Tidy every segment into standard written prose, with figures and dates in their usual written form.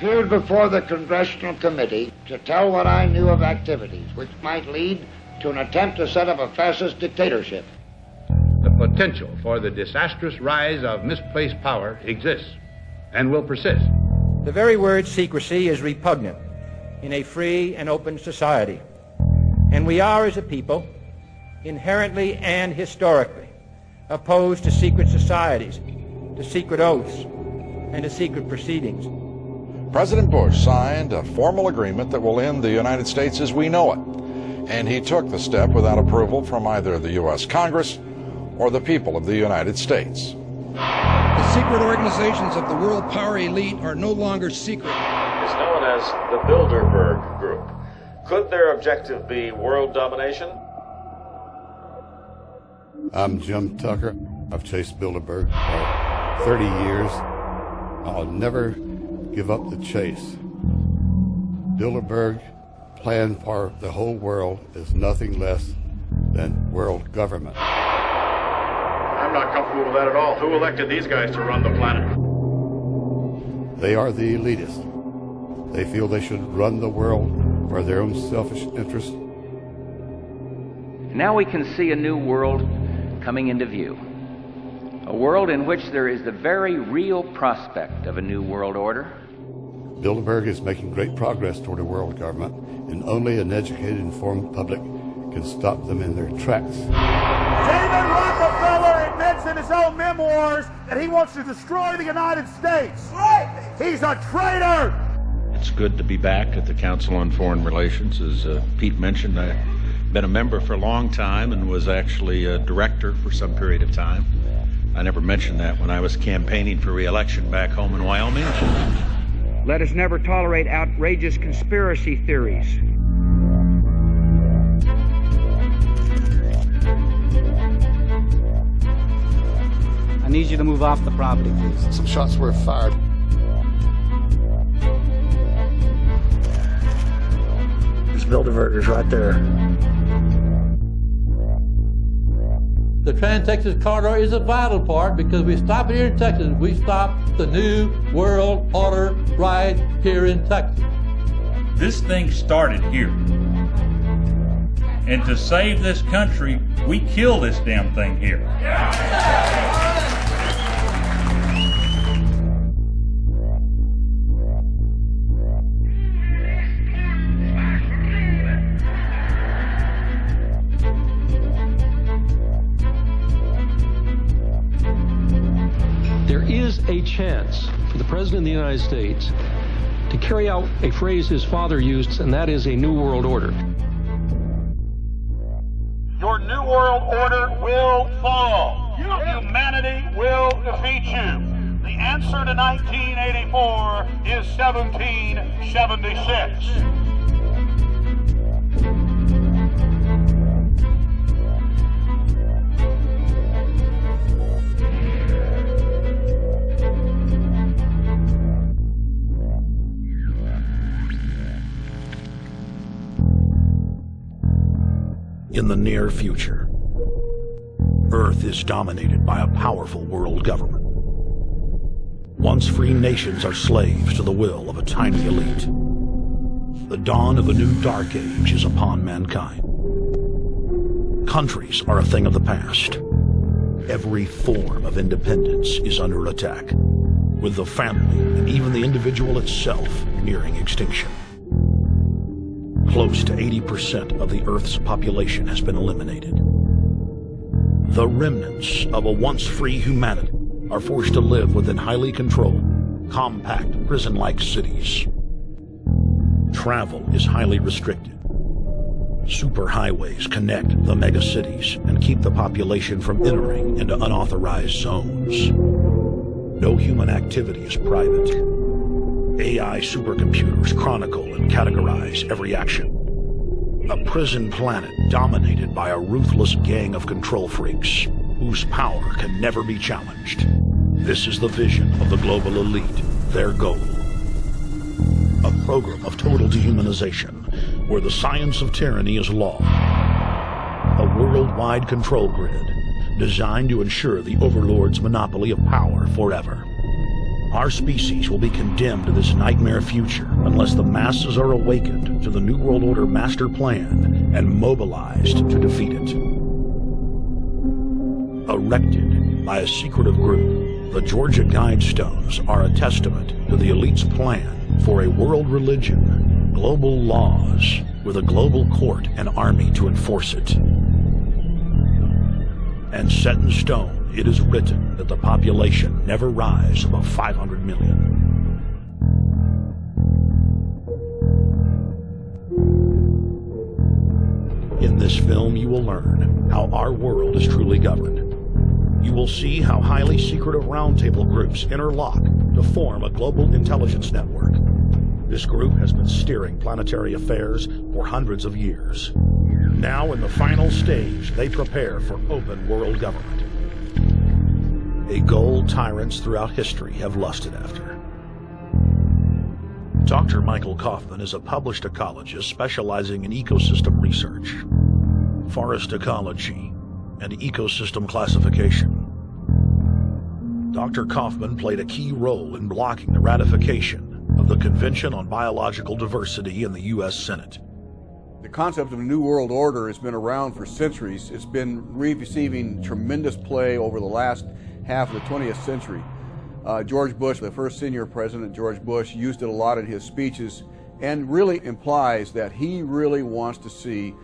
appeared before the Congressional Committee to tell what I knew of activities which might lead to an attempt to set up a fascist dictatorship. The potential for the disastrous rise of misplaced power exists and will persist. The very word secrecy is repugnant in a free and open society. And we are, as a people, inherently and historically opposed to secret societies, to secret oaths, and to secret proceedings. President Bush signed a formal agreement that will end the United States as we know it. And he took the step without approval from either the U.S. Congress or the people of the United States. The secret organizations of the world power elite are no longer secret. It's known as the Bilderberg Group. Could their objective be world domination? I'm Jim Tucker. I've chased Bilderberg for 30 years. I'll never give up the chase. Bilderberg plan for the whole world is nothing less than world government. I'm not comfortable with that at all. Who elected these guys to run the planet? They are the elitists. They feel they should run the world for their own selfish interests. Now we can see a new world coming into view. A world in which there is the very real prospect of a new world order. Bilderberg is making great progress toward a world government, and only an educated, informed public can stop them in their tracks. David Rockefeller admits in his own memoirs that he wants to destroy the United States. Right. He's a traitor. It's good to be back at the Council on Foreign Relations. As Pete mentioned, I've been a member for a long time and was actually a director for some period of time. I never mentioned that when I was campaigning for re-election back home in Wyoming. Let us never tolerate outrageous conspiracy theories. I need you to move off the property, please. Some shots were fired. There's Bilderbergers right there. The Trans-Texas Corridor is a vital part because we stop it here in Texas. We stop the New World Order right here in Texas. This thing started here. And to save this country, we kill this damn thing here. There is a chance for the President of the United States to carry out a phrase his father used, and that is a New World Order. Your New World Order will fall. Humanity will defeat you. The answer to 1984 is 1776. In the near future, Earth is dominated by a powerful world government. Once free nations are slaves to the will of a tiny elite. The dawn of a new dark age is upon mankind. Countries are a thing of the past. Every form of independence is under attack, with the family and even the individual itself nearing extinction. Close to 80% of the Earth's population has been eliminated. The remnants of a once free humanity are forced to live within highly controlled, compact, prison-like cities. Travel is highly restricted. Superhighways connect the megacities and keep the population from entering into unauthorized zones. No human activity is private. AI supercomputers chronicle and categorize every action. A prison planet dominated by a ruthless gang of control freaks whose power can never be challenged. This is the vision of the global elite, their goal. A program of total dehumanization where the science of tyranny is law. A worldwide control grid designed to ensure the overlord's monopoly of power forever. Our species will be condemned to this nightmare future unless the masses are awakened to the New World Order master plan and mobilized to defeat it. Erected by a secretive group, the Georgia Guidestones are a testament to the elite's plan for a world religion, global laws, with a global court and army to enforce it. And set in stone, it is written that the population never rise above 500 million. In this film, you will learn how our world is truly governed. You will see how highly secretive roundtable groups interlock to form a global intelligence network. This group has been steering planetary affairs for hundreds of years. Now, in the final stage, they prepare for open world government. A goal tyrants throughout history have lusted after. Dr. Michael Kaufman is a published ecologist specializing in ecosystem research, forest ecology, and ecosystem classification. Dr. Kaufman played a key role in blocking the ratification of the Convention on Biological Diversity in the U.S. Senate. The concept of a New World Order has been around for centuries. It's been receiving tremendous play over the last half of the 20th century. George Bush, the first senior president, George Bush, used it a lot in his speeches and really implies that he really wants to see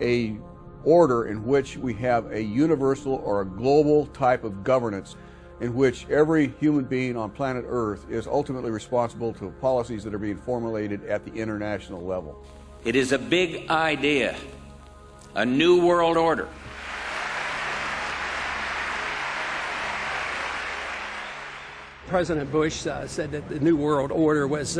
a order in which we have a universal or a global type of governance in which every human being on planet Earth is ultimately responsible to policies that are being formulated at the international level. It is a big idea, a new world order. President Bush said that the New World Order was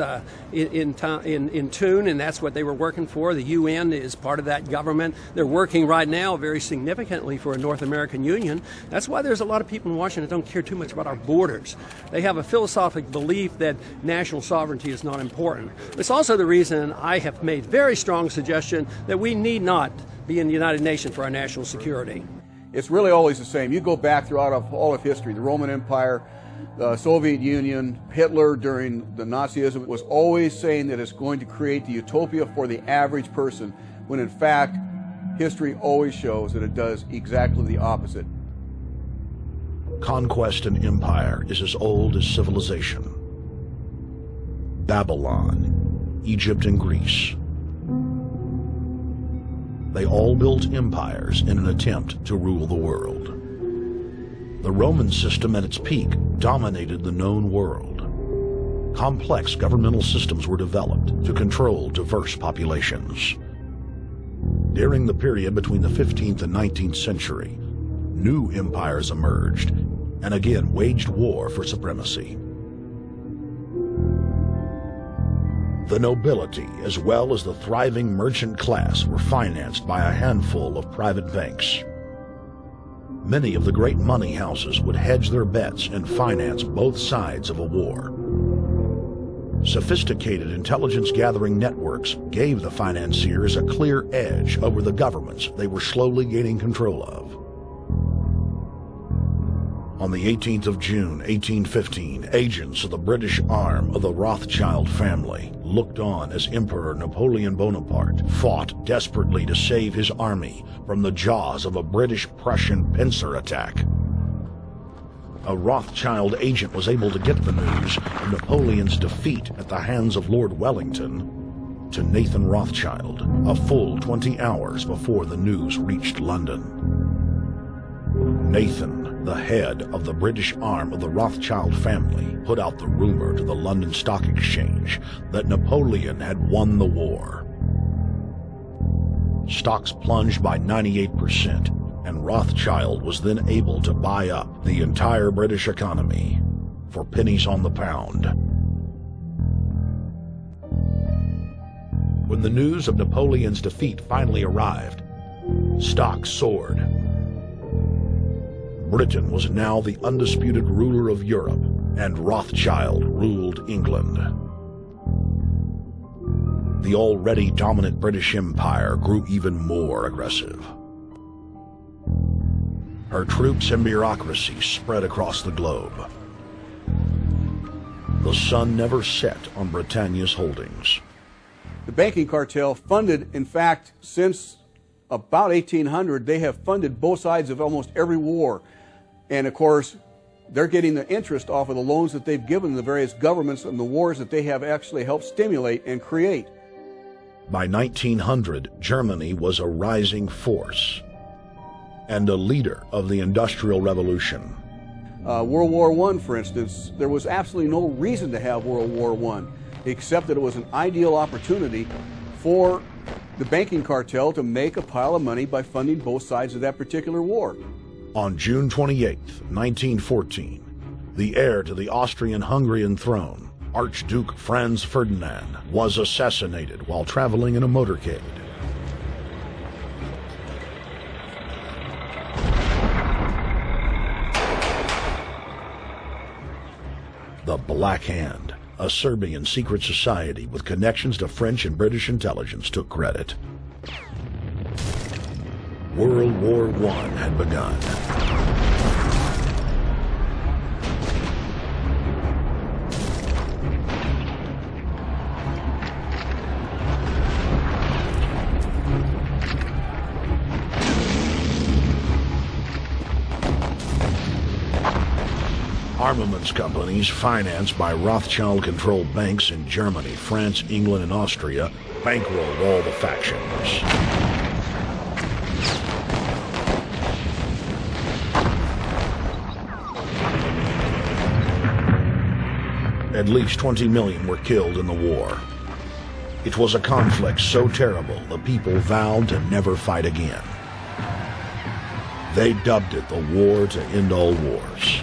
in tune, and that's what they were working for. The UN is part of that government. They're working right now very significantly for a North American Union. That's why there's a lot of people in Washington that don't care too much about our borders. They have a philosophic belief that national sovereignty is not important. It's also the reason I have made very strong suggestion that we need not be in the United Nations for our national security. It's really always the same. You go back throughout all of history, the Roman Empire, the Soviet Union, Hitler during the Nazism was always saying that it's going to create the utopia for the average person, when in fact, history always shows that it does exactly the opposite. Conquest and empire is as old as civilization. Babylon, Egypt, and Greece. They all built empires in an attempt to rule the world. The Roman system at its peak dominated the known world. Complex governmental systems were developed to control diverse populations. During the period between the 15th and 19th century, new empires emerged and again waged war for supremacy. The nobility, as well as the thriving merchant class, were financed by a handful of private banks. Many of the great money houses would hedge their bets and finance both sides of a war. Sophisticated intelligence-gathering networks gave the financiers a clear edge over the governments they were slowly gaining control of. On the 18th of June, 1815, agents of the British arm of the Rothschild family looked on as Emperor Napoleon Bonaparte fought desperately to save his army from the jaws of a British-Prussian pincer attack. A Rothschild agent was able to get the news of Napoleon's defeat at the hands of Lord Wellington to Nathan Rothschild a full 20 hours before the news reached London. Nathan, the head of the British arm of the Rothschild family, put out the rumor to the London Stock Exchange that Napoleon had won the war. Stocks plunged by 98%, and Rothschild was then able to buy up the entire British economy for pennies on the pound. When the news of Napoleon's defeat finally arrived, stocks soared. Britain was now the undisputed ruler of Europe, and Rothschild ruled England. The already dominant British Empire grew even more aggressive. Her troops and bureaucracy spread across the globe. the sun never set on Britannia's holdings. The banking cartel funded, in fact, since about 1800, they have funded both sides of almost every war. And of course, they're getting the interest off of the loans that they've given the various governments and the wars that they have actually helped stimulate and create. By 1900, Germany was a rising force and a leader of the Industrial Revolution. World War I, for instance, there was absolutely no reason to have World War I, except that it was an ideal opportunity for the banking cartel to make a pile of money by funding both sides of that particular war. On June 28, 1914, the heir to the Austrian-Hungarian throne, Archduke Franz Ferdinand, was assassinated while traveling in a motorcade. The Black Hand, a Serbian secret society with connections to French and British intelligence, took credit. World War I had begun. Armaments companies financed by Rothschild-controlled banks in Germany, France, England, and Austria bankrolled all the factions. At least 20 million were killed in the war. It was a conflict so terrible the people vowed to never fight again. They dubbed it the War to End All Wars.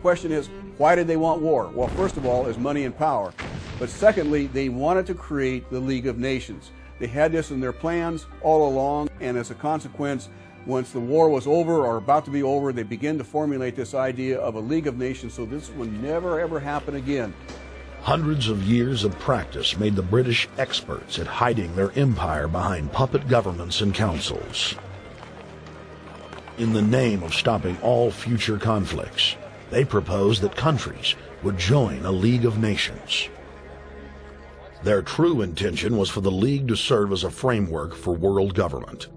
Question is, why did they want war? Well, first of all, is money and power. But secondly, they wanted to create the League of Nations. They had this in their plans all along, and as a consequence, once the war was over or about to be over, they began to formulate this idea of a League of Nations so this would never ever happen again. Hundreds of years of practice made the British experts at hiding their empire behind puppet governments and councils. In the name of stopping all future conflicts, they proposed that countries would join a League of Nations. Their true intention was for the League to serve as a framework for world government.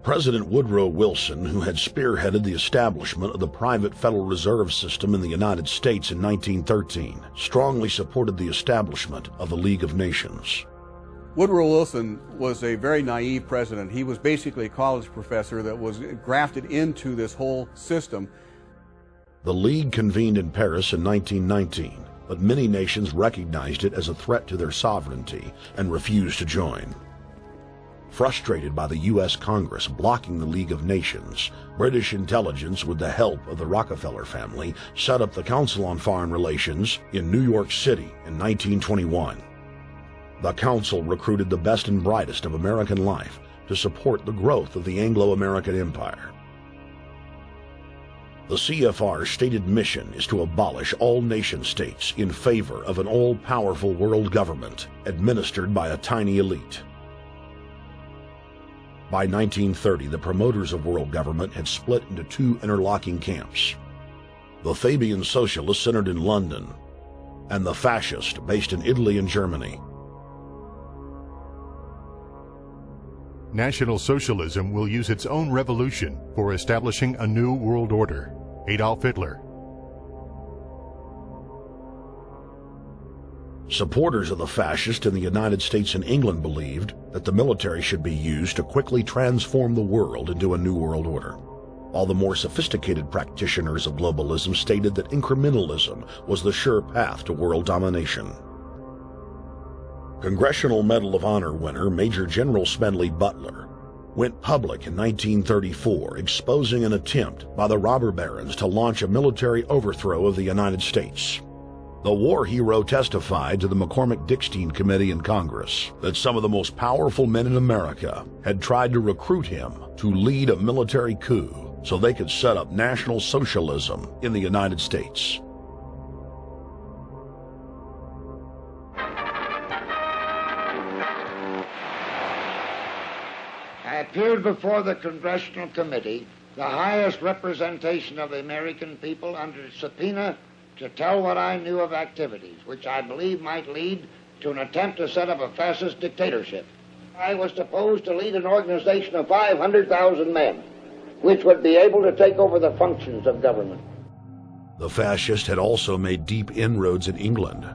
President Woodrow Wilson, who had spearheaded the establishment of the private Federal Reserve System in the United States in 1913, strongly supported the establishment of the League of Nations. Woodrow Wilson was a very naive president. He was basically a college professor that was grafted into this whole system. The League convened in Paris in 1919, but many nations recognized it as a threat to their sovereignty and refused to join. Frustrated by the U.S. Congress blocking the League of Nations, British intelligence, with the help of the Rockefeller family, set up the Council on Foreign Relations in New York City in 1921. The Council recruited the best and brightest of American life to support the growth of the Anglo-American Empire. The CFR's stated mission is to abolish all nation-states in favor of an all-powerful world government administered by a tiny elite. By 1930, the promoters of world government had split into two interlocking camps: the Fabian Socialists centered in London, and the Fascist based in Italy and Germany. National Socialism will use its own revolution for establishing a new world order. Adolf Hitler. Supporters of the fascists in the United States and England believed that the military should be used to quickly transform the world into a new world order. All the more sophisticated practitioners of globalism stated that incrementalism was the sure path to world domination. Congressional Medal of Honor winner Major General Smedley Butler went public in 1934, exposing an attempt by the robber barons to launch a military overthrow of the United States. The war hero testified to the McCormick-Dickstein Committee in Congress that some of the most powerful men in America had tried to recruit him to lead a military coup so they could set up National Socialism in the United States. I appeared before the Congressional Committee the highest representation of the American people under subpoena to tell what I knew of activities which I believe might lead to an attempt to set up a fascist dictatorship. I was supposed to lead an organization of 500,000 men, which would be able to take over the functions of government. The fascist had also made deep inroads in England.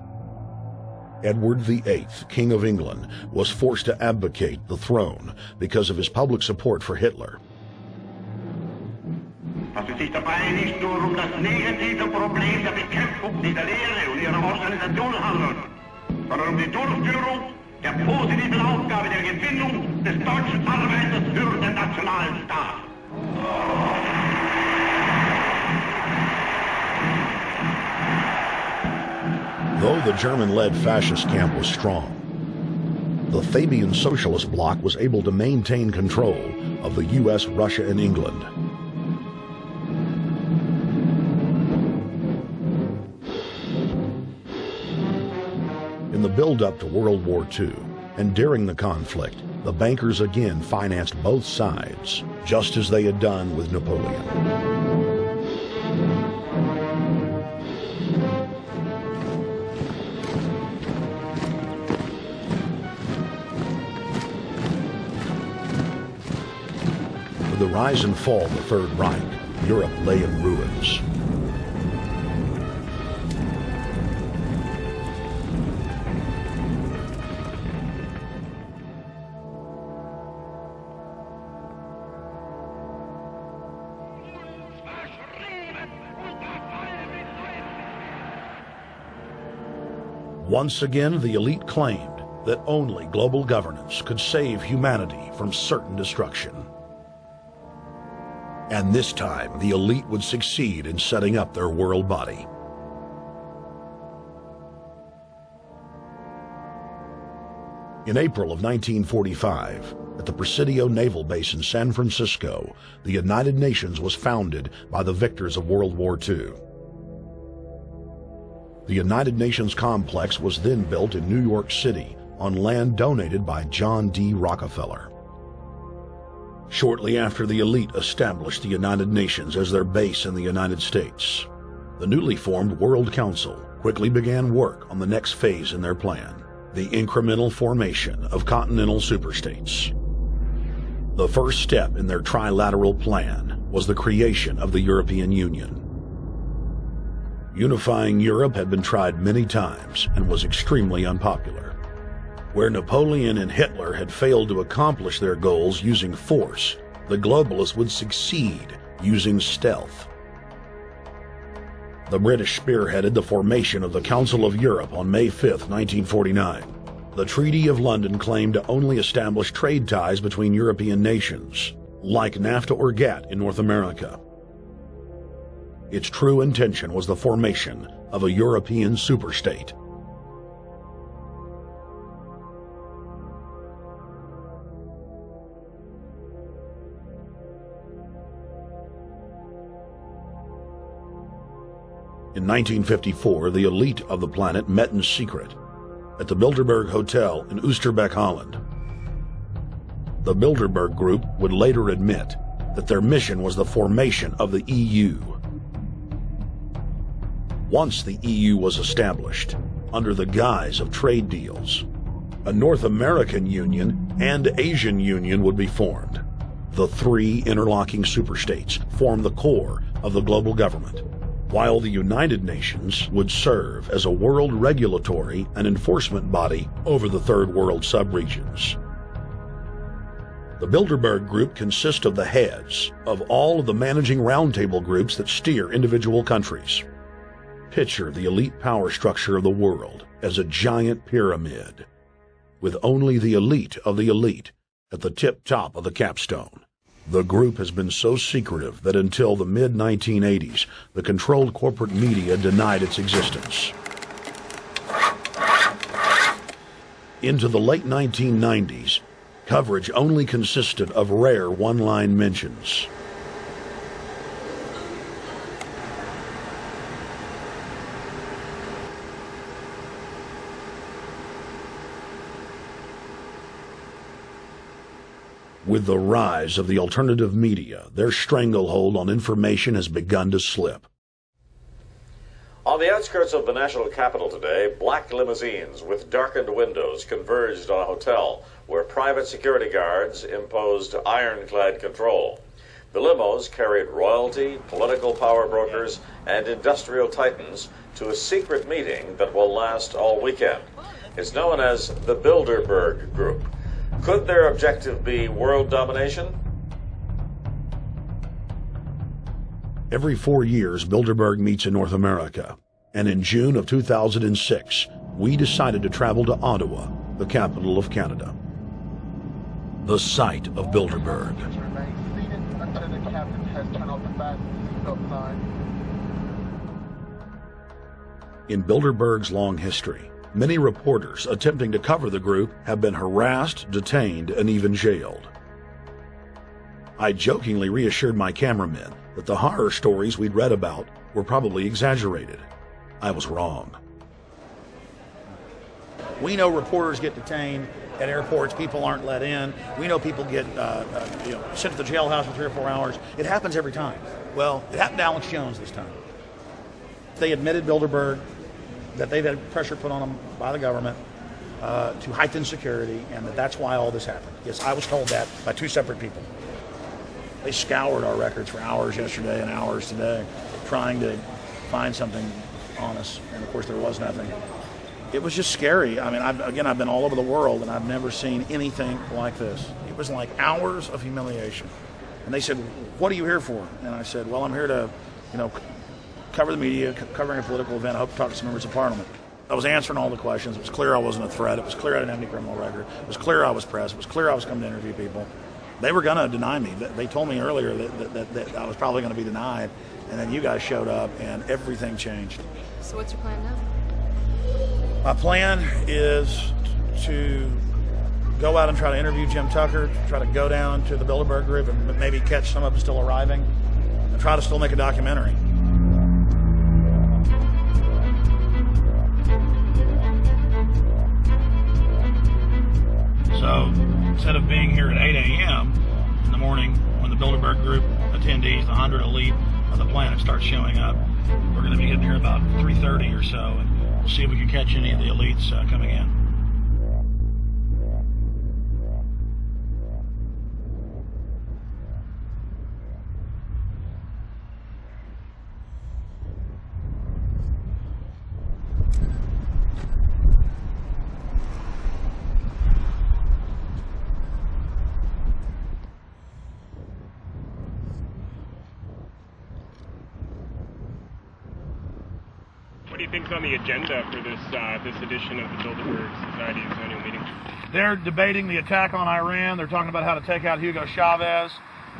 Edward VIII, King of England, was forced to abdicate the throne because of his public support for Hitler. Was es sich dabei nicht nur das negative Problem der Bekämpfung dieser Lehre und ihrer Organisation handelt, sondern die Durchführung der positiven Aufgabe der Gewinnung des deutschen Arbeiters für den nationalen Staat. Though the German-led fascist camp was strong, the Fabian Socialist Bloc was able to maintain control of the U.S., Russia, and England. In the build-up to World War II, and during the conflict, the bankers again financed both sides, just as they had done with Napoleon. With the rise and fall of the Third Reich, Europe lay in ruins. Once again, the elite claimed that only global governance could save humanity from certain destruction. And this time, the elite would succeed in setting up their world body. In April of 1945, at the Presidio Naval Base in San Francisco, the United Nations was founded by the victors of World War II. The United Nations complex was then built in New York City on land donated by John D. Rockefeller. Shortly after the elite established the United Nations as their base in the United States, the newly formed World Council quickly began work on the next phase in their plan, the incremental formation of continental superstates. The first step in their trilateral plan was the creation of the European Union. Unifying Europe had been tried many times and was extremely unpopular. Where Napoleon and Hitler had failed to accomplish their goals using force, the globalists would succeed using stealth. The British spearheaded the formation of the Council of Europe on May 5, 1949. The Treaty of London claimed to only establish trade ties between European nations, like NAFTA or GATT in North America. Its true intention was the formation of a European superstate. In 1954, the elite of the planet met in secret at the Bilderberg Hotel in Oosterbeek, Holland. The Bilderberg Group would later admit that their mission was the formation of the EU. Once the EU was established, under the guise of trade deals, a North American Union and Asian Union would be formed. The three interlocking superstates formed the core of the global government, while the United Nations would serve as a world regulatory and enforcement body over the Third World subregions. The Bilderberg Group consists of the heads of all of the managing roundtable groups that steer individual countries. Picture the elite power structure of the world as a giant pyramid, with only the elite of the elite at the tip top of the capstone. The group has been so secretive that until the mid-1980s, the controlled corporate media denied its existence. Into the late 1990s, coverage only consisted of rare one-line mentions. With the rise of the alternative media, their stranglehold on information has begun to slip. On the outskirts of the national capital today, black limousines with darkened windows converged on a hotel where private security guards imposed ironclad control. The limos carried royalty, political power brokers, and industrial titans to a secret meeting that will last all weekend. It's known as the Bilderberg Group. Could their objective be world domination? Every 4 years, Bilderberg meets in North America, and in June of 2006, we decided to travel to Ottawa, the capital of Canada. The site of Bilderberg. In Bilderberg's long history, many reporters attempting to cover the group have been harassed, detained, and even jailed. I jokingly reassured my cameramen that the horror stories we'd read about were probably exaggerated. I was wrong. We know reporters get detained at airports. People aren't let in. We know people get sent to the jailhouse for 3 or 4 hours. It happens every time. Well, it happened to Alex Jones this time. They admitted Bilderberg that they've had pressure put on them by the government to heighten security, and that's why all this happened. Yes, I was told that by 2 separate people. They scoured our records for hours yesterday and hours today, trying to find something on us, and of course there was nothing. It was just scary. I mean, I've been all over the world, and I've never seen anything like this. It was like hours of humiliation. And they said, "What are you here for?" And I said, "Well, I'm here to, cover the media, covering a political event. I hope to talk to some members of Parliament." I was answering all the questions. It was clear I wasn't a threat. It was clear I didn't have any criminal record. It was clear I was press. It was clear I was coming to interview people. They were going to deny me. They told me earlier that I was probably going to be denied, and then you guys showed up, and everything changed. So what's your plan now? My plan is to go out and try to interview Jim Tucker, try to go down to the Bilderberg Group and maybe catch some of them still arriving, and try to still make a documentary. So instead of being here at 8 a.m. in the morning when the Bilderberg Group attendees, the 100 elite of the planet, start showing up, we're going to be getting here about 3:30 or so, and we'll see if we can catch any of the elites coming in. What do you think's on the agenda for this edition of the Bilderberg Society's annual meeting? They're debating the attack on Iran. They're talking about how to take out Hugo Chavez.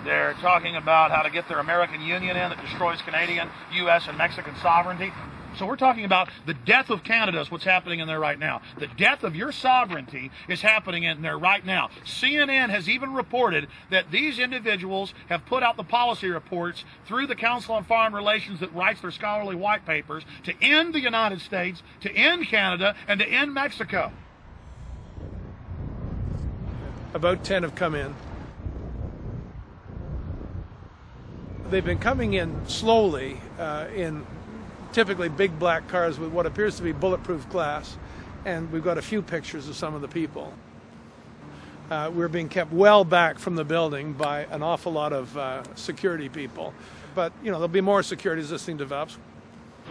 They're talking about how to get their American Union in that destroys Canadian, U.S., and Mexican sovereignty. So we're talking about the death of Canada is what's happening in there right now. The death of your sovereignty is happening in there right now. CNN has even reported that these individuals have put out the policy reports through the Council on Foreign Relations that writes their scholarly white papers to end the United States, to end Canada, and to end Mexico. About 10 have come in. They've been coming in slowly in typically big black cars with what appears to be bulletproof glass, and we've got a few pictures of some of the people. We're being kept well back from the building by an awful lot of security people, but there'll be more security as this thing develops.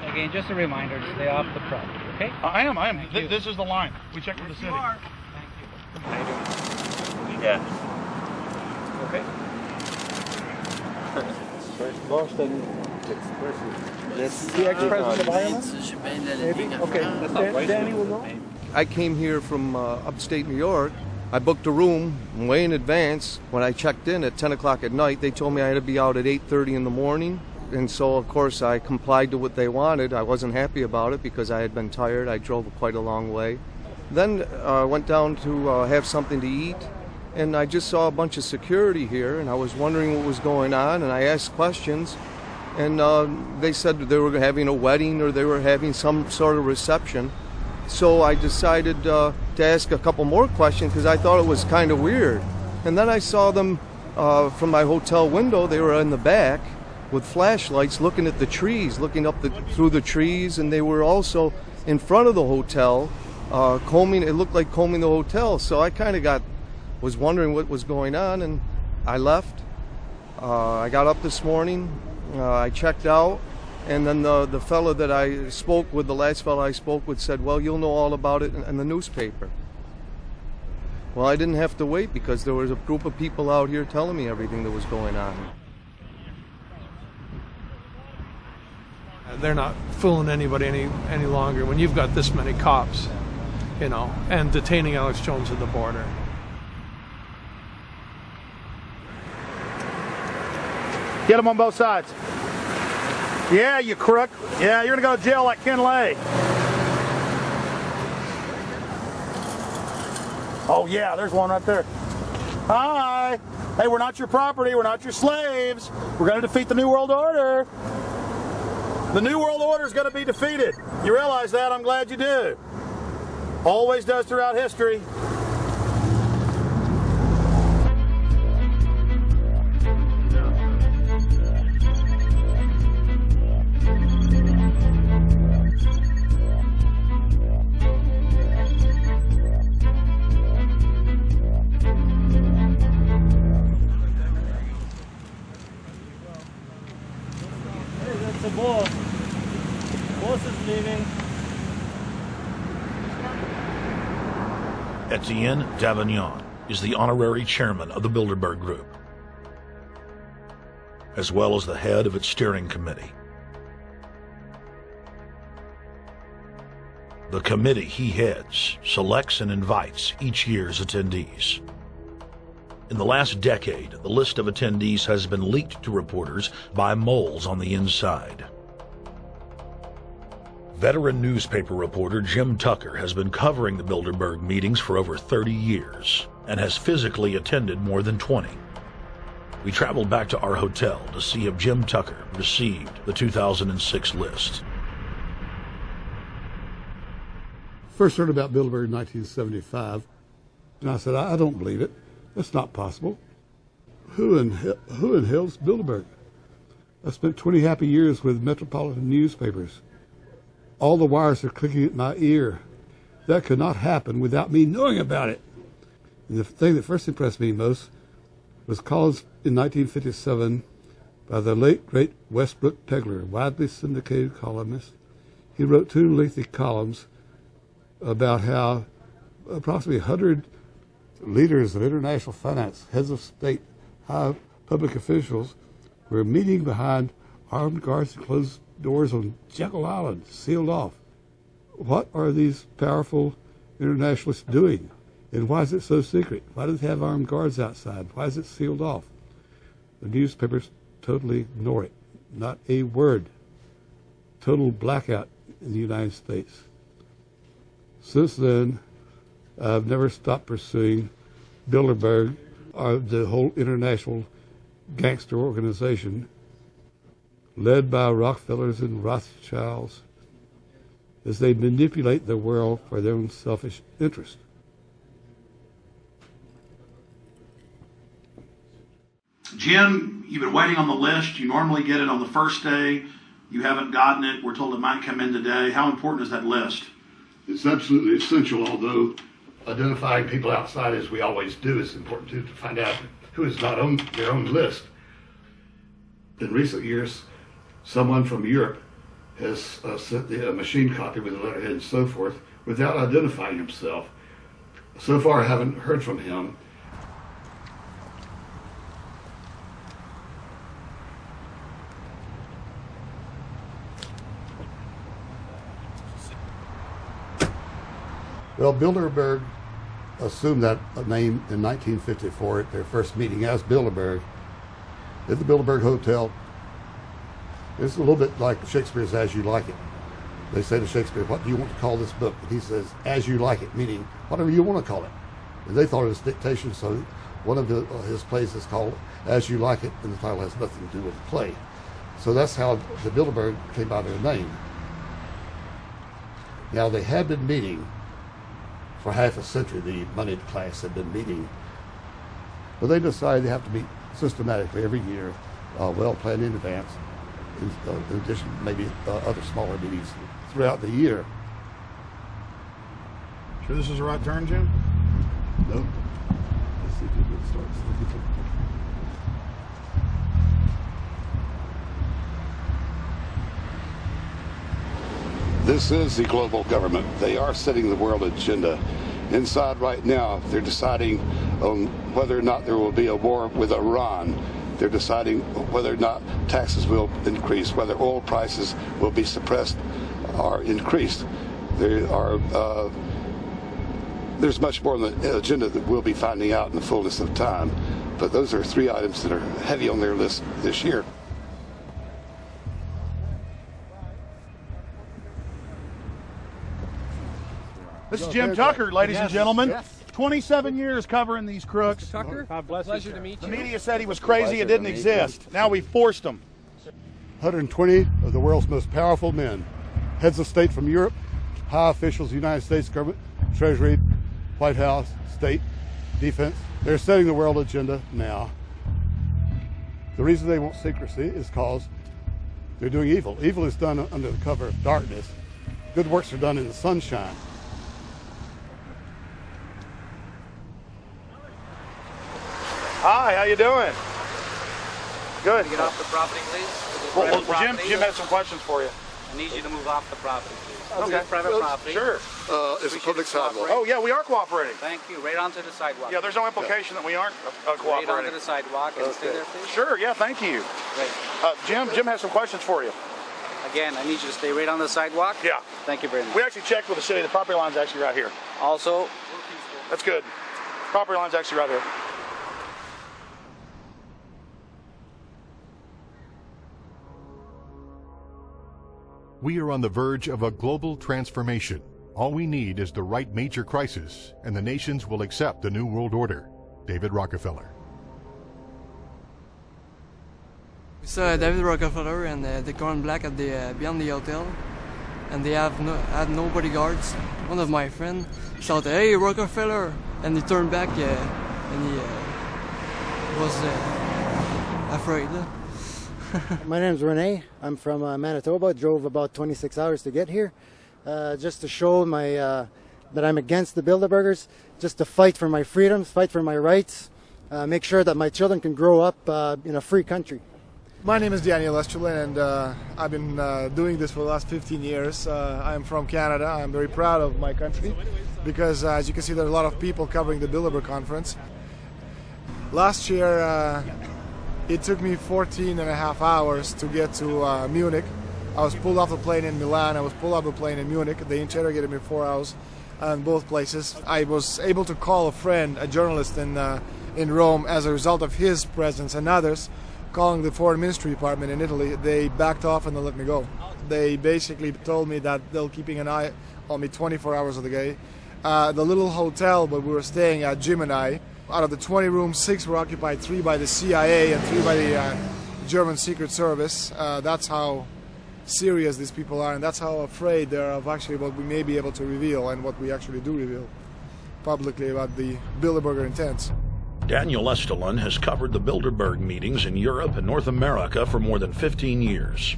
Again, just a reminder to stay off the property, okay? I am. This is the line. We checked with the city. Thank you. How you doing? Yeah. Okay. Boston. The ex-president of Ireland? Maybe? Okay. Danny will know. I came here from upstate New York. I booked a room way in advance. When I checked in at 10 o'clock at night, they told me I had to be out at 8:30 in the morning. And so, of course, I complied to what they wanted. I wasn't happy about it because I had been tired. I drove quite a long way. Then I went down to have something to eat. And I just saw a bunch of security here, and I was wondering what was going on, and I asked questions. And they said they were having a wedding or they were having some sort of reception. So I decided to ask a couple more questions because I thought it was kind of weird. And then I saw them from my hotel window. They were in the back with flashlights looking at the trees, looking up through the trees, and they were also in front of the hotel, combing. It looked like combing the hotel. So I kind of was wondering what was going on, and I left. I got up this morning, I checked out, and then the fellow that I spoke with, the last fellow I spoke with, said, well, you'll know all about it in the newspaper. Well, I didn't have to wait because there was a group of people out here telling me everything that was going on. They're not fooling anybody any longer when you've got this many cops, you know, and detaining Alex Jones at the border. Get them on both sides. Yeah, you crook. Yeah, you're going to go to jail like Ken Lay. Oh, yeah, there's one right there. Hi. Hey, we're not your property. We're not your slaves. We're going to defeat the New World Order. The New World Order is going to be defeated. You realize that? I'm glad you do. Always does throughout history. The boss. Boss is leaving. Etienne Davignon is the honorary chairman of the Bilderberg Group, as well as the head of its steering committee. The committee he heads selects and invites each year's attendees. In the last decade, the list of attendees has been leaked to reporters by moles on the inside. Veteran newspaper reporter Jim Tucker has been covering the Bilderberg meetings for over 30 years and has physically attended more than 20. We traveled back to our hotel to see if Jim Tucker received the 2006 list. First heard about Bilderberg in 1975, and I said, I don't believe it. That's not possible. Who in hell's Bilderberg? I spent 20 happy years with metropolitan newspapers. All the wires are clicking at my ear. That could not happen without me knowing about it. And the thing that first impressed me most was columns in 1957 by the late, great Westbrook Pegler, widely syndicated columnist. He wrote 2 lengthy columns about how approximately 100 leaders of international finance, heads of state, high public officials were meeting behind armed guards and closed doors on Jekyll Island, sealed off. What are these powerful internationalists doing? And why is it so secret? Why do they have armed guards outside? Why is it sealed off? The newspapers totally ignore it. Not a word. Total blackout in the United States. Since then, I've never stopped pursuing Bilderberg, or the whole international gangster organization led by Rockefellers and Rothschilds as they manipulate the world for their own selfish interest. Jim, you've been waiting on the list. You normally get it on the first day. You haven't gotten it. We're told it might come in today. How important is that list? It's absolutely essential, although identifying people outside, as we always do, is important too, to find out who is not on their own list. In recent years, someone from Europe has sent a machine copy with a letterhead and so forth without identifying himself. So far, I haven't heard from him. Well, Bilderberg assumed that name in 1954 at their first meeting as Bilderberg at the Bilderberg Hotel. It's a little bit like Shakespeare's As You Like It. They say to Shakespeare, what do you want to call this book? And he says, As You Like It, meaning whatever you want to call it. And they thought it was dictation, so one of his plays is called As You Like It, and the title has nothing to do with the play. So that's how the Bilderberg came by their name. Now, they had been meeting for half a century. The moneyed class had been meeting But they decide they have to meet systematically every year, well planned in advance, in addition to maybe other smaller meetings throughout the year. Sure this is the right turn, Jim? No. Let's see if we can start. This is the global government. They are setting the world agenda. Inside right now, they're deciding on whether or not there will be a war with Iran. They're deciding whether or not taxes will increase, whether oil prices will be suppressed or increased. There's much more on the agenda that we'll be finding out in the fullness of time. But those are 3 items that are heavy on their list this year. This is Jim Tucker, ladies and gentlemen. Yes. 27 years covering these crooks. Mr. Tucker, God bless pleasure to meet you. The media said he was crazy, it didn't exist. Now we forced him. 120 of the world's most powerful men, heads of state from Europe, high officials of the United States government, Treasury, White House, state, defense. They're setting the world agenda now. The reason they want secrecy is because they're doing evil. Evil is done under the cover of darkness. Good works are done in the sunshine. Hi, how you doing? Good. Get off the property, please. Well, Jim has some questions for you. I need you to move off the property, please. Okay. Private property. Sure. It's a public sidewalk. Oh, yeah, we are cooperating. Thank you. Right onto the sidewalk. Yeah, there's no implication that we aren't cooperating. Right onto the sidewalk and stay there, please. Sure, yeah, thank you. Great. Jim has some questions for you. Again, I need you to stay right on the sidewalk. Yeah. Thank you very much. We actually checked with the city. The property line's actually right here. Also, that's good. Property line's actually right here. We are on the verge of a global transformation. All we need is the right major crisis, and the nations will accept the New World Order. David Rockefeller. We saw David Rockefeller and the car in black at the beyond the hotel, and they had no bodyguards. One of my friends shouted, "Hey, Rockefeller!" and he turned back and he was afraid. My name's Rene. I'm from Manitoba. Drove about 26 hours to get here, just to show that I'm against the Bilderbergers, just to fight for my freedoms, fight for my rights, make sure that my children can grow up in a free country. My name is Daniel Estrelin, and I've been doing this for the last 15 years. I'm from Canada. I'm very proud of my country because, as you can see, there are a lot of people covering the Bilderberg conference. Last year, it took me 14 and a half hours to get to Munich. I was pulled off the plane in Milan. I was pulled off the plane in Munich. They interrogated me 4 hours in both places. I was able to call a friend, a journalist in Rome, as a result of his presence and others. Calling the Foreign Ministry Department in Italy, they backed off and they let me go. They basically told me that they're keeping an eye on me 24 hours of the day. The little hotel where we were staying at, Jim and I, out of the 20 rooms, 6 were occupied, 3 by the CIA and 3 by the German Secret Service. That's how serious these people are, and that's how afraid they are of actually what we may be able to reveal and what we actually do reveal publicly about the Bilderberger intents. Daniel Estrelin has covered the Bilderberg meetings in Europe and North America for more than 15 years.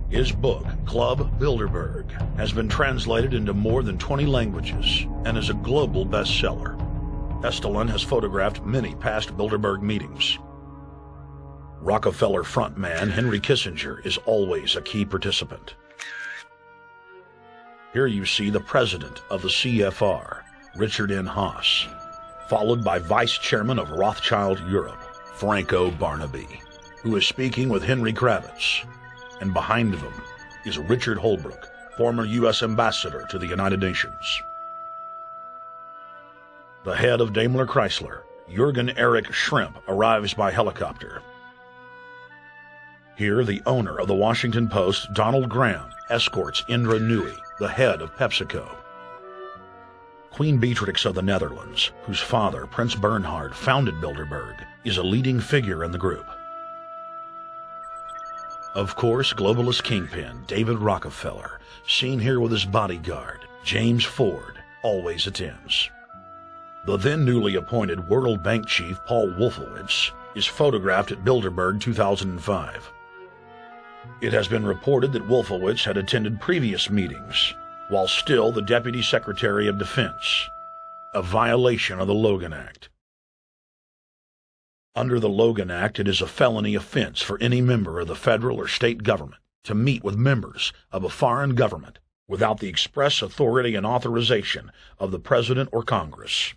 His book, Club Bilderberg, has been translated into more than 20 languages and is a global bestseller. Estrelin has photographed many past Bilderberg meetings. Rockefeller frontman Henry Kissinger is always a key participant. Here you see the president of the CFR, Richard N. Haas, followed by Vice Chairman of Rothschild Europe, Franco Barnaby, who is speaking with Henry Kravitz. And behind them is Richard Holbrooke, former U.S. Ambassador to the United Nations. The head of Daimler Chrysler, Jürgen Erich Schrimp, arrives by helicopter. Here, the owner of the Washington Post, Donald Graham, escorts Indra Nooyi, the head of PepsiCo. Queen Beatrix of the Netherlands, whose father, Prince Bernhard, founded Bilderberg, is a leading figure in the group. Of course, globalist kingpin David Rockefeller, seen here with his bodyguard, James Ford, always attends. The then newly appointed World Bank chief Paul Wolfowitz is photographed at Bilderberg 2005. It has been reported that Wolfowitz had attended previous meetings while still the Deputy Secretary of Defense, a violation of the Logan Act. Under the Logan Act, it is a felony offense for any member of the federal or state government to meet with members of a foreign government without the express authority and authorization of the President or Congress.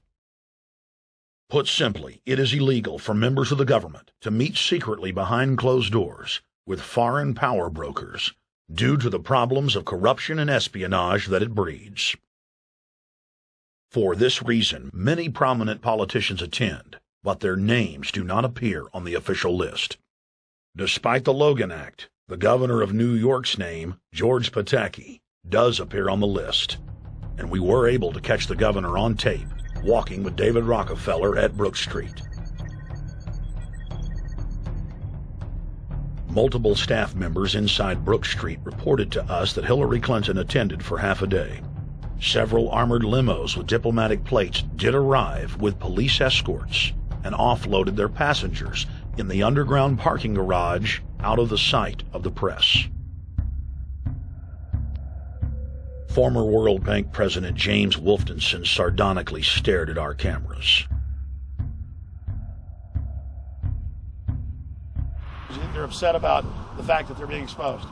Put simply, it is illegal for members of the government to meet secretly behind closed doors with foreign power brokers due to the problems of corruption and espionage that it breeds. For this reason, many prominent politicians attend, but their names do not appear on the official list. Despite the Logan Act, the governor of New York's name, George Pataki, does appear on the list, and we were able to catch the governor on tape walking with David Rockefeller at Brook Street. Multiple staff members inside Brook Street reported to us that Hillary Clinton attended for half a day. Several armored limos with diplomatic plates did arrive with police escorts and offloaded their passengers in the underground parking garage out of the sight of the press. Former World Bank President James Wolfensohn sardonically stared at our cameras. They're upset about the fact that they're being exposed.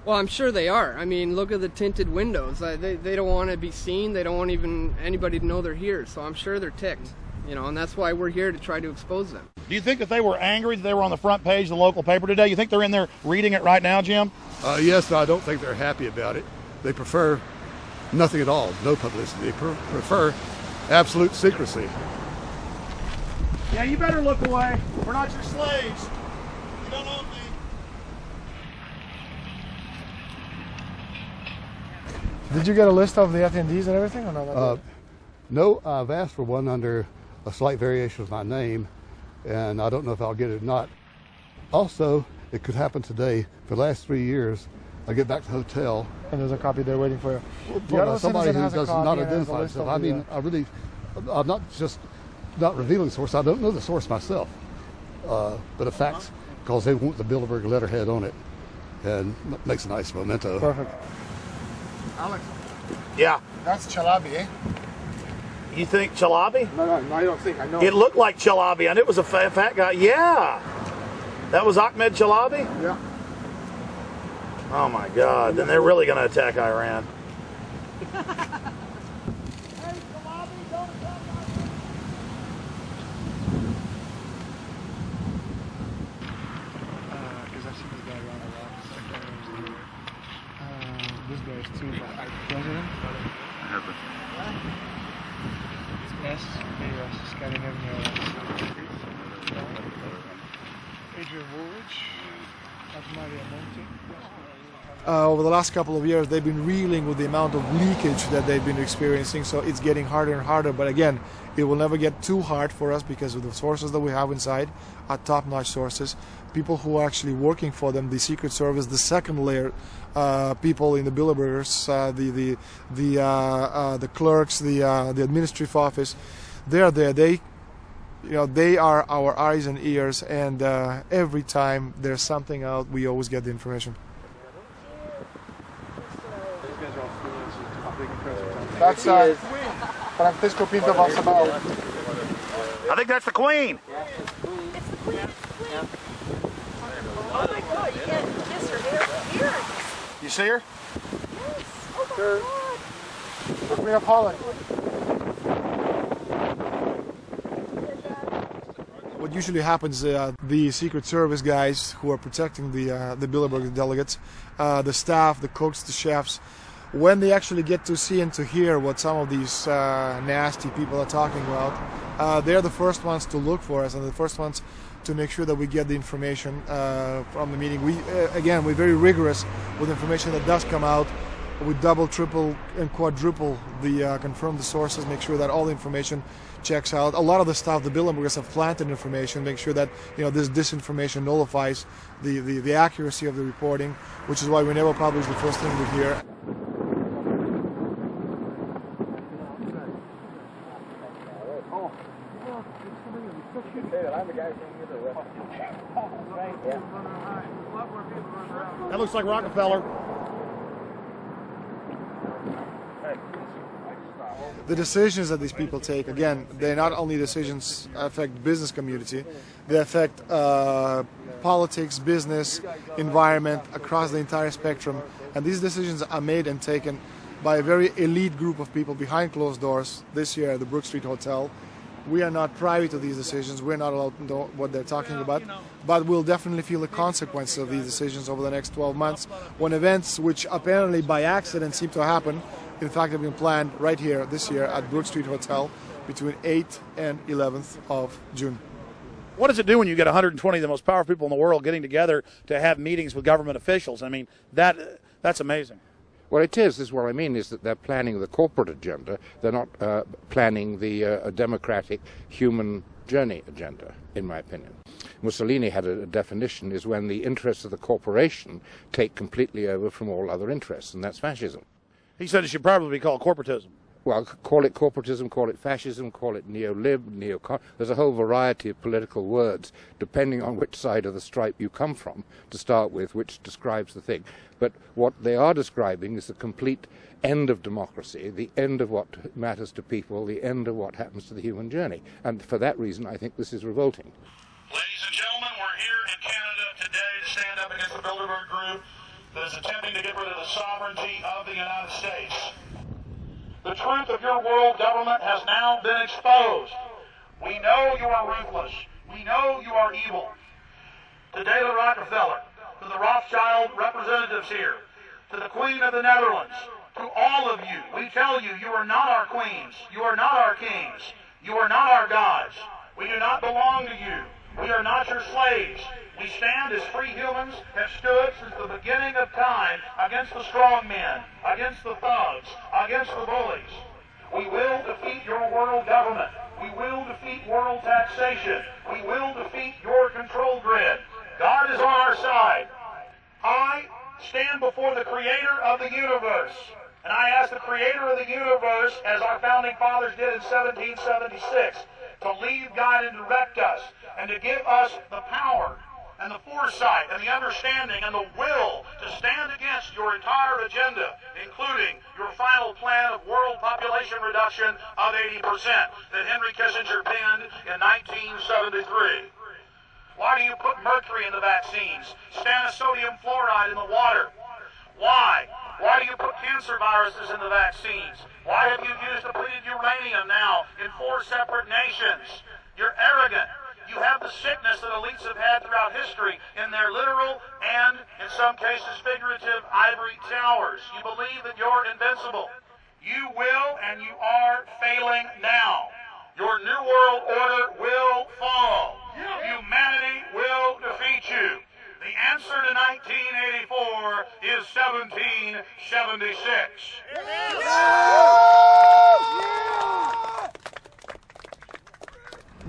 Well, I'm sure they are. I mean, look at the tinted windows. They don't want to be seen. They don't want even anybody to know they're here. So I'm sure they're ticked, and that's why we're here to try to expose them. Do you think that they were angry that they were on the front page of the local paper today? You think they're in there reading it right now, Jim? Yes, I don't think they're happy about it. They prefer nothing at all, no publicity. They prefer absolute secrecy. Yeah, you better look away. We're not your slaves. You don't own me. Did you get a list of the attendees and everything, or not? No, I've asked for one under a slight variation of my name, and I don't know if I'll get it or not. Also, it could happen today. For the last 3 years, I get back to the hotel. And there's a copy there waiting for you. For somebody who does not identify himself. I mean, I'm not just not revealing the source. I don't know the source myself. But a fact, because they want the Bilderberg letterhead on it, and makes a nice memento. Perfect. Alex. Yeah. That's Chalabi, eh? You think Chalabi? No, I don't think. I know. It looked like Chalabi, and it was a fat guy. Yeah. That was Ahmed Chalabi? Yeah. Oh my God, then they're really going to attack Iran. This guy is too president. It's S, Scandinavia. Adrian Woolwich. That's Maria Monti. Over the last couple of years, they've been reeling with the amount of leakage that they've been experiencing, so it's getting harder and harder. But again, it will never get too hard for us because of the sources that we have inside are top-notch sources. People who are actually working for them, the Secret Service, the second layer, people in the Bilderbergers, the clerks, the administrative office, they're there. They are our eyes and ears, and every time there's something out, we always get the information. That's Francisco Pinto Balsamao. I think that's the Queen. It's the Queen. Yeah. Oh my God, you can't miss her earrings. You see her? Yes. Oh my God. The Queen of Holland. What usually happens, the Secret Service guys who are protecting the Bilderberg delegates, the staff, the cooks, the chefs, when they actually get to see and to hear what some of these nasty people are talking about, they're the first ones to look for us and the first ones to make sure that we get the information from the meeting. We're very rigorous with information that does come out. We double, triple, and quadruple confirm the sources, make sure that all the information checks out. A lot of the stuff, the Bilderbergers have planted information, make sure that this disinformation nullifies the accuracy of the reporting, which is why we never publish the first thing we hear. Oh. I'm the guy That looks like Rockefeller. The decisions that these people take, again, they not only decisions affect business community, they affect politics, business, environment, across the entire spectrum. And these decisions are made and taken by a very elite group of people behind closed doors this year at the Brook Street Hotel. We are not privy to these decisions. We're not allowed to know what they're talking about. But we'll definitely feel the consequences of these decisions over the next 12 months when events which apparently by accident seem to happen, in fact, have been planned right here this year at Brook Street Hotel between 8th and 11th of June. What does it do when you get 120 of the most powerful people in the world getting together to have meetings with government officials? I mean, that's amazing. Well, it is. This is what I mean, is that they're planning the corporate agenda. They're not planning the democratic human journey agenda, in my opinion. Mussolini had a definition, is when the interests of the corporation take completely over from all other interests, and that's fascism. He said it should probably be called corporatism. Well, call it corporatism, call it fascism, call it neo-lib, neo-con. There's a whole variety of political words, depending on which side of the stripe you come from, to start with, which describes the thing. But what they are describing is the complete end of democracy, the end of what matters to people, the end of what happens to the human journey. And for that reason, I think this is revolting. Ladies and gentlemen, we're here in Canada today to stand up against the Bilderberg Group that is attempting to get rid of the sovereignty of the United States. The truth of your world government has now been exposed. We know you are ruthless. We know you are evil. To David Rockefeller, to the Rothschild representatives here, to the Queen of the Netherlands, to all of you, we tell you, you are not our queens. You are not our kings. You are not our gods. We do not belong to you. We are not your slaves. We stand as free humans, have stood since the beginning of time against the strong men, against the thugs, against the bullies. We will defeat your world government. We will defeat world taxation. We will defeat your control grid. God is on our side. I stand before the creator of the universe, and I ask the creator of the universe, as our founding fathers did in 1776, to lead, guide, and direct us, and to give us the power and the foresight and the understanding and the will to stand against your entire agenda, including your final plan of world population reduction of 80% that Henry Kissinger penned in 1973. Why do you put mercury in the vaccines, sodium fluoride in the water? Why? Why do you put cancer viruses in the vaccines? Why have you used depleted uranium now in 4 separate nations? You're arrogant. You have the sickness that elites have had throughout history in their literal and, in some cases, figurative ivory towers. You believe that you're invincible. You will and you are failing now. Your New World Order will fall. Humanity will defeat you. The answer to 1984 is 1776.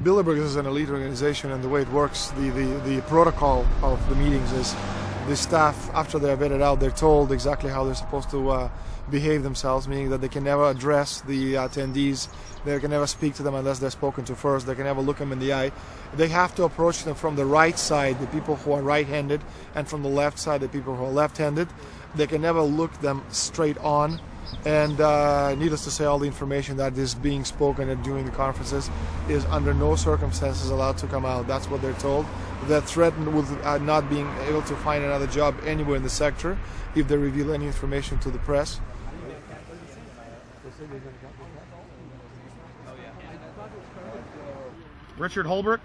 Bilderberg is an elite organization, and the way it works, the protocol of the meetings is the staff, after they're vetted out, they're told exactly how they're supposed to behave themselves, meaning that they can never address the attendees, they can never speak to them unless they're spoken to first, they can never look them in the eye. They have to approach them from the right side, the people who are right-handed, and from the left side, the people who are left-handed. They can never look them straight on. And needless to say, all the information that is being spoken during the conferences is under no circumstances allowed to come out. That's what they're told. They're threatened with not being able to find another job anywhere in the sector if they reveal any information to the press. Richard Holbrooke?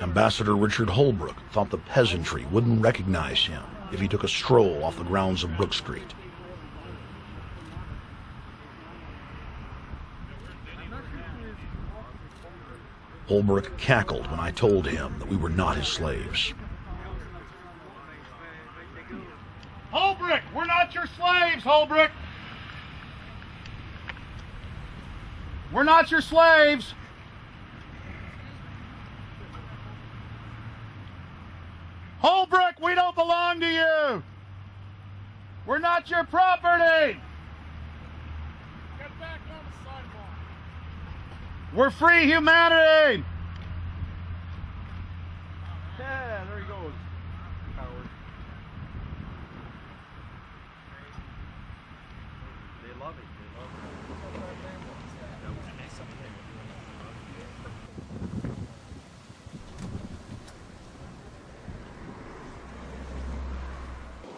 Ambassador Richard Holbrooke thought the peasantry wouldn't recognize him if he took a stroll off the grounds of Brook Street. Holbrooke cackled when I told him that we were not his slaves. Holbrooke, we're not your slaves, Holbrooke. We're not your slaves. Holbrooke, we don't belong to you. We're not your property. Get back on the sidewalk. We're free humanity! Yeah, there he goes. Coward. They love it.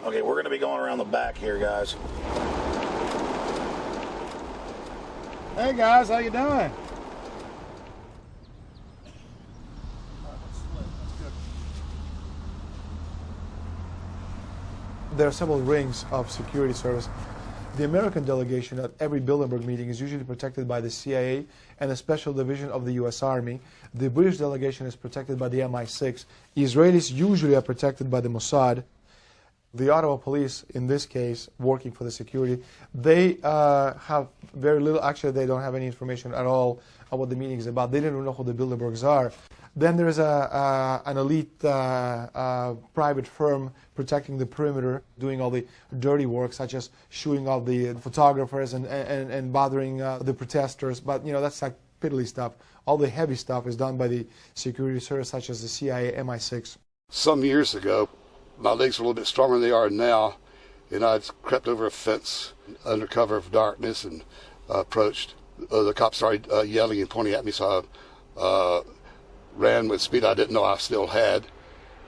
Okay, we're going to be going around the back here, guys. Hey guys, how you doing? There are several rings of security service. The American delegation at every Bilderberg meeting is usually protected by the CIA and a special division of the U.S. Army. The British delegation is protected by the MI6. Israelis usually are protected by the Mossad. The Ottawa police, in this case, working for the security, they have very little, actually they don't have any information at all on what the meeting is about. They don't even know who the Bilderbergs are. Then there's an elite private firm protecting the perimeter, doing all the dirty work, such as shooting off the photographers and bothering the protesters. But, you know, that's like piddly stuff. All the heavy stuff is done by the security service, such as the CIA, MI6. Some years ago, my legs were a little bit stronger than they are now, and I'd crept over a fence under cover of darkness and approached. The cops started yelling and pointing at me, so I ran with speed I didn't know I still had,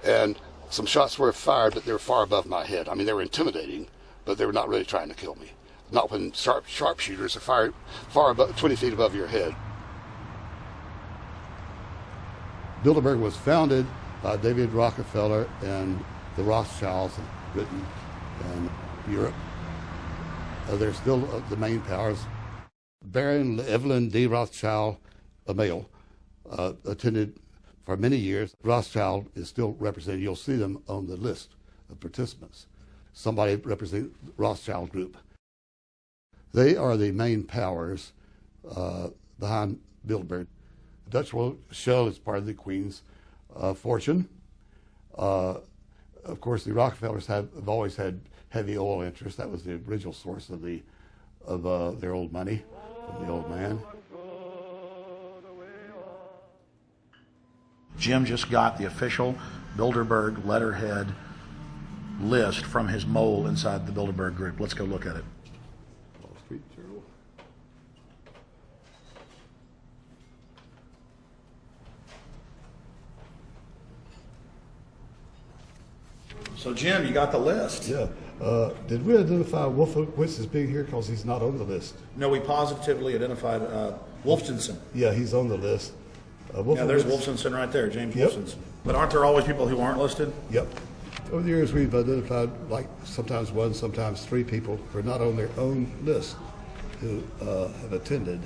and some shots were fired, but they were far above my head. I mean, they were intimidating, but they were not really trying to kill me. Not when sharpshooters are fired far above, 20 feet above your head. Bilderberg was founded by David Rockefeller and the Rothschilds in Britain and Europe. They're still the main powers. Baron Evelyn D. Rothschild, a male, attended for many years. Rothschild is still represented. You'll see them on the list of participants. Somebody representing the Rothschild group. They are the main powers behind Bilderberg. The Dutch World Shell is part of the Queen's fortune. Of course, the Rockefellers have always had heavy oil interests. That was the original source of their old money from the old man. Jim just got the official Bilderberg letterhead list from his mole inside the Bilderberg group. Let's go look at it. Wall Street Journal. So, Jim, you got the list. Yeah. Did we identify Wolfowitz as being here because he's not on the list? No, we positively identified Wolfenson. Yeah, he's on the list. Yeah, there's Wolfenson right there, James Yep. Wolfenson. But aren't there always people who aren't listed? Yep. Over the years, we've identified like sometimes one, sometimes three people who are not on their own list who have attended.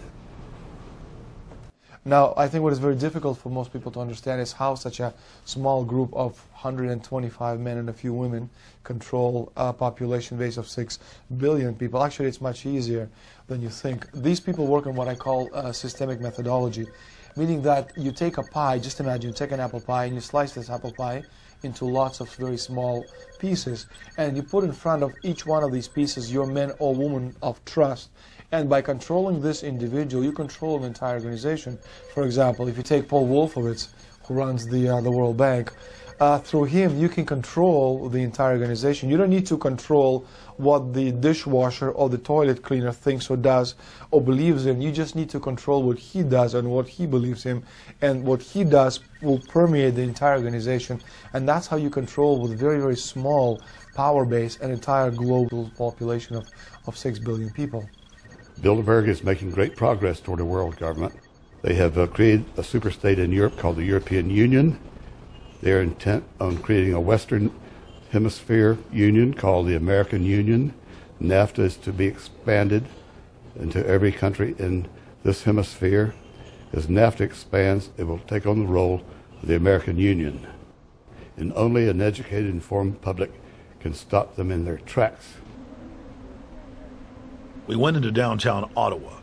Now, I think what is very difficult for most people to understand is how such a small group of 125 men and a few women control a population base of 6 billion people. Actually, it's much easier than you think. These people work on what I call systemic methodology, meaning that you take a pie, just imagine you take an apple pie and you slice this apple pie into lots of very small pieces, and you put in front of each one of these pieces your men or women of trust. And by controlling this individual, you control an entire organization. For example, if you take Paul Wolfowitz, who runs the World Bank, through him you can control the entire organization. You don't need to control what the dishwasher or the toilet cleaner thinks or does or believes in. You just need to control what he does and what he believes in. And what he does will permeate the entire organization. And that's how you control, with very, very small power base, an entire global population of 6 billion people. Bilderberg is making great progress toward a world government. They have created a superstate in Europe called the European Union. They're intent on creating a Western Hemisphere Union called the American Union. NAFTA is to be expanded into every country in this hemisphere. As NAFTA expands, it will take on the role of the American Union. And only an educated, informed public can stop them in their tracks. We went into downtown Ottawa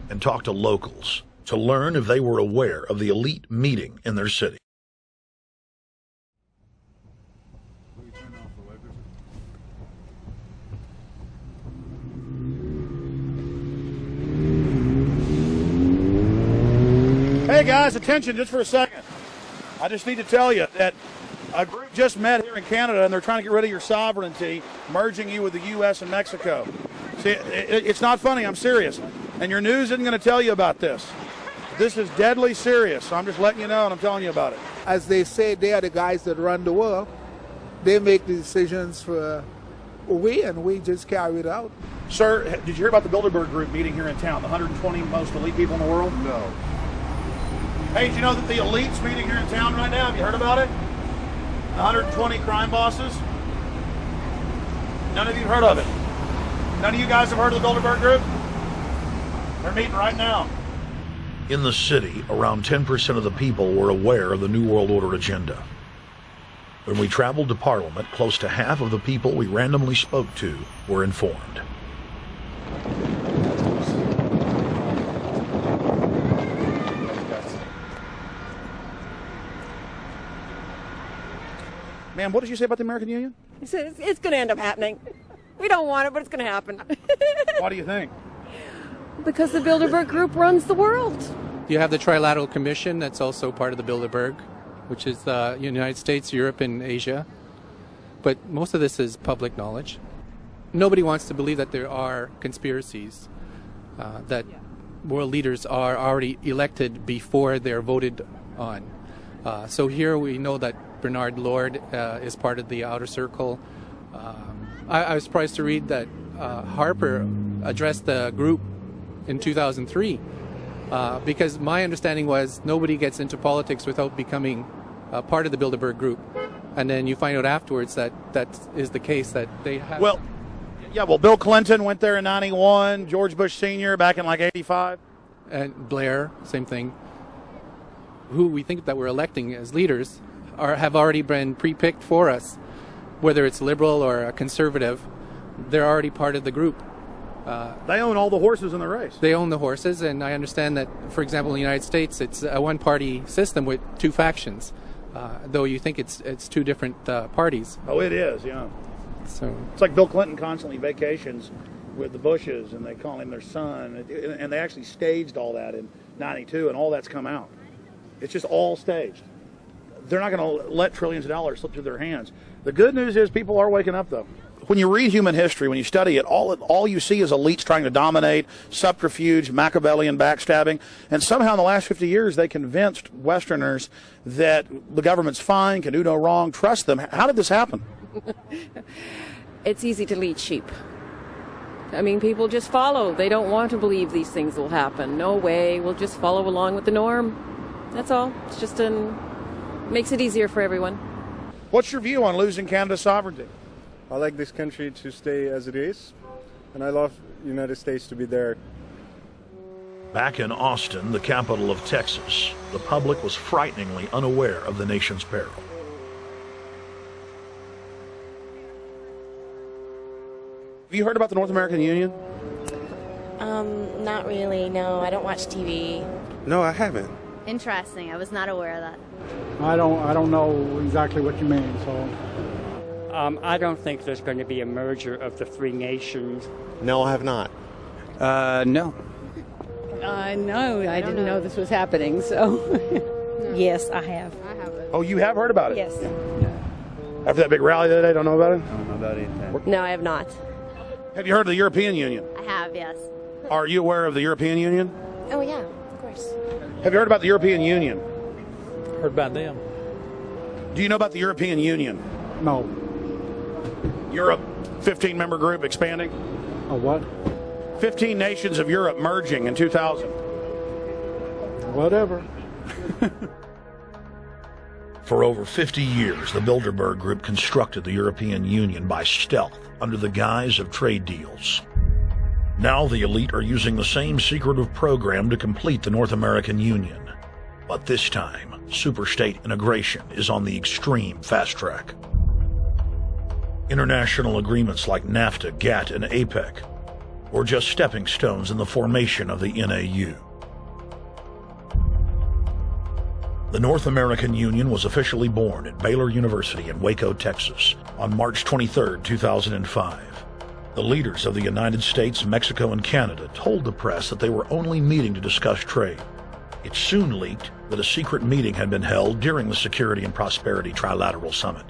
and talked to locals to learn if they were aware of the elite meeting in their city. Hey guys, attention just for a second. I just need to tell you that a group just met here in Canada and they're trying to get rid of your sovereignty, merging you with the U.S. and Mexico. See, it's not funny, I'm serious. And your news isn't going to tell you about this. This is deadly serious, so I'm just letting you know and I'm telling you about it. As they say, they are the guys that run the world. They make the decisions for we, and we just carry it out. Sir, did you hear about the Bilderberg Group meeting here in town, the 120 most elite people in the world? No. Hey, did you know that the elite's meeting here in town right now? Have you heard about it? 120 crime bosses? None of you heard of it? None of you guys have heard of the Bilderberg Group? They're meeting right now. In the city, around 10% of the people were aware of the New World Order agenda. When we traveled to Parliament, close to half of the people we randomly spoke to were informed. Ma'am, what did you say about the American Union? It's going to end up happening. We don't want it, but it's going to happen. Why do you think? Because the Bilderberg Group runs the world. You have the Trilateral Commission that's also part of the Bilderberg, which is the United States, Europe, and Asia. But most of this is public knowledge. Nobody wants to believe that there are conspiracies, that world leaders are already elected before they're voted on. So here we know that Bernard Lord is part of the outer circle. I was surprised to read that Harper addressed the group in 2003 because my understanding was nobody gets into politics without becoming part of the Bilderberg Group. And then you find out afterwards that that is the case, that they have... Well, Bill Clinton went there in 91, George Bush Sr. back in like 85. And Blair, same thing. Who we think that we're electing as leaders have already been pre-picked for us. Whether it's liberal or a conservative, they're already part of the group. They own all the horses in the race. They own the horses, and I understand that, for example, in the United States, it's a one-party system with two factions, though you think it's two different parties. Oh, it is, yeah. So it's like Bill Clinton constantly vacations with the Bushes, and they call him their son, and they actually staged all that in 92, and all that's come out. It's just all staged. They're not going to let trillions of dollars slip through their hands. The good news is people are waking up, though. When you read human history, when you study it, all you see is elites trying to dominate, subterfuge, Machiavellian backstabbing, and somehow in the last 50 years they convinced Westerners that the government's fine, can do no wrong, trust them. How did this happen? It's easy to lead sheep. I mean, people just follow. They don't want to believe these things will happen. No way. We'll just follow along with the norm. That's all. It's just makes it easier for everyone. What's your view on losing Canada's sovereignty? I like this country to stay as it is, and I love the United States to be there. Back in Austin, the capital of Texas, the public was frighteningly unaware of the nation's peril. Have you heard about the North American Union? Not really, no. I don't watch TV. No, I haven't. Interesting. I was not aware of that. I don't know exactly what you mean, so... I don't think there's going to be a merger of the three nations. No, I have not. No. No, I didn't know this was happening, so... Yes, I have. Oh, you have heard about it? Yes. After that big rally the other day, don't know about it? I don't know about anything. No, I have not. Have you heard of the European Union? I have, yes. Are you aware of the European Union? Oh, yeah, of course. Have you heard about the European Union? Heard about them. Do you know about the European Union? No. Europe, 15-member group expanding? A what? 15 nations of Europe merging in 2000. Whatever. For over 50 years, the Bilderberg Group constructed the European Union by stealth under the guise of trade deals. Now the elite are using the same secretive program to complete the North American Union. But this time, superstate integration is on the extreme fast track. International agreements like NAFTA, GATT, and APEC were just stepping stones in the formation of the NAU. The North American Union was officially born at Baylor University in Waco, Texas, on March 23, 2005. The leaders of the United States, Mexico, and Canada told the press that they were only meeting to discuss trade. It soon leaked that a secret meeting had been held during the Security and Prosperity Trilateral Summit.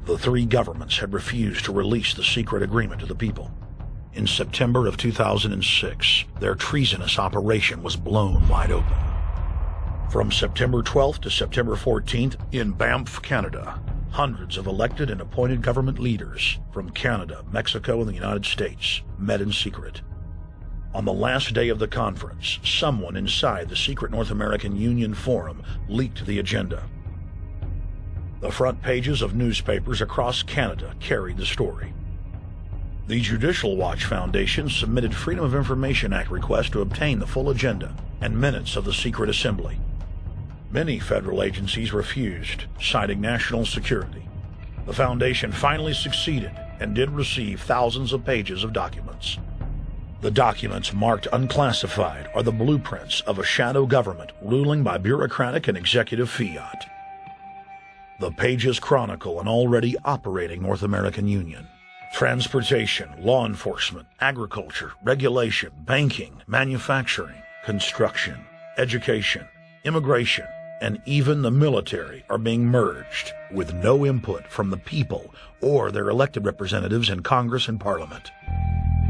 The three governments had refused to release the secret agreement to the people. In September of 2006, their treasonous operation was blown wide open. From September 12th to September 14th, in Banff, Canada, hundreds of elected and appointed government leaders from Canada, Mexico, and the United States met in secret. On the last day of the conference, someone inside the secret North American Union Forum leaked the agenda. The front pages of newspapers across Canada carried the story. The Judicial Watch Foundation submitted Freedom of Information Act requests to obtain the full agenda and minutes of the secret assembly. Many federal agencies refused, citing national security. The foundation finally succeeded and did receive thousands of pages of documents. The documents marked unclassified are the blueprints of a shadow government ruling by bureaucratic and executive fiat. The pages chronicle an already operating North American Union. Transportation, law enforcement, agriculture, regulation, banking, manufacturing, construction, education, immigration, and even the military are being merged with no input from the people or their elected representatives in Congress and Parliament.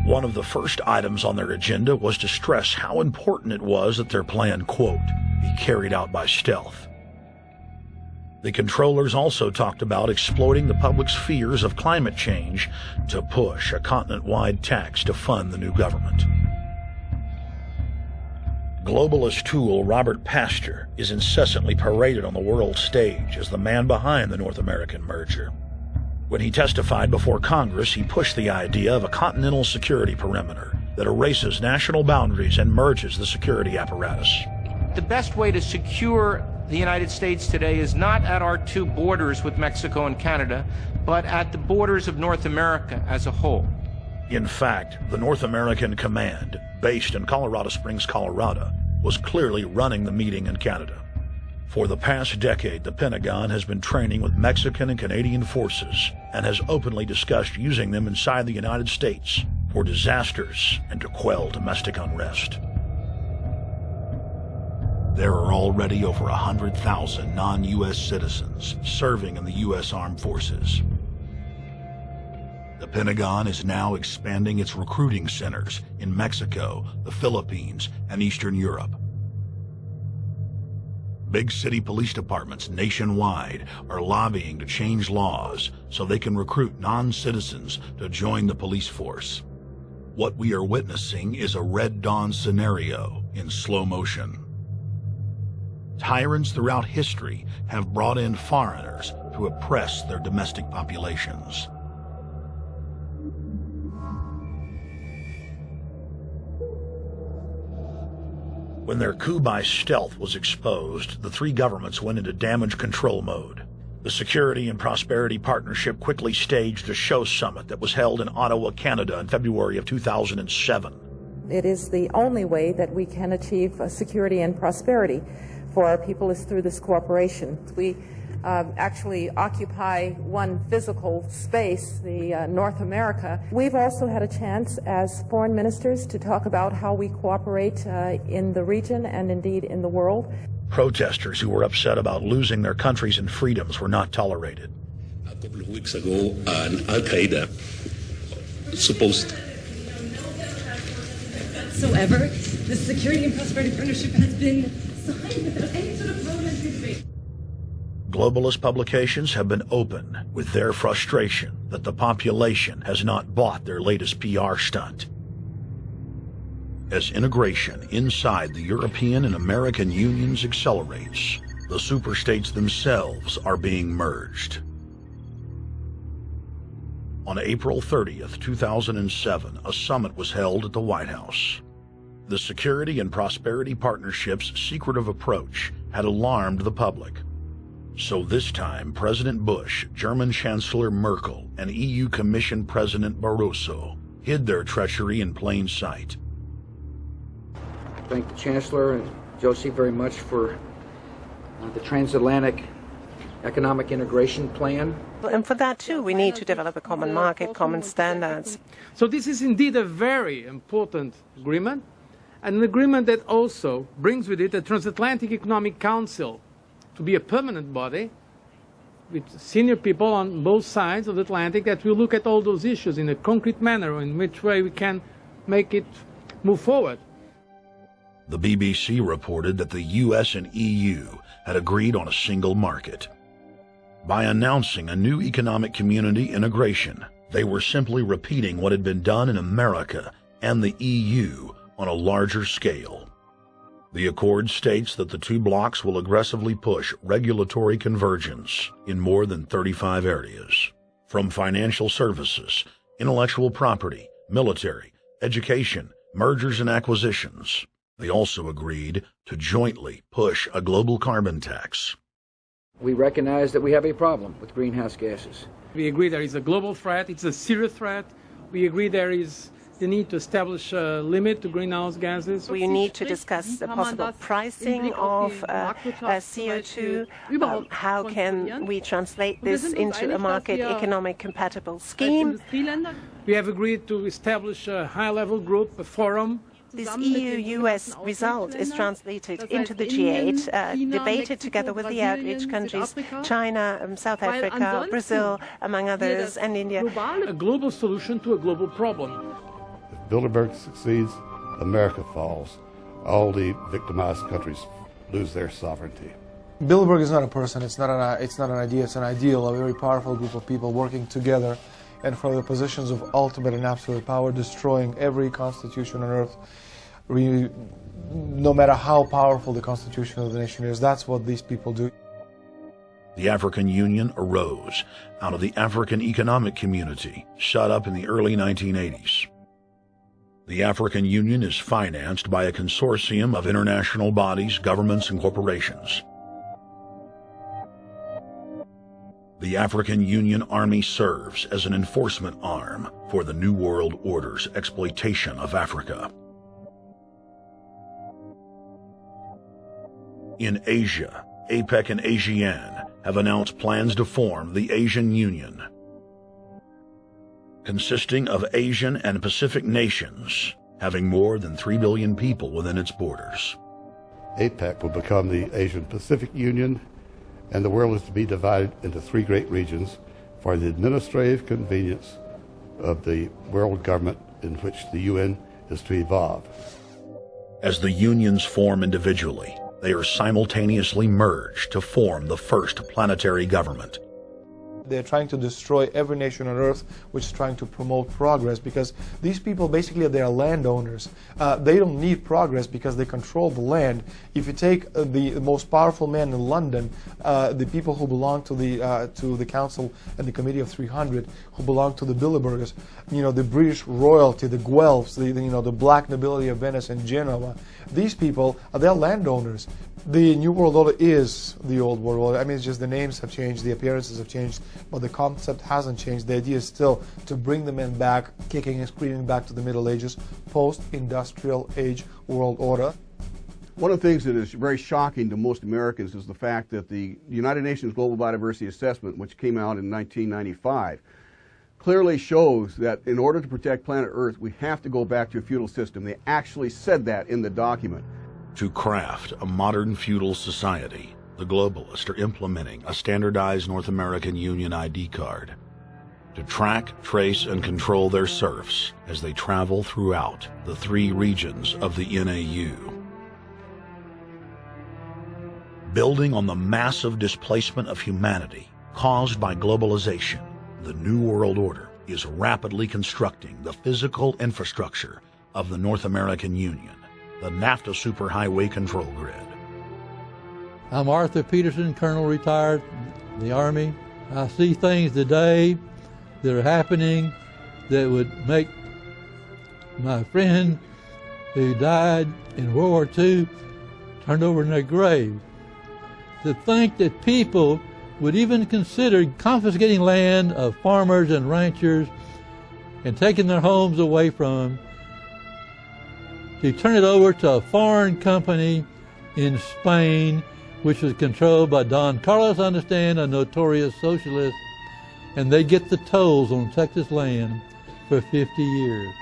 One of the first items on their agenda was to stress how important it was that their plan, quote, be carried out by stealth. The controllers also talked about exploiting the public's fears of climate change to push a continent-wide tax to fund the new government. Globalist tool Robert Pastor is incessantly paraded on the world stage as the man behind the North American merger. When he testified before Congress, he pushed the idea of a continental security perimeter that erases national boundaries and merges the security apparatus. The best way to secure the United States today is not at our two borders with Mexico and Canada, but at the borders of North America as a whole. In fact, the North American Command, based in Colorado Springs, Colorado, was clearly running the meeting in Canada. For the past decade, the Pentagon has been training with Mexican and Canadian forces and has openly discussed using them inside the United States for disasters and to quell domestic unrest. There are already over 100,000 non-U.S. citizens serving in the U.S. Armed Forces. The Pentagon is now expanding its recruiting centers in Mexico, the Philippines, and Eastern Europe. Big city police departments nationwide are lobbying to change laws so they can recruit non-citizens to join the police force. What we are witnessing is a Red Dawn scenario in slow motion. Tyrants throughout history have brought in foreigners to oppress their domestic populations. When their coup by stealth was exposed, the three governments went into damage control mode. The Security and Prosperity Partnership quickly staged a show summit that was held in Ottawa, Canada in February of 2007. It is the only way that we can achieve security and prosperity for our people is through this cooperation. We actually occupy one physical space, the North America. We've also had a chance as foreign ministers to talk about how we cooperate in the region and indeed in the world. Protesters who were upset about losing their countries and freedoms were not tolerated. A couple of weeks ago, an Al-Qaeda supposed. Whatsoever, the Security and Prosperity Partnership has been signed without any sort of parliamentary debate. Globalist publications have been open with their frustration that the population has not bought their latest PR stunt. As integration inside the European and American unions accelerates, the superstates themselves are being merged. On April 30th, 2007, a summit was held at the White House. The Security and Prosperity Partnership's secretive approach had alarmed the public. So this time, President Bush, German Chancellor Merkel, and EU Commission President Barroso hid their treachery in plain sight. Thank the Chancellor and Josie very much for the transatlantic economic integration plan. And for that too, we need to develop a common market, common standards. So this is indeed a very important agreement, an agreement that also brings with it a transatlantic economic council to be a permanent body with senior people on both sides of the Atlantic that will look at all those issues in a concrete manner, in which way we can make it move forward. The BBC reported that the US and EU had agreed on a single market. By announcing a new economic community integration, they were simply repeating what had been done in America and the EU on a larger scale. The accord states that the two blocs will aggressively push regulatory convergence in more than 35 areas, from financial services, intellectual property, military, education, mergers and acquisitions. They also agreed to jointly push a global carbon tax. We recognize that we have a problem with greenhouse gases. We agree there is a global threat, it's a serious threat. We agree there is the need to establish a limit to greenhouse gases. We need to discuss the possible pricing of CO2. How can we translate this into a market economic compatible scheme? We have agreed to establish a high-level group, a forum. This EU-US result is translated into the G8, debated together with the outreach countries, China, South Africa, Brazil, among others, and India. A global solution to a global problem. If Bilderberg succeeds, America falls. All the victimized countries lose their sovereignty. Bilderberg is not a person, it's not an idea, it's an ideal, a very powerful group of people working together and for the positions of ultimate and absolute power, destroying every constitution on earth, no matter how powerful the constitution of the nation is. That's what these people do. The African Union arose out of the African Economic Community, set up in the early 1980s. The African Union is financed by a consortium of international bodies, governments, and corporations. The African Union Army serves as an enforcement arm for the New World Order's exploitation of Africa. In Asia, APEC and ASEAN have announced plans to form the Asian Union, consisting of Asian and Pacific nations, having more than 3 billion people within its borders. APEC will become the Asian Pacific Union, and the world is to be divided into 3 great regions for the administrative convenience of the world government in which the UN is to evolve. As the unions form individually, they are simultaneously merged to form the first planetary government. They're trying to destroy every nation on earth which is trying to promote progress, because these people basically they are landowners. They don't need progress because they control the land. If you take the most powerful man in London, the people who belong to the Council and the Committee of 300, who belong to the Bilderbergers, the British royalty, the Guelphs, the black nobility of Venice and Genoa, these people they're landowners. The New World Order is the Old World Order. I mean, it's just the names have changed, the appearances have changed, but the concept hasn't changed. The idea is still to bring the men back, kicking and screaming back to the Middle Ages, post-industrial age world order. One of the things that is very shocking to most Americans is the fact that the United Nations Global Biodiversity Assessment, which came out in 1995, clearly shows that in order to protect planet Earth, we have to go back to a feudal system. They actually said that in the document. To craft a modern feudal society, the globalists are implementing a standardized North American Union ID card to track, trace, and control their serfs as they travel throughout the 3 regions of the NAU. Building on the massive displacement of humanity caused by globalization, the New World Order is rapidly constructing the physical infrastructure of the North American Union, the NAFTA Superhighway Control Grid. I'm Arthur Peterson, Colonel retired, the Army. I see things today that are happening that would make my friend who died in World War II turn over in their grave. To think that people would even consider confiscating land of farmers and ranchers and taking their homes away from them, to turn it over to a foreign company in Spain, which was controlled by Don Carlos, I understand, a notorious socialist, and they get the tolls on Texas land for 50 years.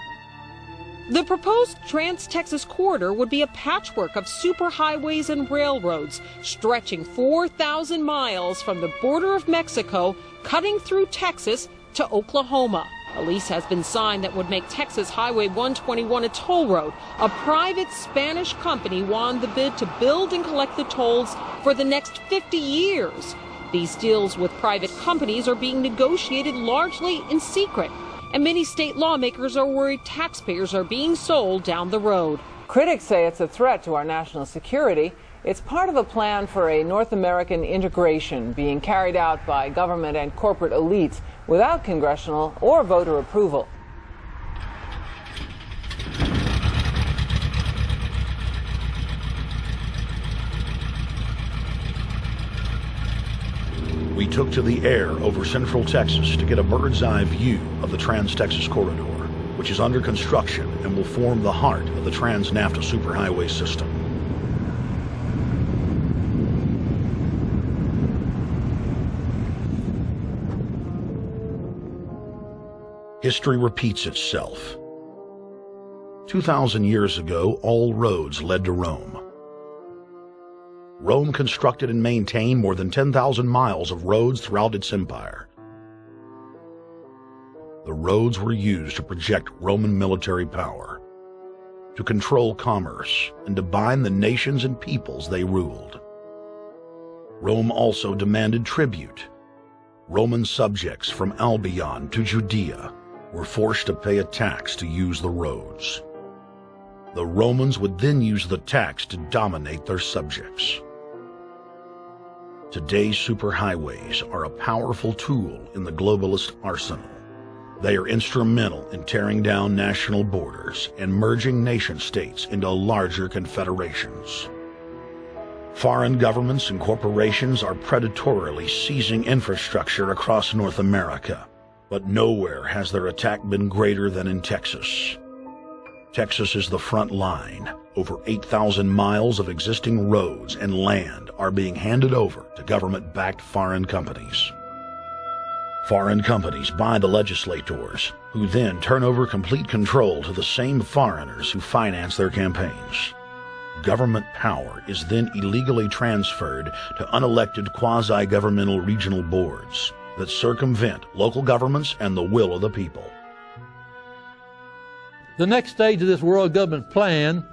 The proposed Trans-Texas corridor would be a patchwork of superhighways and railroads stretching 4,000 miles from the border of Mexico, cutting through Texas to Oklahoma. A lease has been signed that would make Texas Highway 121 a toll road. A private Spanish company won the bid to build and collect the tolls for the next 50 years. These deals with private companies are being negotiated largely in secret, and many state lawmakers are worried taxpayers are being sold down the road. Critics say it's a threat to our national security. It's part of a plan for a North American integration being carried out by government and corporate elites without congressional or voter approval. We took to the air over central Texas to get a bird's-eye view of the Trans-Texas Corridor, which is under construction and will form the heart of the Trans-NAFTA superhighway system. History repeats itself. 2,000 years ago, all roads led to Rome. Rome constructed and maintained more than 10,000 miles of roads throughout its empire. The roads were used to project Roman military power, to control commerce, and to bind the nations and peoples they ruled. Rome also demanded tribute. Roman subjects from Albion to Judea were forced to pay a tax to use the roads. The Romans would then use the tax to dominate their subjects. Today's superhighways are a powerful tool in the globalist arsenal. They are instrumental in tearing down national borders and merging nation-states into larger confederations. Foreign governments and corporations are predatorily seizing infrastructure across North America, but nowhere has their attack been greater than in Texas. Texas is the front line. Over 8,000 miles of existing roads and land are being handed over to government-backed foreign companies. Foreign companies buy the legislators, who then turn over complete control to the same foreigners who finance their campaigns. Government power is then illegally transferred to unelected quasi-governmental regional boards that circumvent local governments and the will of the people. The next stage of this world government plan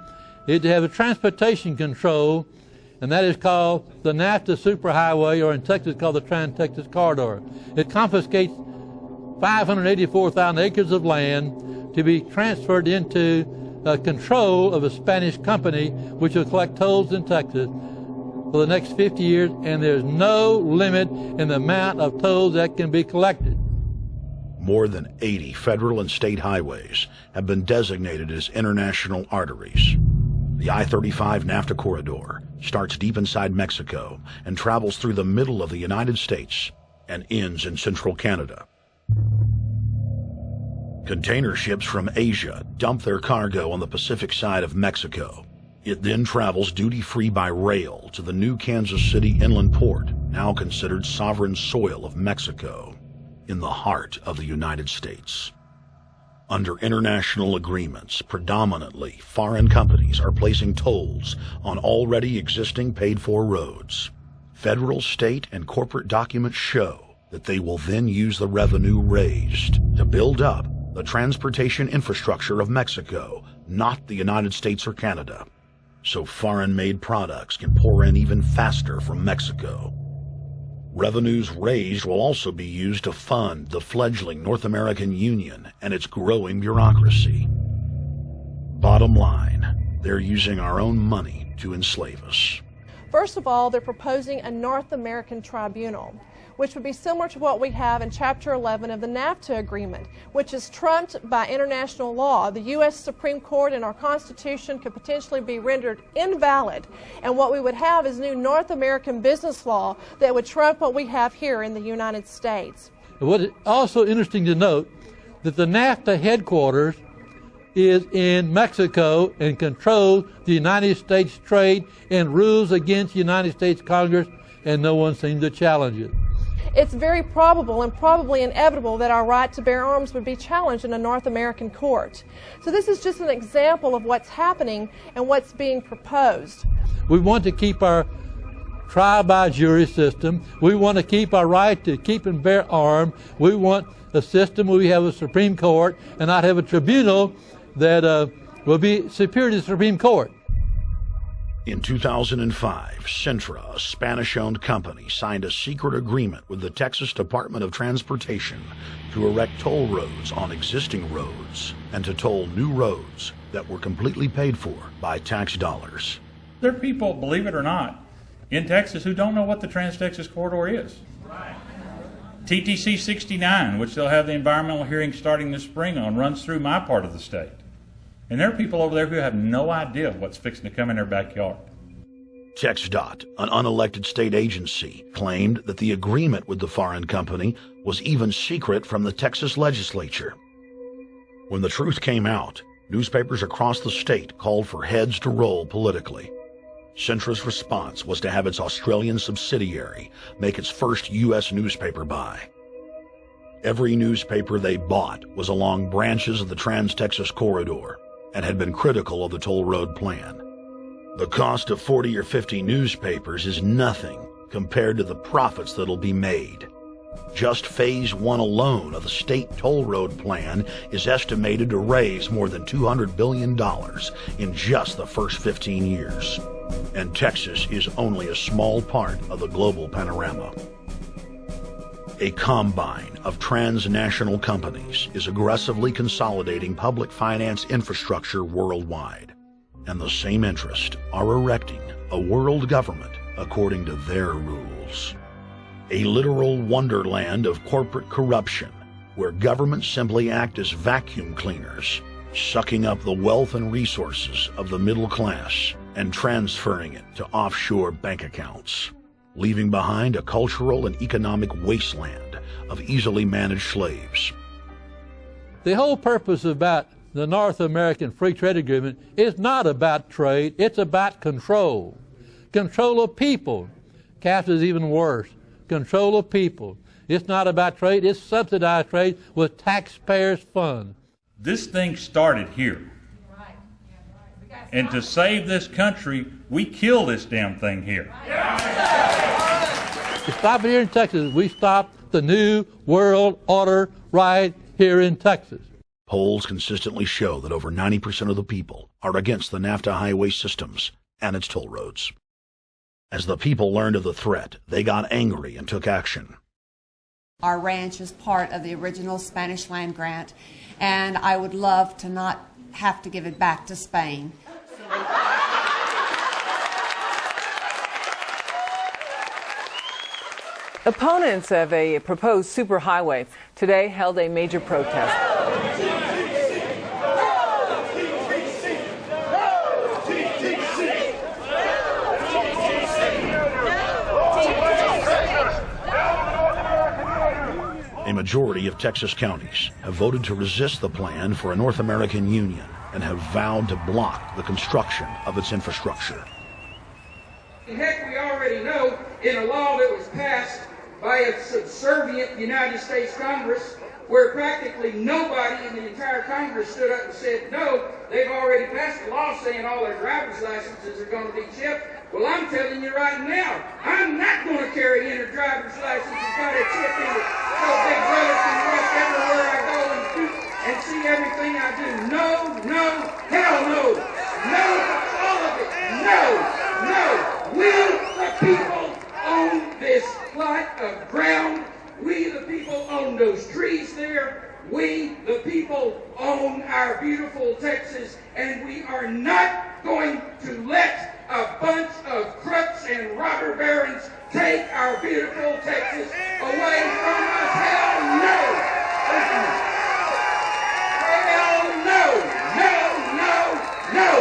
is to have a transportation control, and that is called the NAFTA superhighway, or in Texas called the Trans-Texas Corridor. It confiscates 584,000 acres of land to be transferred into control of a Spanish company which will collect tolls in Texas for the next 50 years, and there's no limit in the amount of tolls that can be collected. More than 80 federal and state highways have been designated as international arteries. The I-35 NAFTA corridor starts deep inside Mexico and travels through the middle of the United States and ends in central Canada. Container ships from Asia dump their cargo on the Pacific side of Mexico. It then travels duty-free by rail to the new Kansas City inland port, now considered sovereign soil of Mexico, in the heart of the United States. Under international agreements, predominantly foreign companies are placing tolls on already existing paid-for roads. Federal, state, and corporate documents show that they will then use the revenue raised to build up the transportation infrastructure of Mexico, not the United States or Canada, so foreign-made products can pour in even faster from Mexico. Revenues raised will also be used to fund the fledgling North American Union and its growing bureaucracy. Bottom line, they're using our own money to enslave us. First of all, they're proposing a North American tribunal, which would be similar to what we have in Chapter 11 of the NAFTA agreement, which is trumped by international law. The U.S. Supreme Court and our Constitution could potentially be rendered invalid, and what we would have is new North American business law that would trump what we have here in the United States. What is also interesting to note that the NAFTA headquarters is in Mexico and controls the United States trade and rules against the United States Congress, and no one seems to challenge it. It's very probable and probably inevitable that our right to bear arms would be challenged in a North American court. So this is just an example of what's happening and what's being proposed. We want to keep our trial by jury system. We want to keep our right to keep and bear arms. We want a system where we have a Supreme Court and not have a tribunal that will be superior to the Supreme Court. In 2005, Cintra, a Spanish-owned company, signed a secret agreement with the Texas Department of Transportation to erect toll roads on existing roads and to toll new roads that were completely paid for by tax dollars. There are people, believe it or not, in Texas who don't know what the Trans-Texas Corridor is. Right. TTC 69, which they'll have the environmental hearing starting this spring on, runs through my part of the state. And there are people over there who have no idea what's fixing to come in their backyard. TxDOT, an unelected state agency, claimed that the agreement with the foreign company was even secret from the Texas legislature. When the truth came out, newspapers across the state called for heads to roll politically. Cintra's response was to have its Australian subsidiary make its first U.S. newspaper buy. Every newspaper they bought was along branches of the Trans-Texas Corridor and had been critical of the toll road plan. The cost of 40 or 50 newspapers is nothing compared to the profits that'll be made. Just Phase 1 alone of the state toll road plan is estimated to raise more than $200 billion in just the first 15 years. And Texas is only a small part of the global panorama. A combine of transnational companies is aggressively consolidating public finance infrastructure worldwide, and the same interests are erecting a world government according to their rules. A literal wonderland of corporate corruption, where governments simply act as vacuum cleaners, sucking up the wealth and resources of the middle class and transferring it to offshore bank accounts, leaving behind a cultural and economic wasteland of easily managed slaves. The whole purpose about the North American Free Trade Agreement is not about trade, it's about control. Control of people. CAFTA is even worse. Control of people. It's not about trade, it's subsidized trade with taxpayers' funds. This thing started here. And to save this country, we kill this damn thing here. To stop it here in Texas, we stop the New World Order right here in Texas. Polls consistently show that over 90% of the people are against the NAFTA highway systems and its toll roads. As the people learned of the threat, they got angry and took action. Our ranch is part of the original Spanish land grant, and I would love to not have to give it back to Spain. Opponents of a proposed superhighway today held a major protest. A majority of Texas counties have voted to resist the plan for a North American Union and have vowed to block the construction of its infrastructure. Heck, we already know in a law that was passed by a subservient United States Congress, where practically nobody in the entire Congress stood up and said, no, they've already passed a law saying all their driver's licenses are going to be chipped. Well, I'm telling you right now, I'm not going to carry in a driver's license that's got a chip in it so Big Brother can watch everywhere I go and see everything I do. No, no, hell no. No, all of it. No, no. We, the people, own this plot of ground. We, the people, own those trees there. We, the people, own our beautiful Texas, and we are not going to let a bunch of crooks and robber barons take our beautiful Texas away from us. Hell no! Hell no! No, no, no!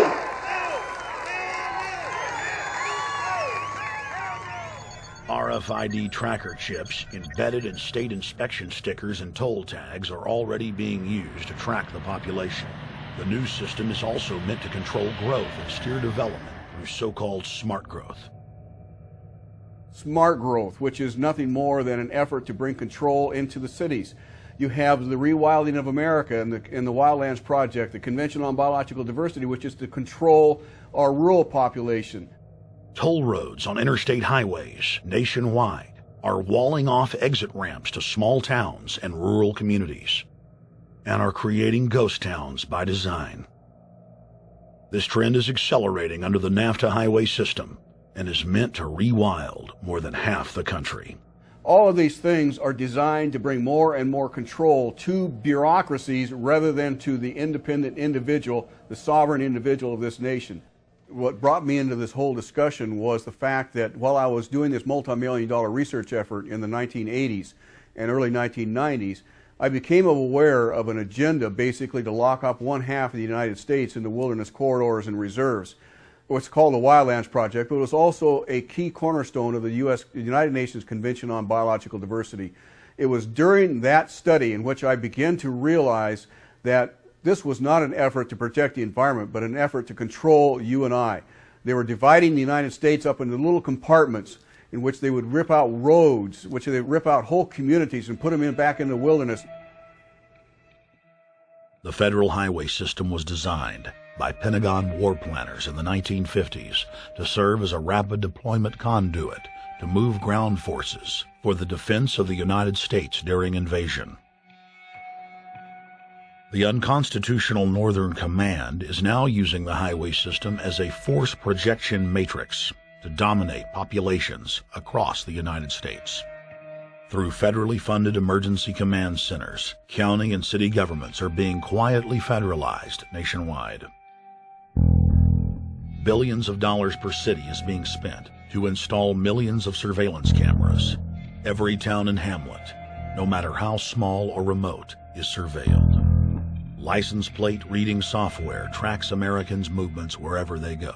RFID tracker chips embedded in state inspection stickers and toll tags are already being used to track the population. The new system is also meant to control growth and steer development through so-called smart growth. smart growth, which is nothing more than an effort to bring control into the cities. You have the rewilding of America and the Wildlands Project, the Convention on Biological Diversity, which is to control our rural population. Toll roads on interstate highways nationwide are walling off exit ramps to small towns and rural communities, and are creating ghost towns by design. This trend is accelerating under the NAFTA highway system and is meant to rewild more than half the country. All of these things are designed to bring more and more control to bureaucracies rather than to the independent individual, the sovereign individual of this nation. What brought me into this whole discussion was the fact that while I was doing this multi-million-dollar research effort in the 1980s and early 1990s, I became aware of an agenda basically to lock up one half of the United States into wilderness corridors and reserves. What's called the Wildlands Project, but it was also a key cornerstone of the United Nations Convention on Biological Diversity. It was during that study in which I began to realize that this was not an effort to protect the environment, but an effort to control you and I. They were dividing the United States up into little compartments in which they would rip out roads, which they would rip out whole communities and put them back in the wilderness. The federal highway system was designed by Pentagon war planners in the 1950s to serve as a rapid deployment conduit to move ground forces for the defense of the United States during invasion. The unconstitutional Northern Command is now using the highway system as a force projection matrix to dominate populations across the United States. Through federally funded emergency command centers, county and city governments are being quietly federalized nationwide. Billions of dollars per city is being spent to install millions of surveillance cameras. Every town and hamlet, no matter how small or remote, is surveilled. License plate reading software tracks Americans' movements wherever they go.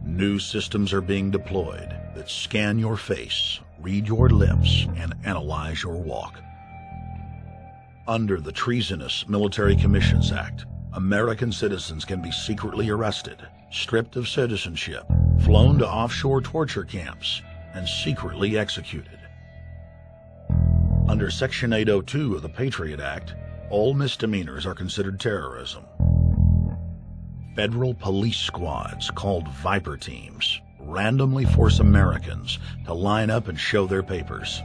New systems are being deployed that scan your face, read your lips, and analyze your walk. Under the Treasonous Military Commissions Act, American citizens can be secretly arrested, stripped of citizenship, flown to offshore torture camps, and secretly executed. Under Section 802 of the Patriot Act, all misdemeanors are considered terrorism. Federal police squads, called Viper teams, randomly force Americans to line up and show their papers.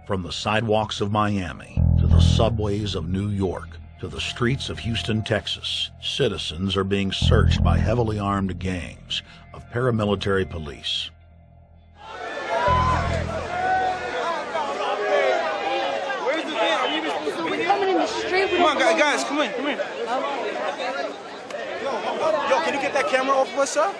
From the sidewalks of Miami to the subways of New York to the streets of Houston, Texas, citizens are being searched by heavily armed gangs of paramilitary police. Come on, guys, come in. Yo, can you get that camera off of us, sir?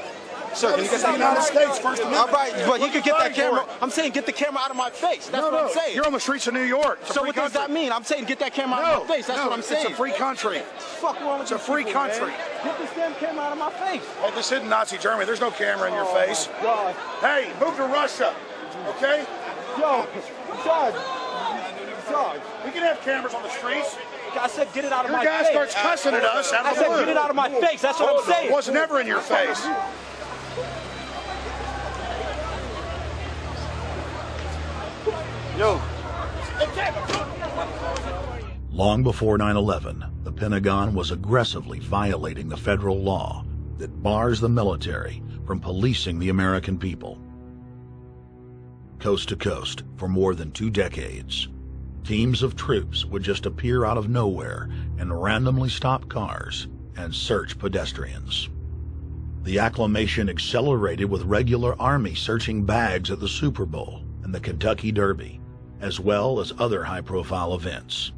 Sir, can you get that United States First Amendment? All right, but you can get that camera. I'm saying get the camera out of my face. That's what I'm saying. You're on the streets of New York. So what does that mean? I'm saying get that camera out of my face. That's what I'm saying. It's a free country. Fuck wrong with It's a free country. Get this damn camera out of my face. Hey, this isn't Nazi Germany. There's no camera in your face. God. Hey, move to Russia, okay? Yo, Judge. We can have cameras on the streets. I said get it out of my face. Your guy starts cussing at us out of the blue. I said get it out of my face. That's what I'm saying. It was never in your face. Yo. Long before 9/11, the Pentagon was aggressively violating the federal law that bars the military from policing the American people. Coast to coast, for more than 2 decades, teams of troops would just appear out of nowhere and randomly stop cars and search pedestrians. The acclamation accelerated with regular Army searching bags at the Super Bowl and the Kentucky Derby, as well as other high-profile events.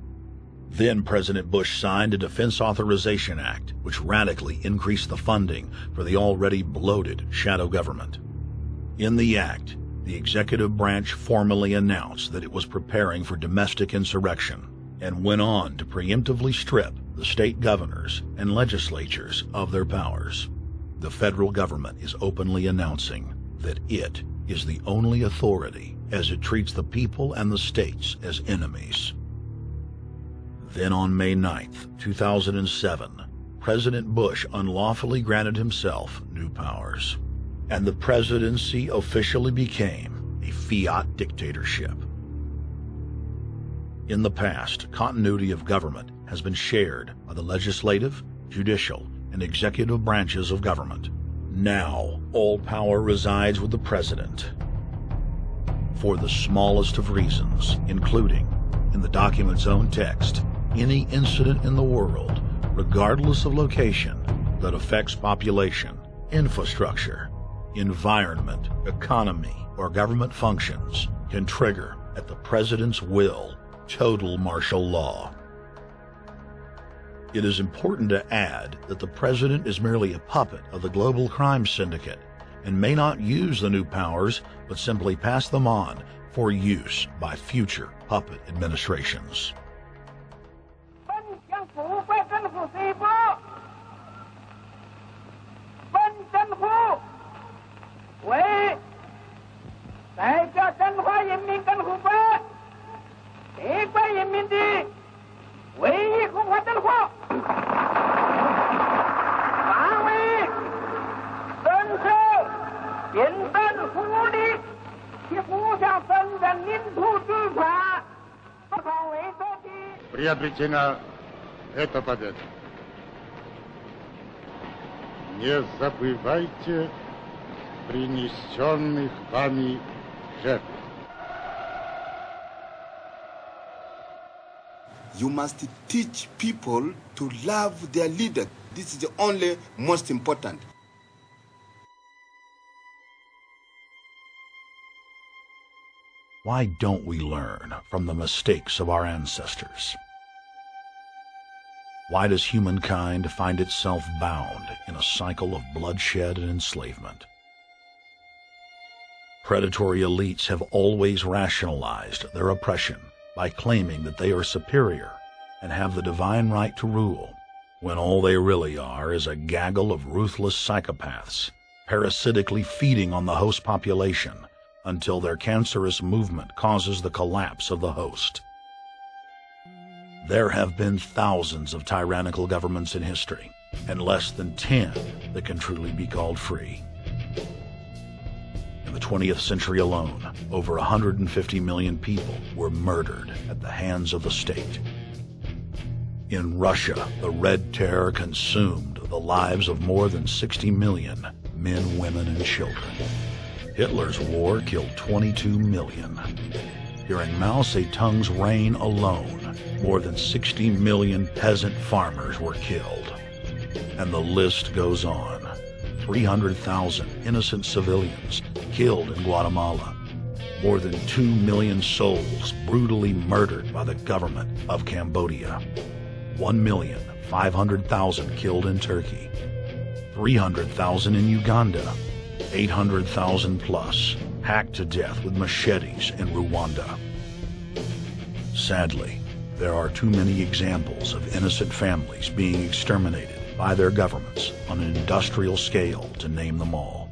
Then President Bush signed a Defense Authorization Act, which radically increased the funding for the already bloated shadow government. In the act, the executive branch formally announced that it was preparing for domestic insurrection and went on to preemptively strip the state governors and legislatures of their powers. The federal government is openly announcing that it is the only authority as it treats the people and the states as enemies. Then on May 9th, 2007, President Bush unlawfully granted himself new powers. and the presidency officially became a fiat dictatorship. In the past, continuity of government has been shared by the legislative, judicial, and executive branches of government. Now, all power resides with the president. For the smallest of reasons, including, in the document's own text, any incident in the world, regardless of location, that affects population, infrastructure, environment, economy, or government functions can trigger, at the president's will, total martial law. It is important to add that the president is merely a puppet of the global crime syndicate and may not use the new powers, but simply pass them on for use by future puppet administrations. Приобретена эта победа. Не забывайте принесенных вами жертв. You must teach people to love their leader. This is the only most important. Why don't we learn from the mistakes of our ancestors? Why does humankind find itself bound in a cycle of bloodshed and enslavement? Predatory elites have always rationalized their oppression by claiming that they are superior and have the divine right to rule, when all they really are is a gaggle of ruthless psychopaths, parasitically feeding on the host population until their cancerous movement causes the collapse of the host. There have been thousands of tyrannical governments in history, and less than 10 that can truly be called free. In the 20th century alone, over 150 million people were murdered at the hands of the state. In Russia, the Red Terror consumed the lives of more than 60 million men, women, and children. Hitler's war killed 22 million. During Mao Zedong's reign alone, more than 60 million peasant farmers were killed. And the list goes on. 300,000 innocent civilians killed in Guatemala. More than 2 million souls brutally murdered by the government of Cambodia. 1,500,000 killed in Turkey. 300,000 in Uganda. 800,000 plus hacked to death with machetes in Rwanda. Sadly, there are too many examples of innocent families being exterminated by their governments on an industrial scale, to name them all.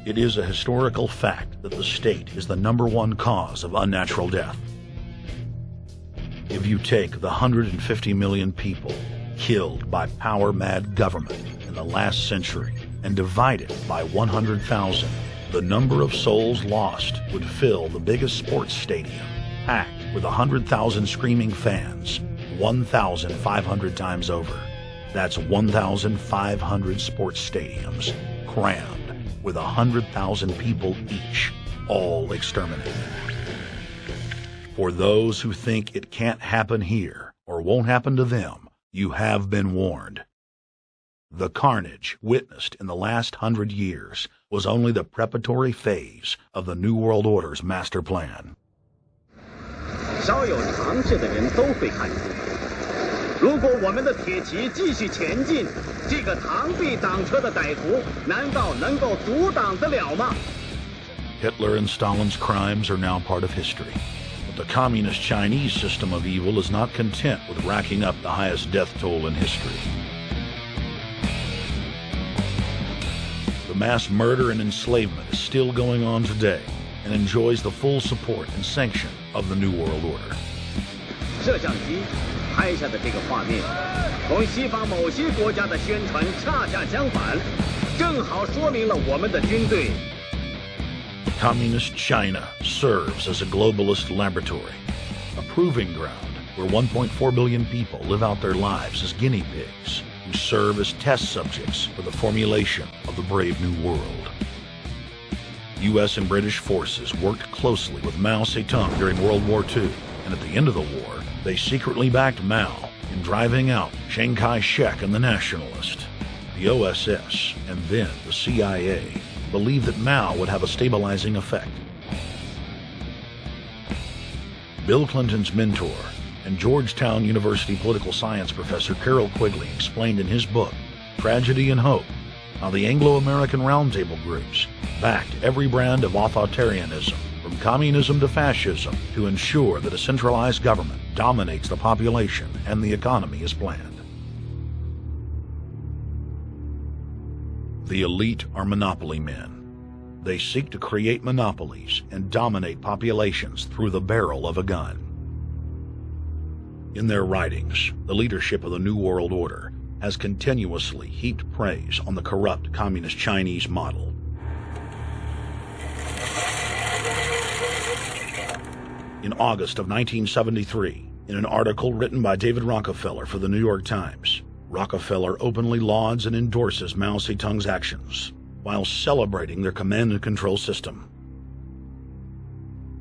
It is a historical fact that the state is the #1 cause of unnatural death. If you take the 150 million people killed by power-mad government in the last century and divide it by 100,000, the number of souls lost would fill the biggest sports stadium, packed with 100,000 screaming fans, 1,500 times over. That's 1,500 sports stadiums, crammed with 100,000 people each, all exterminated. For those who think it can't happen here or won't happen to them, you have been warned. The carnage witnessed in the last 100 years was only the preparatory phase of the New World Order's master plan. 稍有常识的人都会看出，如果我们的铁骑继续前进，这个螳臂挡车的歹徒难道能够阻挡得了吗？ Hitler and Stalin's crimes are now part of history. But the communist Chinese system of evil is not content with racking up the highest death toll in history. The mass murder and enslavement is still going on today and enjoys the full support and sanction of the New World Order. 摄像机拍下的这个画面，同西方某些国家的宣传恰恰相反。正好说明了我们的军队。 Communist China serves as a globalist laboratory, a proving ground where 1.4 billion people live out their lives as guinea pigs who serve as test subjects for the formulation of the brave new world. U.S. and British forces worked closely with Mao Zedong during World War II, and at the end of the war, they secretly backed Mao in driving out Chiang Kai-shek and the Nationalist. The OSS, and then the CIA, believed that Mao would have a stabilizing effect. Bill Clinton's mentor and Georgetown University political science professor Carol Quigley explained in his book, Tragedy and Hope, how the Anglo-American Roundtable groups backed every brand of authoritarianism, from communism to fascism, to ensure that a centralized government dominates the population and the economy as planned. The elite are monopoly men. They seek to create monopolies and dominate populations through the barrel of a gun. In their writings, the leadership of the New World Order has continuously heaped praise on the corrupt communist Chinese model. In August of 1973, in an article written by David Rockefeller for the New York Times, Rockefeller openly lauds and endorses Mao Zedong's actions, while celebrating their command and control system.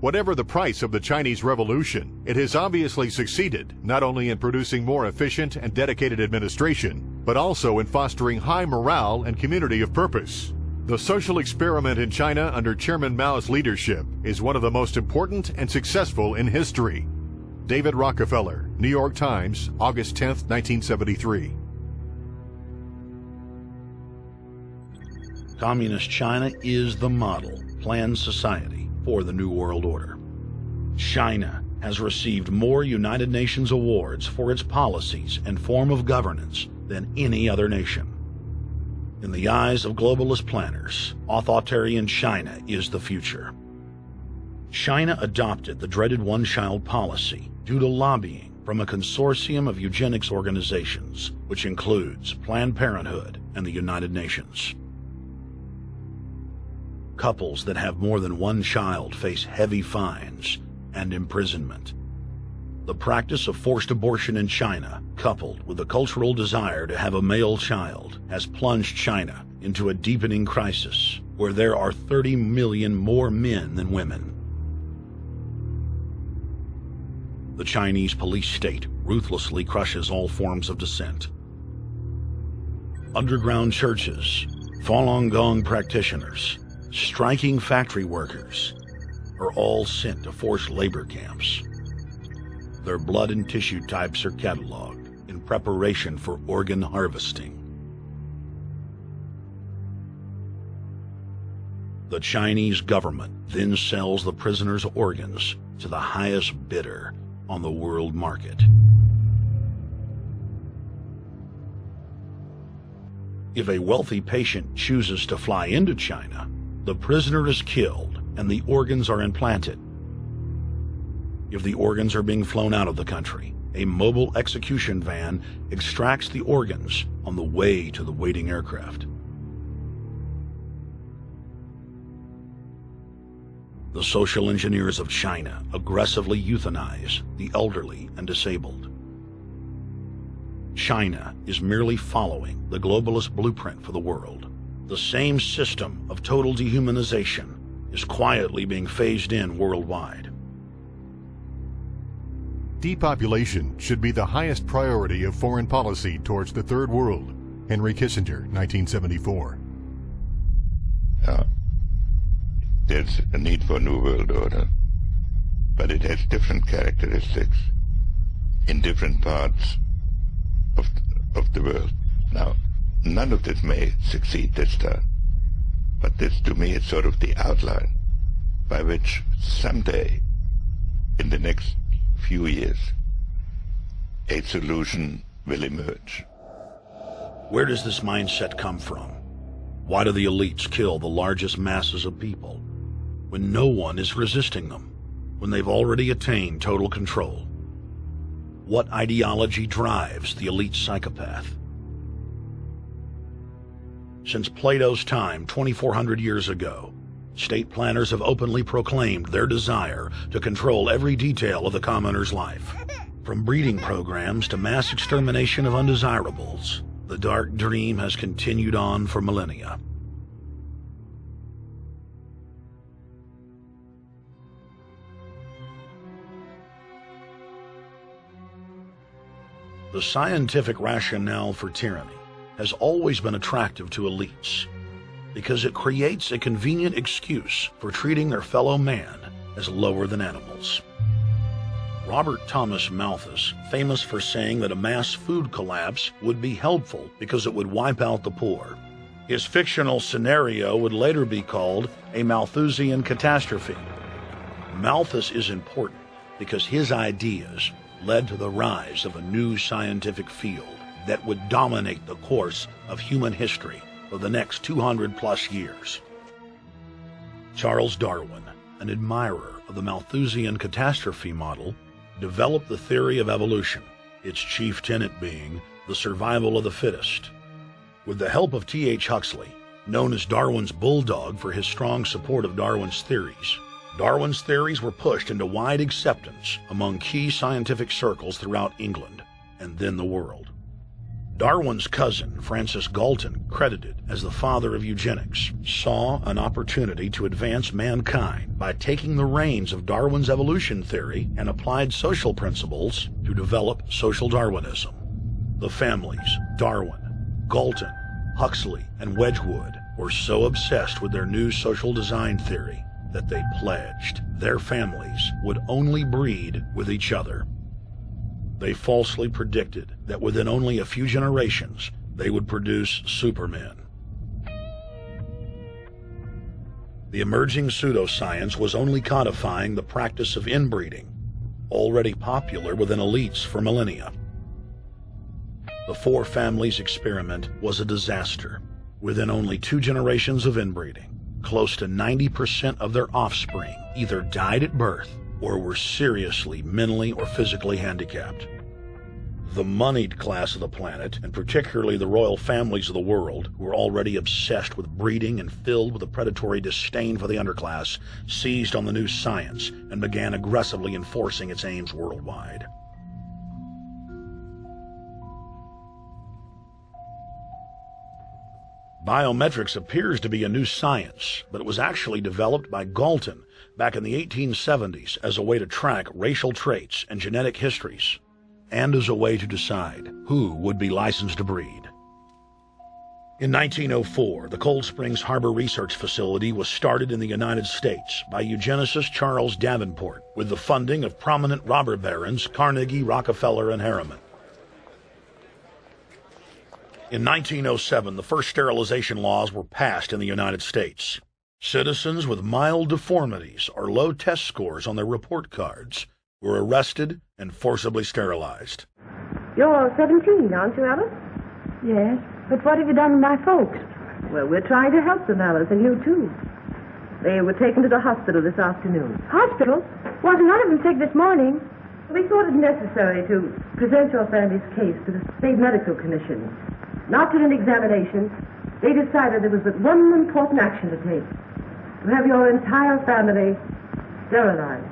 Whatever the price of the Chinese Revolution, it has obviously succeeded not only in producing more efficient and dedicated administration, but also in fostering high morale and community of purpose. The social experiment in China under Chairman Mao's leadership is one of the most important and successful in history. David Rockefeller, New York Times, August 10, 1973. Communist China is the model, planned society for the New World Order. China has received more United Nations awards for its policies and form of governance than any other nation. In the eyes of globalist planners, authoritarian China is the future. China adopted the dreaded one-child policy due to lobbying from a consortium of eugenics organizations, which includes Planned Parenthood and the United Nations. Couples that have more than one child face heavy fines and imprisonment. The practice of forced abortion in China, coupled with the cultural desire to have a male child, has plunged China into a deepening crisis where there are 30 million more men than women. The Chinese police state ruthlessly crushes all forms of dissent. Underground churches, Falun Gong practitioners, striking factory workers are all sent to forced labor camps. Their blood and tissue types are cataloged in preparation for organ harvesting. The Chinese government then sells the prisoners' organs to the highest bidder on the world market. If a wealthy patient chooses to fly into China, the prisoner is killed and the organs are implanted. If the organs are being flown out of the country, a mobile execution van extracts the organs on the way to the waiting aircraft. The social engineers of China aggressively euthanize the elderly and disabled. China is merely following the globalist blueprint for the world. The same system of total dehumanization is quietly being phased in worldwide. Depopulation should be the highest priority of foreign policy towards the Third World. Henry Kissinger, 1974. There's a need for a new world order, but it has different characteristics in different parts of the world. Now, none of this may succeed this time, but this to me is sort of the outline by which someday, in the next few years, a solution will emerge. Where does this mindset come from? Why do the elites kill the largest masses of people when no one is resisting them, when they've already attained total control? What ideology drives the elite psychopath? Since Plato's time 2,400 years ago, state planners have openly proclaimed their desire to control every detail of the commoner's life. From breeding programs to mass extermination of undesirables, the dark dream has continued on for millennia. The scientific rationale for tyranny has always been attractive to elites because it creates a convenient excuse for treating their fellow man as lower than animals. Robert Thomas Malthus, famous for saying that a mass food collapse would be helpful because it would wipe out the poor. His fictional scenario would later be called a Malthusian catastrophe. Malthus is important because his ideas led to the rise of a new scientific field that would dominate the course of human history for the next 200+ years. Charles Darwin, an admirer of the Malthusian catastrophe model, developed the theory of evolution, its chief tenet being the survival of the fittest. With the help of T.H. Huxley, known as Darwin's bulldog for his strong support of Darwin's theories were pushed into wide acceptance among key scientific circles throughout England and then the world. Darwin's cousin, Francis Galton, credited as the father of eugenics, saw an opportunity to advance mankind by taking the reins of Darwin's evolution theory and applied social principles to develop social Darwinism. The families Darwin, Galton, Huxley, and Wedgwood were so obsessed with their new social design theory that they pledged their families would only breed with each other. They falsely predicted that within only a few generations, they would produce supermen. The emerging pseudoscience was only codifying the practice of inbreeding, already popular within elites for millennia. The four families experiment was a disaster. Within only 2 generations of inbreeding, close to 90% of their offspring either died at birth or were seriously mentally or physically handicapped. The moneyed class of the planet, and particularly the royal families of the world, who were already obsessed with breeding and filled with a predatory disdain for the underclass, seized on the new science and began aggressively enforcing its aims worldwide. Biometrics appears to be a new science, but it was actually developed by Galton back in the 1870s as a way to track racial traits and genetic histories, and as a way to decide who would be licensed to breed. In 1904, the Cold Springs Harbor Research Facility was started in the United States by eugenicist Charles Davenport with the funding of prominent robber barons Carnegie, Rockefeller, and Harriman. In 1907, the first sterilization laws were passed in the United States. Citizens with mild deformities or low test scores on their report cards were arrested and forcibly sterilized. You're 17, aren't you, Alice? Yes, but what have you done with my folks? Well, we're trying to help them, Alice, and you too. They were taken to the hospital this afternoon. Hospital? Wasn't none of them sick this morning? We thought it necessary to present your family's case to the State Medical Commission. After an examination, they decided there was but one important action to take: to have your entire family sterilized.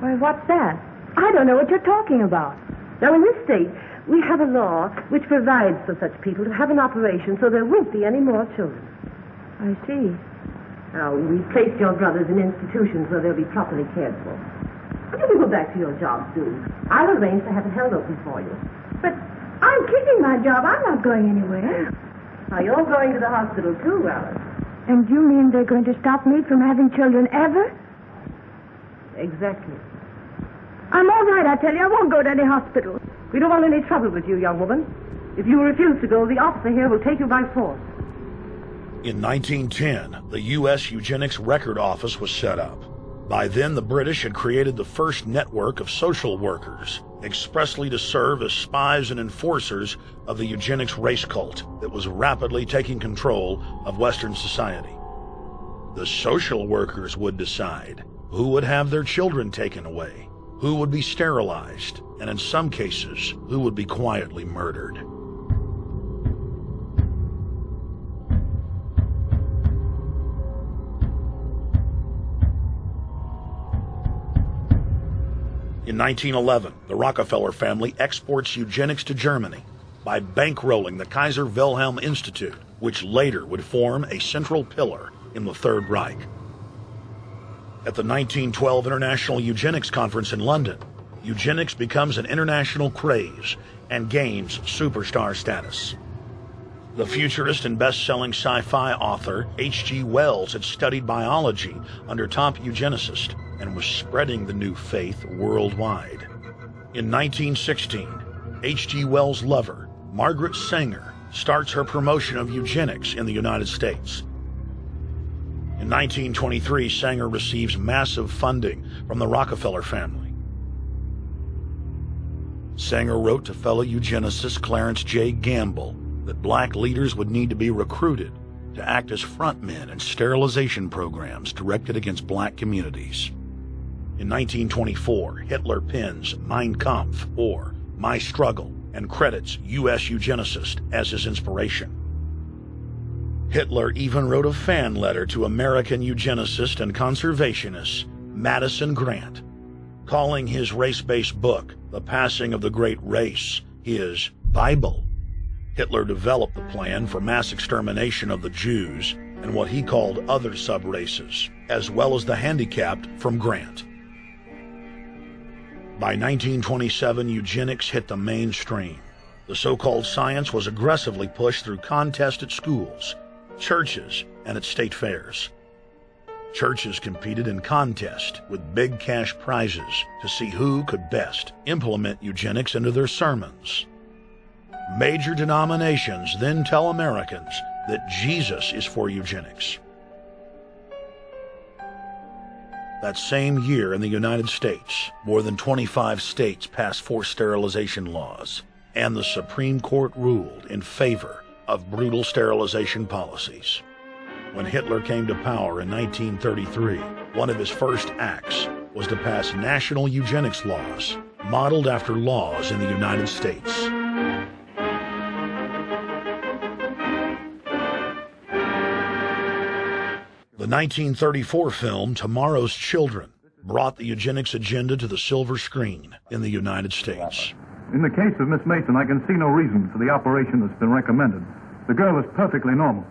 Why, what's that? I don't know what you're talking about. Now, in this state, we have a law which provides for such people to have an operation so there won't be any more children. I see. Now, we've placed your brothers in institutions where they'll be properly cared for. You can go back to your job soon. I'll arrange to have it held open for you. But I'm keeping my job. I'm not going anywhere. Now, you're going to the hospital, too, Alice. And you mean they're going to stop me from having children ever? Exactly. I'm all right, I tell you. I won't go to any hospital. We don't want any trouble with you, young woman. If you refuse to go, the officer here will take you by force. In 1910, the U.S. Eugenics Record Office was set up. By then, the British had created the first network of social workers, expressly to serve as spies and enforcers of the eugenics race cult that was rapidly taking control of Western society. The social workers would decide who would have their children taken away, who would be sterilized, and in some cases, who would be quietly murdered. In 1911, the Rockefeller family exports eugenics to Germany by bankrolling the Kaiser Wilhelm Institute, which later would form a central pillar in the Third Reich. At the 1912 International Eugenics Conference in London, eugenics becomes an international craze and gains superstar status. The futurist and best-selling sci-fi author H.G. Wells had studied biology under top eugenicists and was spreading the new faith worldwide. In 1916, H.G. Wells' lover, Margaret Sanger, starts her promotion of eugenics in the United States. In 1923, Sanger receives massive funding from the Rockefeller family. Sanger wrote to fellow eugenicist Clarence J. Gamble that black leaders would need to be recruited to act as frontmen in sterilization programs directed against black communities. In 1924, Hitler pens Mein Kampf, or My Struggle, and credits U.S. eugenicists as his inspiration. Hitler even wrote a fan letter to American eugenicist and conservationist Madison Grant, calling his race-based book, The Passing of the Great Race, his Bible. Hitler developed the plan for mass extermination of the Jews and what he called other sub-races, as well as the handicapped, from Grant. By 1927, eugenics hit the mainstream. The so-called science was aggressively pushed through contests at schools, churches, and at state fairs. Churches competed in contests with big cash prizes to see who could best implement eugenics into their sermons. Major denominations then tell Americans that Jesus is for eugenics. That same year in the United States, more than 25 states passed forced sterilization laws, and the Supreme Court ruled in favor of brutal sterilization policies. When Hitler came to power in 1933, one of his first acts was to pass national eugenics laws, modeled after laws in the United States. The 1934 film Tomorrow's Children brought the eugenics agenda to the silver screen in the United States. In the case of Miss Mason, I can see no reason for the operation that's been recommended. The girl is perfectly normal.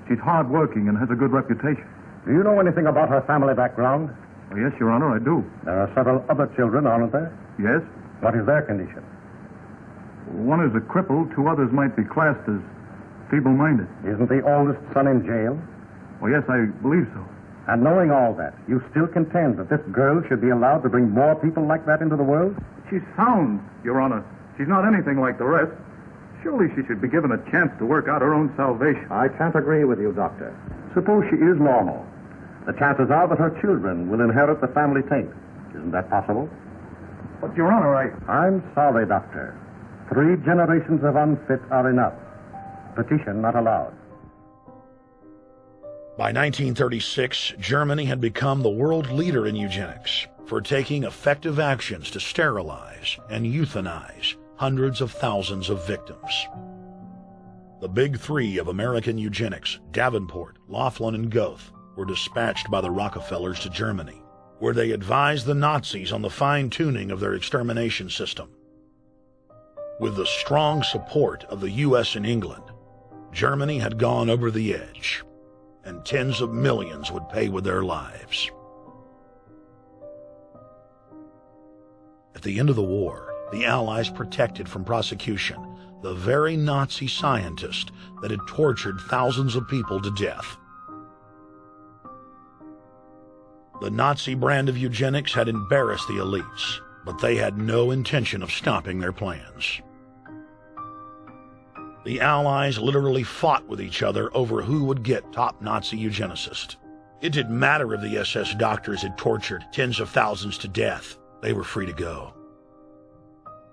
She's hard-working and has a good reputation. Do you know anything about her family background? Oh, yes, Your Honor, I do. There are several other children, aren't there? Yes. What is their condition? One is a cripple. Two others might be classed as feeble-minded. Isn't the oldest son in jail? Oh, yes, I believe so. And knowing all that, you still contend that this girl should be allowed to bring more people like that into the world? She's sound, Your Honor. She's not anything like the rest. Surely she should be given a chance to work out her own salvation. I can't agree with you, Doctor. Suppose she is normal. The chances are that her children will inherit the family taint. Isn't that possible? But, Your Honor, I'm sorry, Doctor. 3 generations of unfit are enough. Petition not allowed. By 1936, Germany had become the world leader in eugenics for taking effective actions to sterilize and euthanize hundreds of thousands of victims. The big 3 of American eugenics, Davenport, Laughlin, and Goethe, were dispatched by the Rockefellers to Germany, where they advised the Nazis on the fine-tuning of their extermination system. With the strong support of the U.S. and England, Germany had gone over the edge, and tens of millions would pay with their lives. At the end of the war, the Allies protected from prosecution the very Nazi scientist that had tortured thousands of people to death. The Nazi brand of eugenics had embarrassed the elites, but they had no intention of stopping their plans. The Allies literally fought with each other over who would get top Nazi eugenicist. It didn't matter if the SS doctors had tortured tens of thousands to death. They were free to go.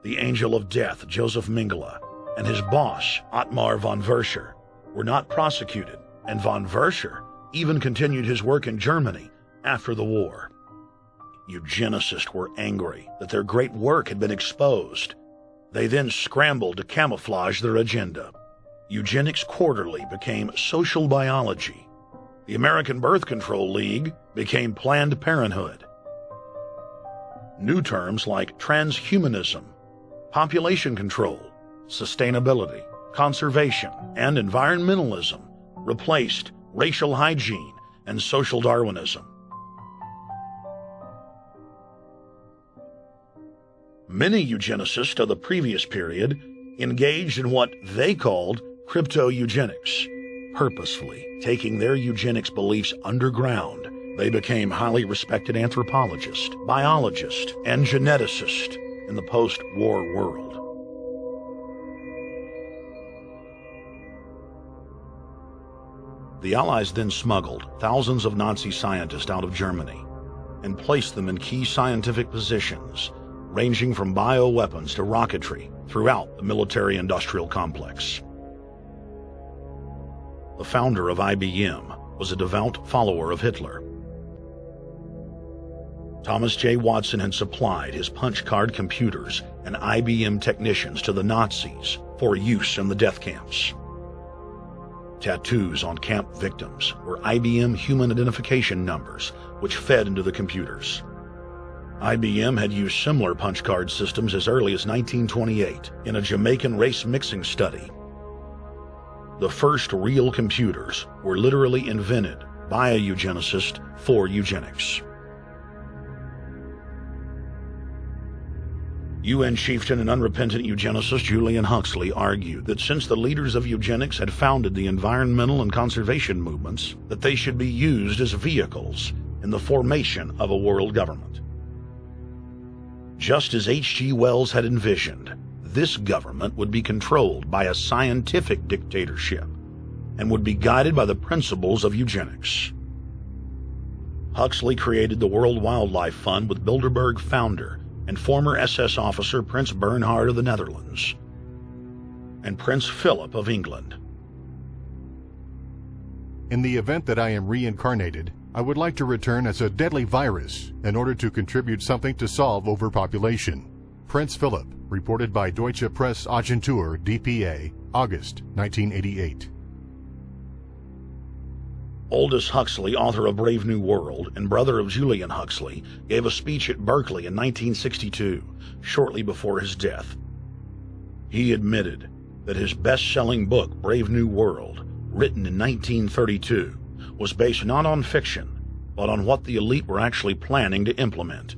The Angel of Death, Joseph Mengele, and his boss, Ottmar von Verscher, were not prosecuted, and von Verscher even continued his work in Germany after the war. Eugenicists were angry that their great work had been exposed. They then scrambled to camouflage their agenda. Eugenics Quarterly became Social Biology. The American Birth Control League became Planned Parenthood. New terms like transhumanism, population control, sustainability, conservation, and environmentalism replaced racial hygiene and social Darwinism. Many eugenicists of the previous period engaged in what they called crypto-eugenics. Purposefully taking their eugenics beliefs underground, they became highly respected anthropologists, biologists, and geneticists in the post-war world. The Allies then smuggled thousands of Nazi scientists out of Germany and placed them in key scientific positions, ranging from bioweapons to rocketry throughout the military-industrial complex. The founder of IBM was a devout follower of Hitler. Thomas J. Watson had supplied his punch-card computers and IBM technicians to the Nazis for use in the death camps. Tattoos on camp victims were IBM human identification numbers, which fed into the computers. IBM had used similar punch card systems as early as 1928 in a Jamaican race mixing study. The first real computers were literally invented by a eugenicist for eugenics. UN chieftain and unrepentant eugenicist Julian Huxley argued that since the leaders of eugenics had founded the environmental and conservation movements, that they should be used as vehicles in the formation of a world government. Just as H.G. Wells had envisioned, this government would be controlled by a scientific dictatorship and would be guided by the principles of eugenics. Huxley created the World Wildlife Fund with Bilderberg founder and former SS officer Prince Bernhard of the Netherlands and Prince Philip of England. In the event that I am reincarnated, I would like to return as a deadly virus in order to contribute something to solve overpopulation. Prince Philip, reported by Deutsche Presse-Agentur, DPA, August 1988. Aldous Huxley, author of Brave New World and brother of Julian Huxley, gave a speech at Berkeley in 1962, shortly before his death. He admitted that his best-selling book, Brave New World, written in 1932, was based not on fiction, but on what the elite were actually planning to implement.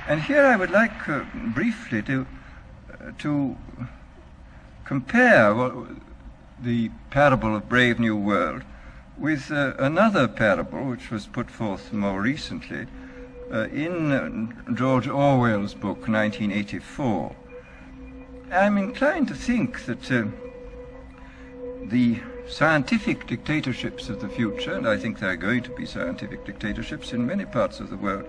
And here I would like briefly to compare the parable of Brave New World with another parable which was put forth more recently in George Orwell's book, 1984. I'm inclined to think that the scientific dictatorships of the future, and I think there are going to be scientific dictatorships in many parts of the world,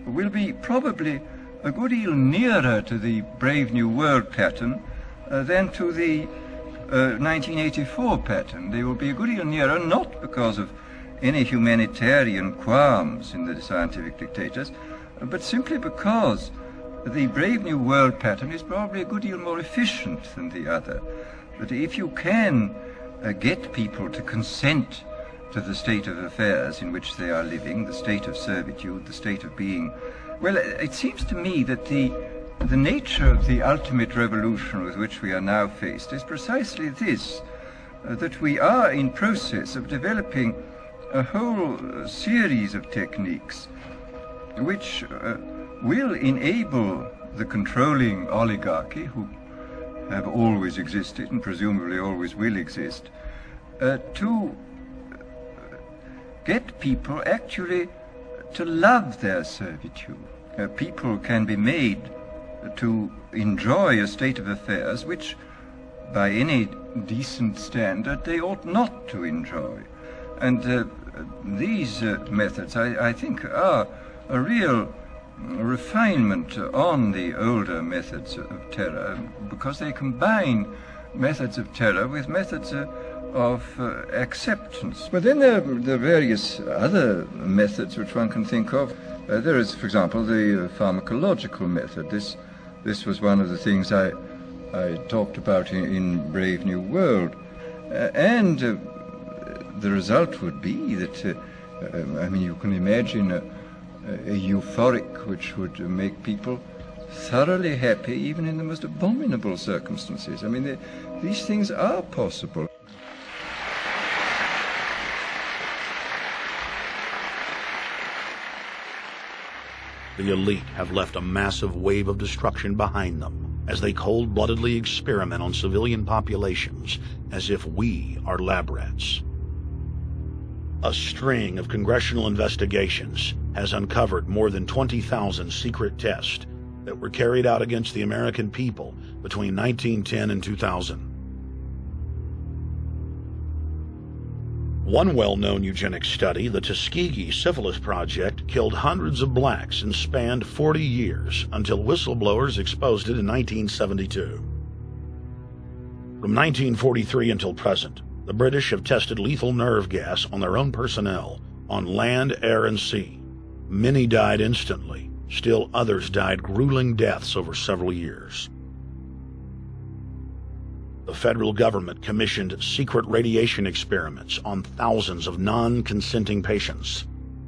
will be probably a good deal nearer to the Brave New World pattern than to the 1984 pattern. They will be a good deal nearer, not because of any humanitarian qualms in the scientific dictators, but simply because the Brave New World pattern is probably a good deal more efficient than the other. That if you can get people to consent to the state of affairs in which they are living, the state of servitude, the state of being, well, it seems to me that the nature of the ultimate revolution with which we are now faced is precisely this, that we are in process of developing a whole series of techniques which will enable the controlling oligarchy, who have always existed and presumably always will exist, to get people actually to love their servitude. People can be made to enjoy a state of affairs which, by any decent standard, they ought not to enjoy. And these methods, I think, are a real refinement on the older methods of terror, because they combine methods of terror with methods of acceptance. But then there are various other methods which one can think of. There is, for example, the pharmacological method. This was one of the things I talked about in Brave New World. And the result would be that I mean, you can imagine a euphoric which would make people thoroughly happy even in the most abominable circumstances. I mean, these things are possible. The elite have left a massive wave of destruction behind them as they cold-bloodedly experiment on civilian populations as if we are lab rats. A string of congressional investigations has uncovered more than 20,000 secret tests that were carried out against the American people between 1910 and 2000. One well-known eugenics study, the Tuskegee Syphilis Project, killed hundreds of blacks and spanned 40 years until whistleblowers exposed it in 1972. From 1943 until present, the British have tested lethal nerve gas on their own personnel, on land, air, and sea. Many died instantly. Still others died grueling deaths over several years. The federal government commissioned secret radiation experiments on thousands of non-consenting patients.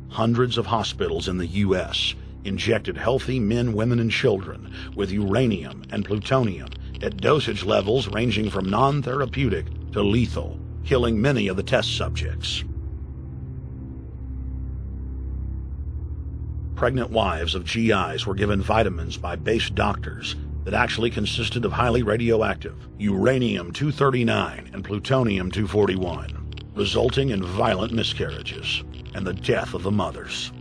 Hundreds of hospitals in the U.S. injected healthy men, women, and children with uranium and plutonium at dosage levels ranging from non-therapeutic to lethal, killing many of the test subjects. Pregnant wives of GIs were given vitamins by base doctors that actually consisted of highly radioactive uranium-239 and plutonium-241, resulting in violent miscarriages and the death of the mothers.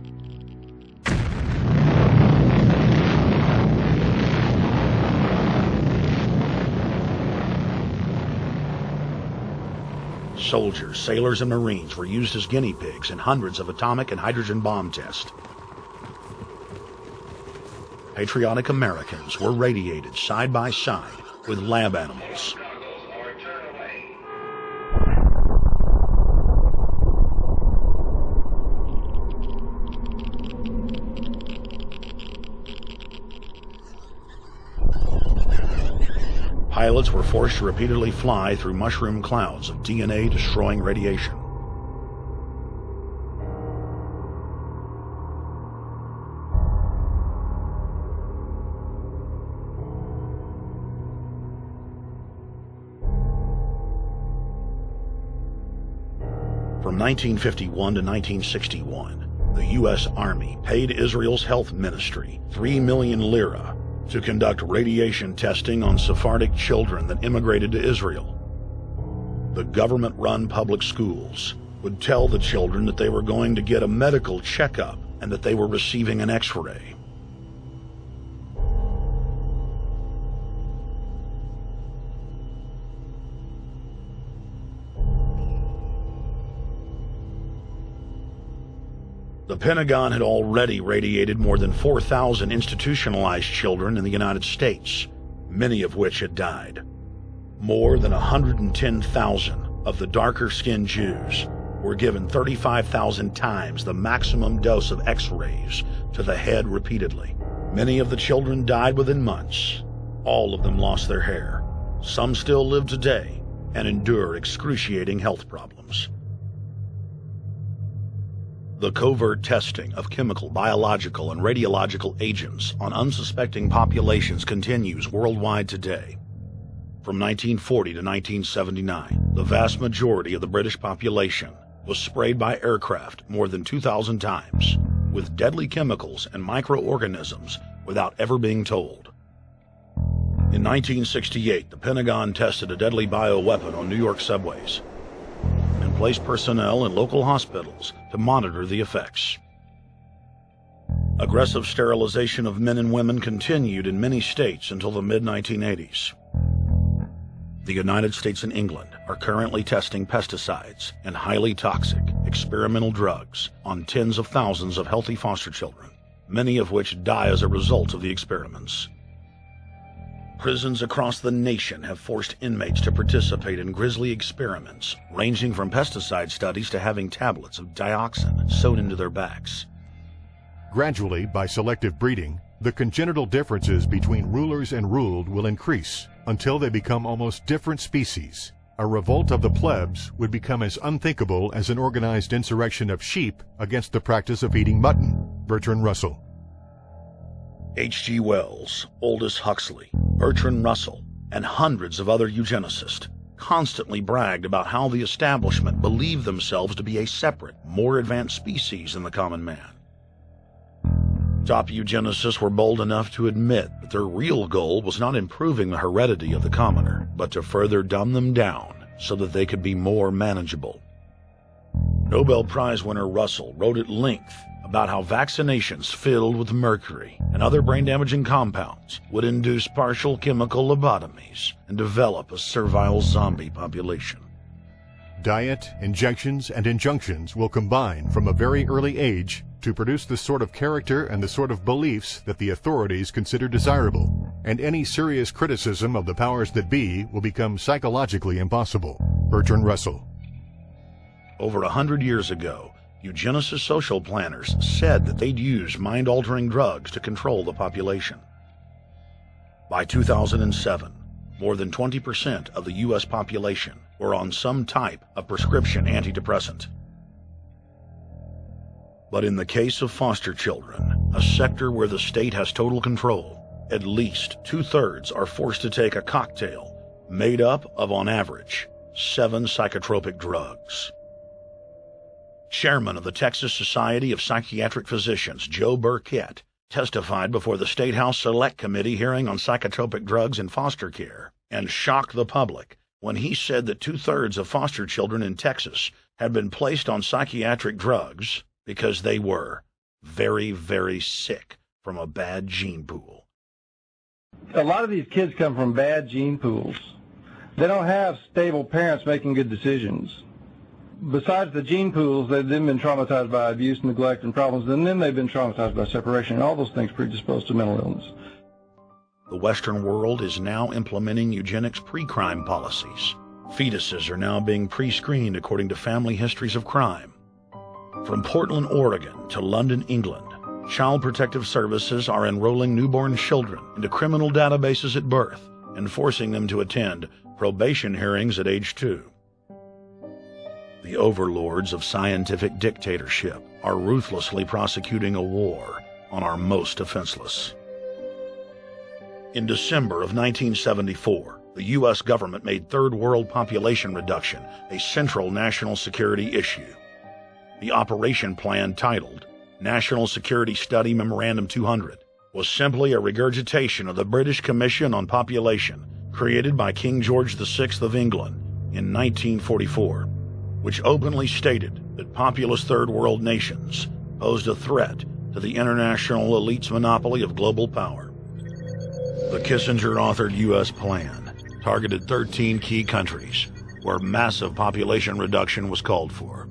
Soldiers, sailors, and Marines were used as guinea pigs in hundreds of atomic and hydrogen bomb tests. Patriotic Americans were radiated side by side with lab animals. Pilots were forced to repeatedly fly through mushroom clouds of DNA-destroying radiation. From 1951 to 1961, the U.S. Army paid Israel's health ministry 3 million lira to conduct radiation testing on Sephardic children that immigrated to Israel. The government-run public schools would tell the children that they were going to get a medical checkup and that they were receiving an X-ray. The Pentagon had already radiated more than 4,000 institutionalized children in the United States, many of which had died. More than 110,000 of the darker-skinned Jews were given 35,000 times the maximum dose of X-rays to the head repeatedly. Many of the children died within months. All of them lost their hair. Some still live today and endure excruciating health problems. The covert testing of chemical, biological, and radiological agents on unsuspecting populations continues worldwide today. From 1940 to 1979, the vast majority of the British population was sprayed by aircraft more than 2,000 times with deadly chemicals and microorganisms without ever being told. In 1968, the Pentagon tested a deadly bioweapon on New York subways and placed personnel in local hospitals to monitor the effects. Aggressive sterilization of men and women continued in many states until the mid-1980s. The United States and England are currently testing pesticides and highly toxic experimental drugs on tens of thousands of healthy foster children, many of which die as a result of the experiments. Prisons across the nation have forced inmates to participate in grisly experiments, ranging from pesticide studies to having tablets of dioxin sewn into their backs. Gradually, by selective breeding, the congenital differences between rulers and ruled will increase until they become almost different species, a revolt of the plebs would become as unthinkable as an organized insurrection of sheep against the practice of eating mutton. Bertrand Russell. H.G. Wells, Aldous Huxley, Bertrand Russell, and hundreds of other eugenicists constantly bragged about how the establishment believed themselves to be a separate, more advanced species than the common man. Top eugenicists were bold enough to admit that their real goal was not improving the heredity of the commoner, but to further dumb them down so that they could be more manageable. Nobel Prize winner Russell wrote at length about how vaccinations filled with mercury and other brain-damaging compounds would induce partial chemical lobotomies and develop a servile zombie population. Diet, injections, and injunctions will combine from a very early age to produce the sort of character and the sort of beliefs that the authorities consider desirable, and any serious criticism of the powers that be will become psychologically impossible. Bertrand Russell. Over 100 years ago, eugenicist social planners said that they'd use mind-altering drugs to control the population. By 2007, more than 20% of the U.S. population were on some type of prescription antidepressant. But in the case of foster children, a sector where the state has total control, at least 2/3 are forced to take a cocktail made up of, on average, 7 psychotropic drugs. Chairman of the Texas Society of Psychiatric Physicians, Joe Burkett, testified before the State House Select Committee hearing on psychotropic drugs in foster care and shocked the public when he said that 2/3 of foster children in Texas had been placed on psychiatric drugs because they were very, very sick from a bad gene pool. A lot of these kids come from bad gene pools. They don't have stable parents making good decisions. Besides the gene pools, they've then been traumatized by abuse, neglect, and problems, and then they've been traumatized by separation, and all those things predispose to mental illness. The Western world is now implementing eugenics pre-crime policies. Fetuses are now being pre-screened according to family histories of crime. From Portland, Oregon to London, England, Child Protective Services are enrolling newborn children into criminal databases at birth and forcing them to attend probation hearings at age 2. The overlords of scientific dictatorship are ruthlessly prosecuting a war on our most defenseless. In December of 1974, the U.S. government made third world population reduction a central national security issue. The operation plan, titled National Security Study Memorandum 200, was simply a regurgitation of the British Commission on Population created by King George VI of England in 1944, which openly stated that populous third world nations posed a threat to the international elite's monopoly of global power. The Kissinger-authored U.S. plan targeted 13 key countries where massive population reduction was called for.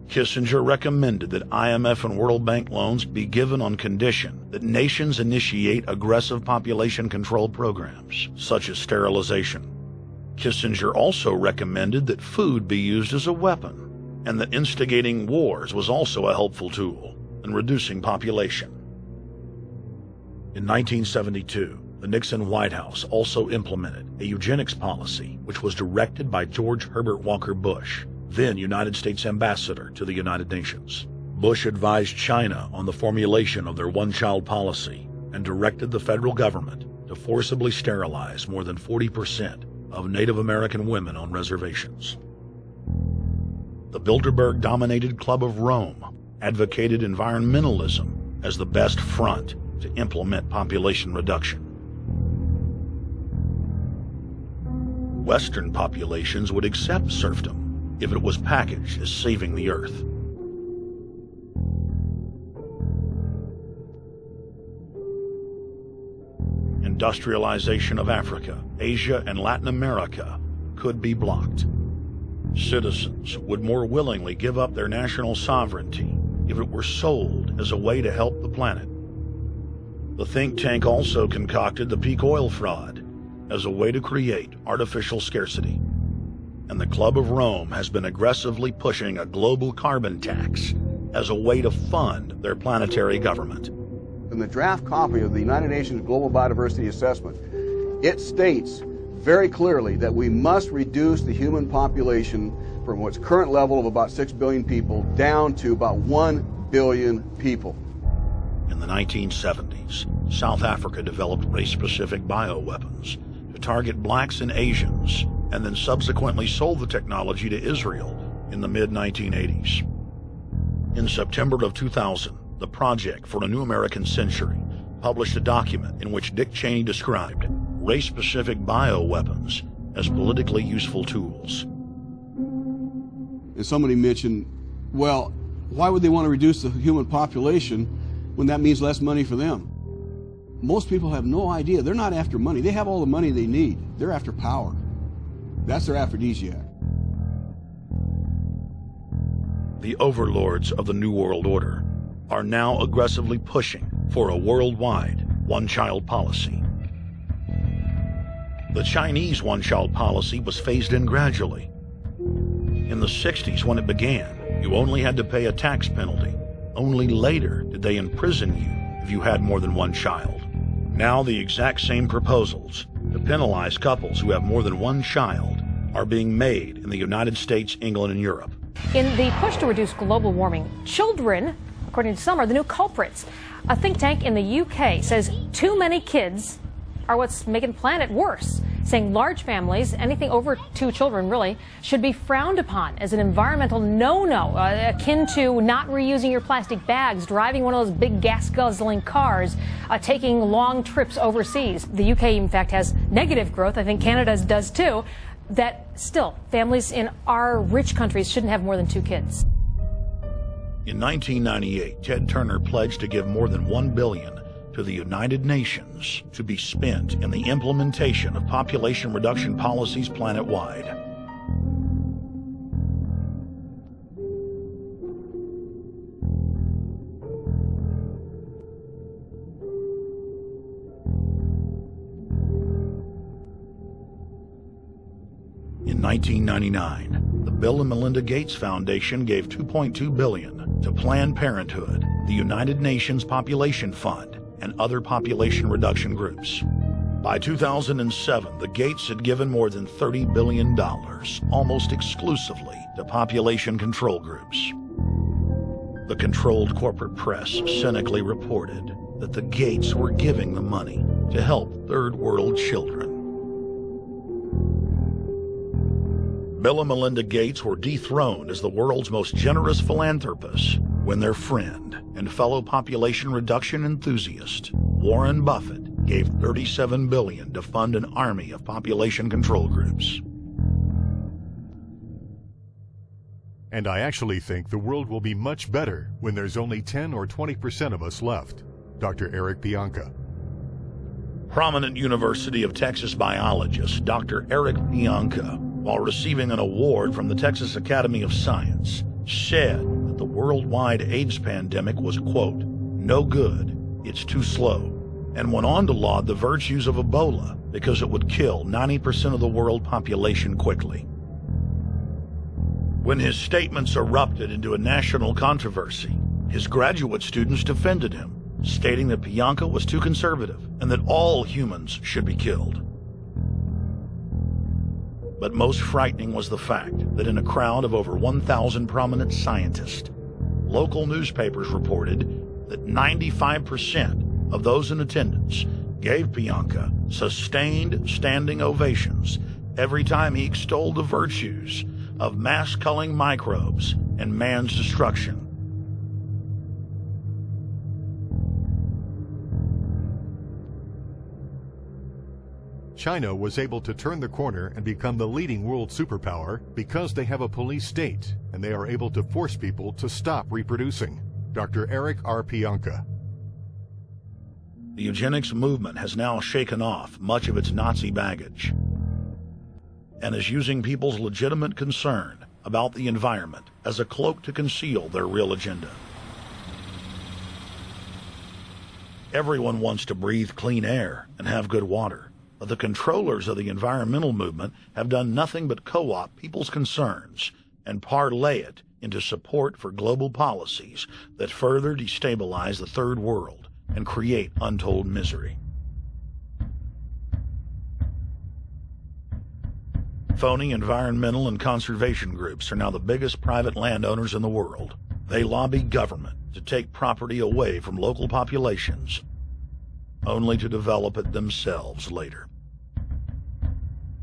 Kissinger recommended that IMF and World Bank loans be given on condition that nations initiate aggressive population control programs, such as sterilization. Kissinger also recommended that food be used as a weapon, and that instigating wars was also a helpful tool in reducing population. In 1972, the Nixon White House also implemented a eugenics policy which was directed by George Herbert Walker Bush, then United States Ambassador to the United Nations. Bush advised China on the formulation of their one-child policy and directed the federal government to forcibly sterilize more than 40% of Native American women on reservations. The Bilderberg-dominated Club of Rome advocated environmentalism as the best front to implement population reduction. Western populations would accept serfdom if it was packaged as saving the earth. Industrialization of Africa, Asia, and Latin America could be blocked. Citizens would more willingly give up their national sovereignty if it were sold as a way to help the planet. The think tank also concocted the peak oil fraud as a way to create artificial scarcity. And the Club of Rome has been aggressively pushing a global carbon tax as a way to fund their planetary government. In the draft copy of the United Nations Global Biodiversity Assessment, it states very clearly that we must reduce the human population from its current level of about 6 billion people down to about 1 billion people. In the 1970s, South Africa developed race-specific bioweapons to target blacks and Asians, and then subsequently sold the technology to Israel in the mid-1980s. In September of 2000, the Project for a New American Century published a document in which Dick Cheney described race-specific bioweapons as politically useful tools. And somebody mentioned, well, why would they want to reduce the human population when that means less money for them? Most people have no idea. They're not after money. They have all the money they need. They're after power. That's their aphrodisiac. The overlords of the New World Order are now aggressively pushing for a worldwide one-child policy. The Chinese one-child policy was phased in gradually. In the 60s, when it began, you only had to pay a tax penalty. Only later did they imprison you if you had more than one child. Now the exact same proposals to penalize couples who have more than one child are being made in the United States, England, and Europe. In the push to reduce global warming, children, according to some, are the new culprits. A think tank in the UK says too many kids are what's making the planet worse, saying large families, anything over 2 children really, should be frowned upon as an environmental no-no, akin to not reusing your plastic bags, driving one of those big gas-guzzling cars, taking long trips overseas. The UK, in fact, has negative growth. I think Canada does too. That still, families in our rich countries shouldn't have more than 2 kids. In 1998, Ted Turner pledged to give more than $1 billion to the United Nations to be spent in the implementation of population reduction policies planet-wide. In 1999, the Bill and Melinda Gates Foundation gave $2.2 billion to Planned Parenthood, the United Nations Population Fund, and other population reduction groups. By 2007, the Gates had given more than $30 billion, almost exclusively to population control groups. The controlled corporate press cynically reported that the Gates were giving the money to help third world children. Bill and Melinda Gates were dethroned as the world's most generous philanthropists when their friend and fellow population reduction enthusiast, Warren Buffett, gave $37 billion to fund an army of population control groups. And I actually think the world will be much better when there's only 10 or 20% of us left. Dr. Eric Pianka. Prominent University of Texas biologist Dr. Eric Pianka, while receiving an award from the Texas Academy of Science, said that the worldwide AIDS pandemic was, quote, no good, it's too slow, and went on to laud the virtues of Ebola because it would kill 90% of the world population quickly. When his statements erupted into a national controversy, his graduate students defended him, stating that Pianka was too conservative and that all humans should be killed. But most frightening was the fact that in a crowd of over 1,000 prominent scientists, local newspapers reported that 95% of those in attendance gave Pianka sustained standing ovations every time he extolled the virtues of mass-culling microbes and man's destruction. China was able to turn the corner and become the leading world superpower because they have a police state and they are able to force people to stop reproducing. Dr. Eric R. Pianka. The eugenics movement has now shaken off much of its Nazi baggage and is using people's legitimate concern about the environment as a cloak to conceal their real agenda. Everyone wants to breathe clean air and have good water. But the controllers of the environmental movement have done nothing but co-opt people's concerns and parlay it into support for global policies that further destabilize the third world and create untold misery. Phony environmental and conservation groups are now the biggest private landowners in the world. They lobby government to take property away from local populations, only to develop it themselves later.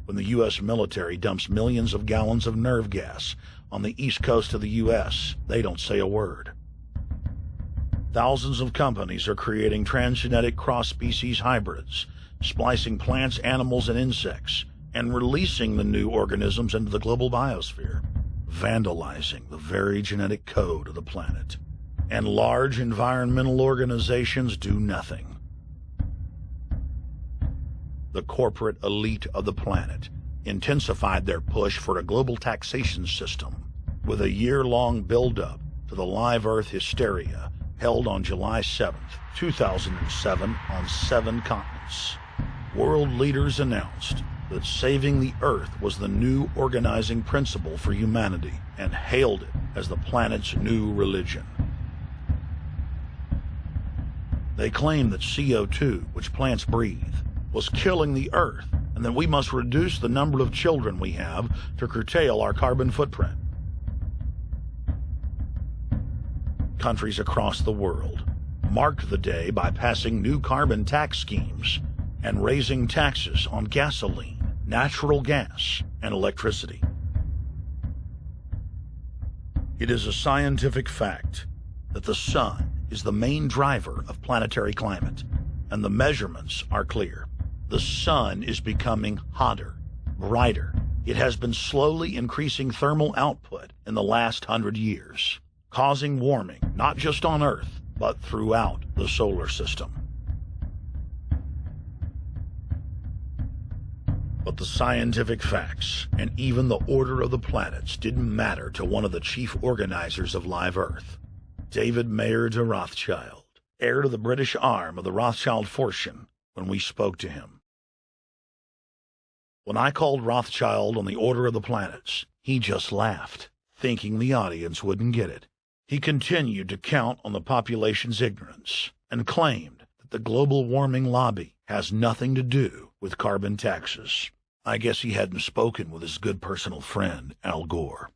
When the U.S. military dumps millions of gallons of nerve gas on the east coast of the U.S., they don't say a word. Thousands of companies are creating transgenic cross-species hybrids, splicing plants, animals, and insects, and releasing the new organisms into the global biosphere, vandalizing the very genetic code of the planet. And large environmental organizations do nothing. The corporate elite of the planet intensified their push for a global taxation system with a year-long build-up to the Live Earth hysteria held on July 7th, 2007 on 7 continents. World leaders announced that saving the Earth was the new organizing principle for humanity and hailed it as the planet's new religion. They claimed that CO2, which plants breathe, was killing the Earth, and that we must reduce the number of children we have to curtail our carbon footprint. Countries across the world marked the day by passing new carbon tax schemes and raising taxes on gasoline, natural gas, and electricity. It is a scientific fact that the sun is the main driver of planetary climate, and the measurements are clear. The sun is becoming hotter, brighter. It has been slowly increasing thermal output in the last 100 years, causing warming not just on Earth, but throughout the solar system. But the scientific facts and even the order of the planets didn't matter to one of the chief organizers of Live Earth, David Mayer de Rothschild, heir to the British arm of the Rothschild fortune, when we spoke to him. When I called Rothschild on the order of the planets, he just laughed, thinking the audience wouldn't get it. He continued to count on the population's ignorance and claimed that the global warming lobby has nothing to do with carbon taxes. I guess he hadn't spoken with his good personal friend, Al Gore.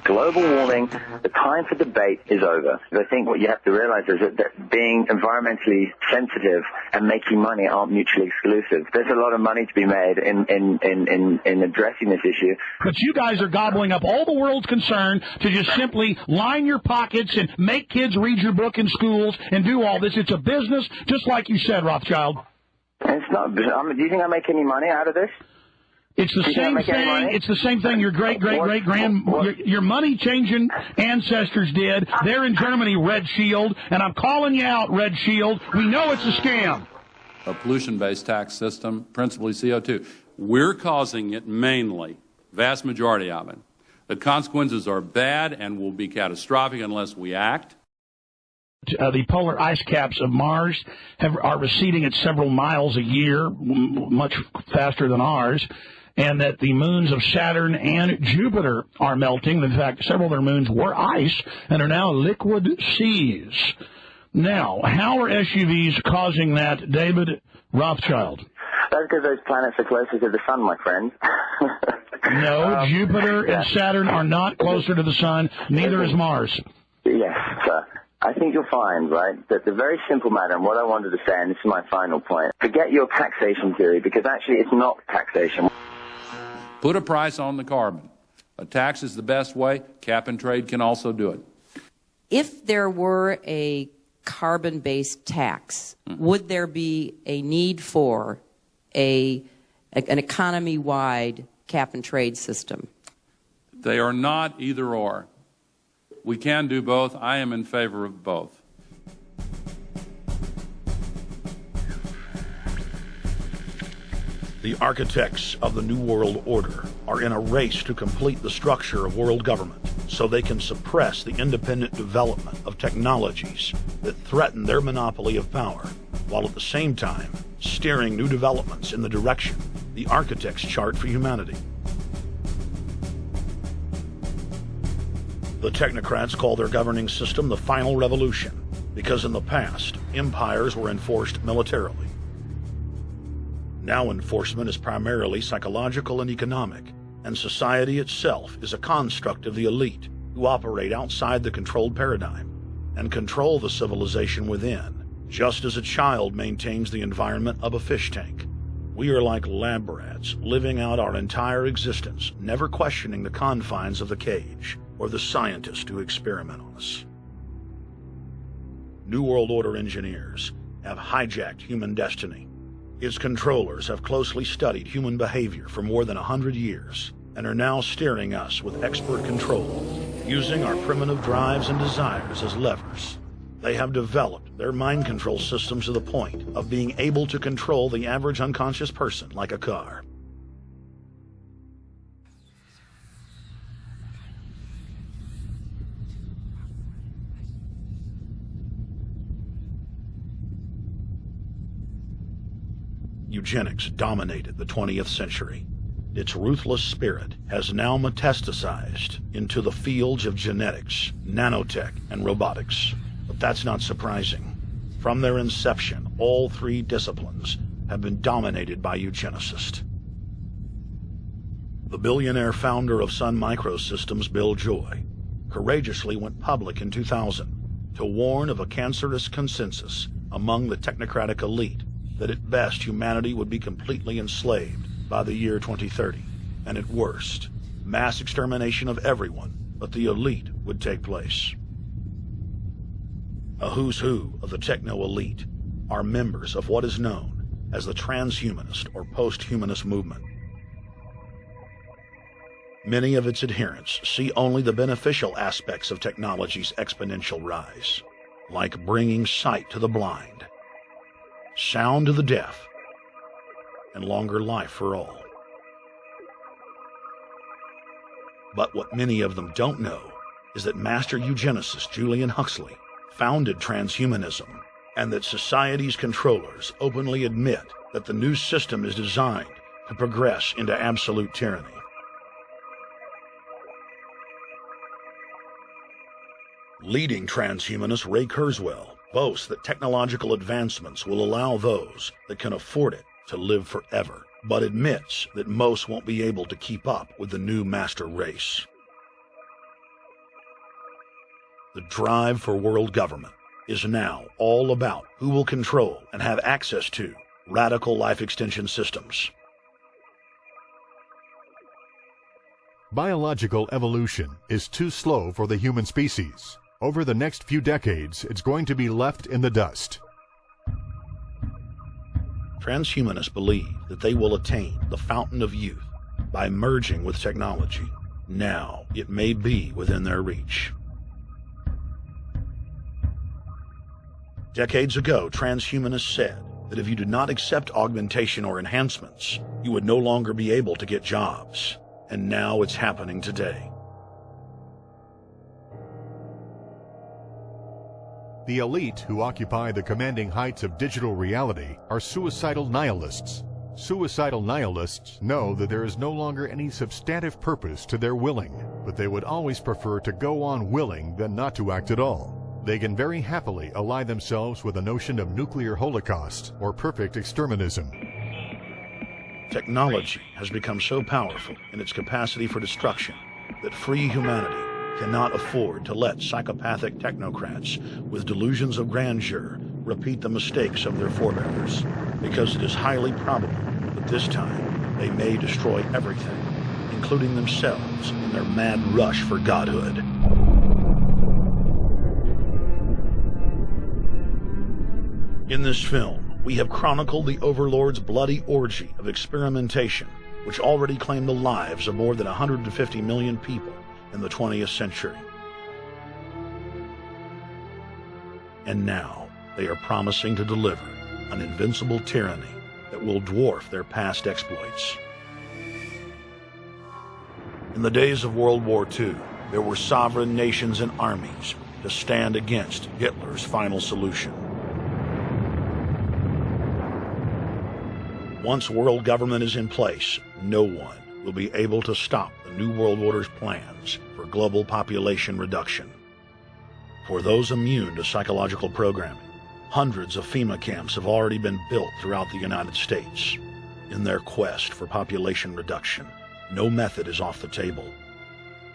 Global warming, the time for debate is over. I think what you have to realize is that being environmentally sensitive and making money aren't mutually exclusive. There's a lot of money to be made in addressing this issue. But you guys are gobbling up all the world's concern to just simply line your pockets and make kids read your book in schools and do all this. It's a business, just like you said, Rothschild. It's not. Do you think I make any money out of this? It's the same thing. It's the same thing your your money-changing ancestors did. They're in Germany, Red Shield, and I'm calling you out, Red Shield. We know it's a scam. A pollution-based tax system, principally CO2. We're causing it mainly, vast majority of it. The consequences are bad and will be catastrophic unless we act. The polar ice caps of Mars are receding at several miles a year, much faster than ours, and that the moons of Saturn and Jupiter are melting. In fact, several of their moons were ice and are now liquid seas. Now, how are SUVs causing that, David Rothschild? That's because those planets are closer to the sun, my friend. No, Jupiter and Saturn are not closer to the sun. Neither is Mars. Yes, sir. I think you'll find, right, that the very simple matter, and what I wanted to say, and this is my final point, forget your taxation theory, because actually it's not taxation. Put a price on the carbon. A tax is the best way. Cap and trade can also do it. If there were a carbon-based tax, would there be a need for an economy-wide cap and trade system? They are not either or. We can do both. I am in favor of both. The architects of the New World Order are in a race to complete the structure of world government so they can suppress the independent development of technologies that threaten their monopoly of power, while at the same time steering new developments in the direction the architects chart for humanity. The technocrats call their governing system the final revolution because in the past, empires were enforced militarily. Now enforcement is primarily psychological and economic, and society itself is a construct of the elite who operate outside the controlled paradigm and control the civilization within, just as a child maintains the environment of a fish tank. We are like lab rats, living out our entire existence, never questioning the confines of the cage or the scientists who experiment on us. New World Order engineers have hijacked human destiny. Its controllers have closely studied human behavior for more than 100 years and are now steering us with expert control, using our primitive drives and desires as levers. They have developed their mind control systems to the point of being able to control the average unconscious person like a car. Eugenics dominated the 20th century. Its ruthless spirit has now metastasized into the fields of genetics, nanotech, and robotics. But that's not surprising. From their inception, all three disciplines have been dominated by eugenicists. The billionaire founder of Sun Microsystems, Bill Joy, courageously went public in 2000 to warn of a cancerous consensus among the technocratic elite that at best humanity would be completely enslaved by the year 2030, and at worst, mass extermination of everyone but the elite would take place. A who's who of the techno-elite are members of what is known as the transhumanist or post-humanist movement. Many of its adherents see only the beneficial aspects of technology's exponential rise, like bringing sight to the blind, sound to the deaf, and longer life for all. But what many of them don't know is that master eugenicist Julian Huxley founded transhumanism, and that society's controllers openly admit that the new system is designed to progress into absolute tyranny. Leading transhumanist Ray Kurzweil boasts that technological advancements will allow those that can afford it to live forever, but admits that most won't be able to keep up with the new master race. The drive for world government is now all about who will control and have access to radical life extension systems. Biological evolution is too slow for the human species. Over the next few decades, it's going to be left in the dust. Transhumanists believe that they will attain the fountain of youth by merging with technology. Now, it may be within their reach. Decades ago, transhumanists said that if you did not accept augmentation or enhancements, you would no longer be able to get jobs. And now it's happening today. The elite who occupy the commanding heights of digital reality are suicidal nihilists. Suicidal nihilists know that there is no longer any substantive purpose to their willing, but they would always prefer to go on willing than not to act at all. They can very happily ally themselves with the notion of nuclear holocaust or perfect exterminism. Technology has become so powerful in its capacity for destruction that free humanity cannot afford to let psychopathic technocrats with delusions of grandeur repeat the mistakes of their forebears, because it is highly probable that this time they may destroy everything, including themselves in their mad rush for godhood. In this film, we have chronicled the Overlord's bloody orgy of experimentation, which already claimed the lives of more than 150 million people in the 20th century. And now, they are promising to deliver an invincible tyranny that will dwarf their past exploits. In the days of World War II, there were sovereign nations and armies to stand against Hitler's final solution. Once world government is in place, no one will be able to stop the New World Order's plans for global population reduction. For those immune to psychological programming, hundreds of FEMA camps have already been built throughout the United States. In their quest for population reduction, no method is off the table.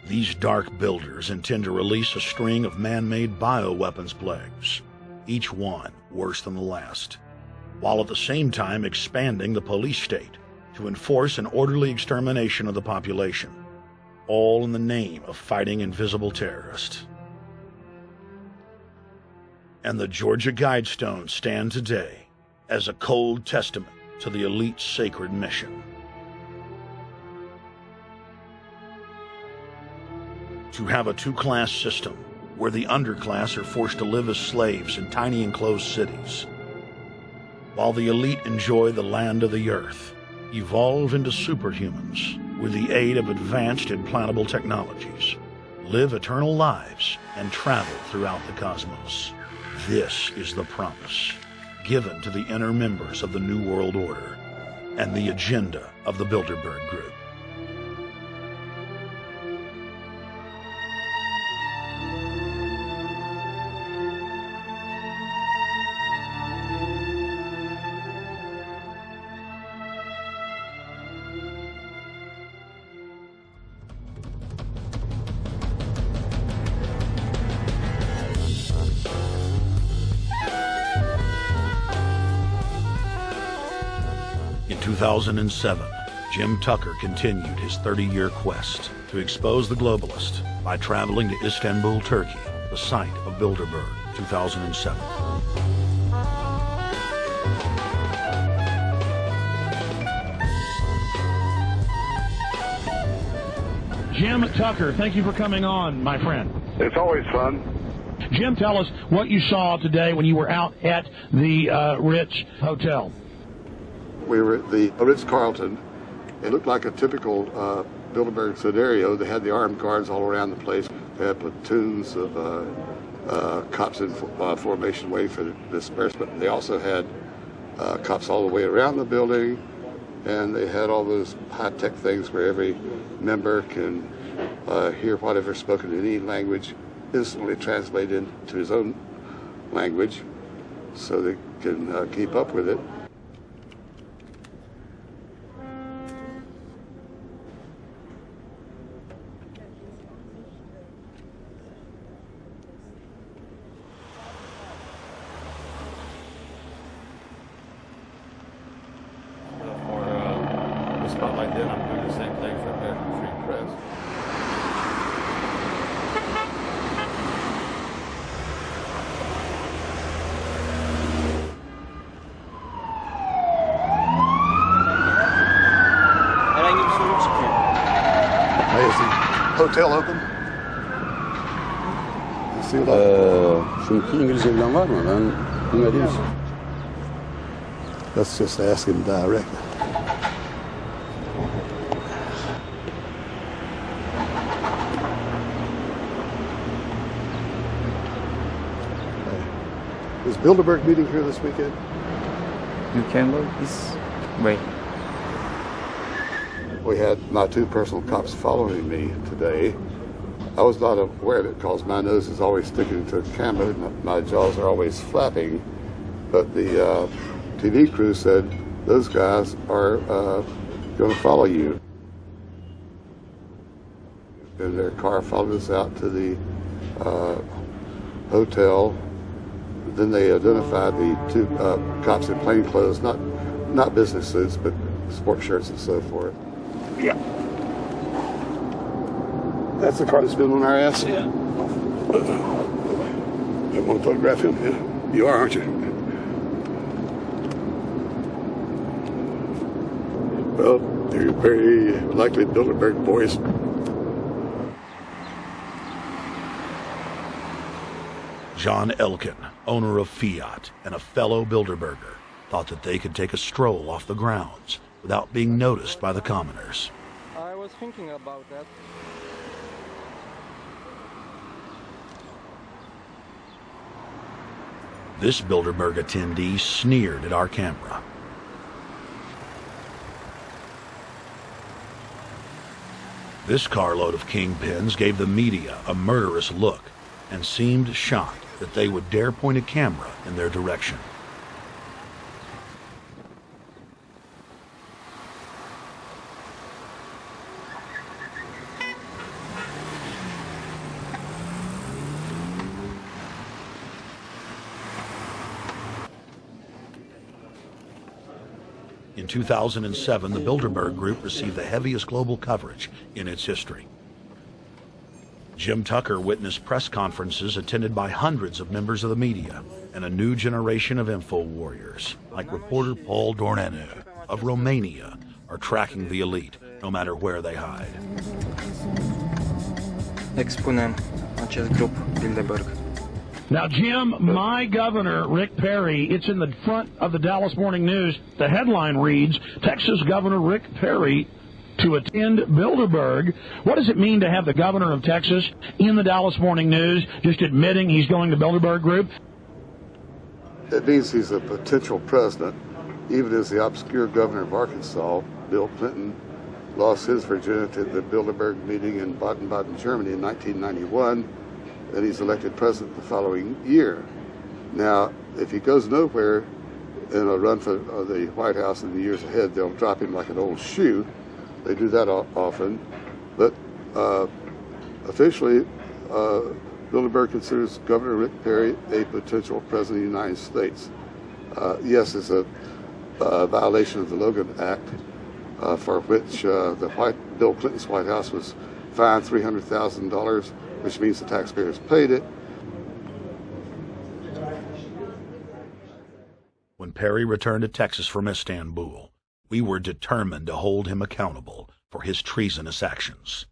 These dark builders intend to release a string of man-made bioweapons plagues, each one worse than the last, while at the same time expanding the police state to enforce an orderly extermination of the population, all in the name of fighting invisible terrorists. And the Georgia Guidestones stand today as a cold testament to the elite's sacred mission. To have a two-class system where the underclass are forced to live as slaves in tiny enclosed cities, while the elite enjoy the land of the earth, evolve into superhumans with the aid of advanced implantable technologies, live eternal lives, and travel throughout the cosmos. This is the promise given to the inner members of the New World Order and the agenda of the Bilderberg Group. In 2007, Jim Tucker continued his 30-year quest to expose the globalist by traveling to Istanbul, Turkey, the site of Bilderberg, 2007. Jim Tucker, thank you for coming on, my friend. It's always fun. Jim, tell us what you saw today when you were out at the Ritz Hotel. We were at the Ritz-Carlton. It looked like a typical Bilderberg scenario. They had the armed guards all around the place. They had platoons of cops in formation waiting for the disbursement. They also had cops all the way around the building, and they had all those high-tech things where every member can hear whatever's spoken in any language instantly translated into his own language so they can keep up with it. Spotlight did, I'm doing the same thing for American Free Press. Hey, is the hotel open? Şu İngilizce bilen var mı? Ben bilmediğim için. Let's just ask him directly. Is Bilderberg meeting here this weekend? You can look this way. We had my two personal cops following me today. I was not aware of it because my nose is always sticking to the camera and my jaws are always flapping. But the TV crew said those guys are going to follow you. And their car followed us out to the hotel. Then they identified the two cops in plain clothes, not business suits, but sport shirts and so forth. Yeah. That's the car that's been on our ass? Yeah. You want to photograph him? Yeah. You are, aren't you? Well, they're very likely Bilderberg boys. John Elkin, owner of Fiat and a fellow Bilderberger, thought that they could take a stroll off the grounds without being noticed by the commoners. I was thinking about that. This Bilderberg attendee sneered at our camera. This carload of kingpins gave the media a murderous look and seemed shocked that they would dare point a camera in their direction. In 2007, the Bilderberg Group received the heaviest global coverage in its history. Jim Tucker witnessed press conferences attended by hundreds of members of the media and a new generation of info warriors, like reporter Paul Dornanu of Romania, are tracking the elite, no matter where they hide. Expunem acest grup Bilderberg. Now, Jim, my governor, Rick Perry, it's in the front of the Dallas Morning News. The headline reads, Texas Governor Rick Perry to attend Bilderberg. What does it mean to have the governor of Texas in the Dallas Morning News just admitting he's going to Bilderberg Group? It means he's a potential president, even as the obscure governor of Arkansas, Bill Clinton, lost his virginity at the Bilderberg meeting in Baden-Baden, Germany in 1991, and he's elected president the following year. Now, if he goes nowhere in a run for the White House in the years ahead, they'll drop him like an old shoe. They do that often. But officially, Bilderberg considers Governor Rick Perry a potential president of the United States. Yes, it's a violation of the Logan Act, for which Bill Clinton's White House was fined $300,000, which means the taxpayers paid it. When Perry returned to Texas from Istanbul, we were determined to hold him accountable for his treasonous actions.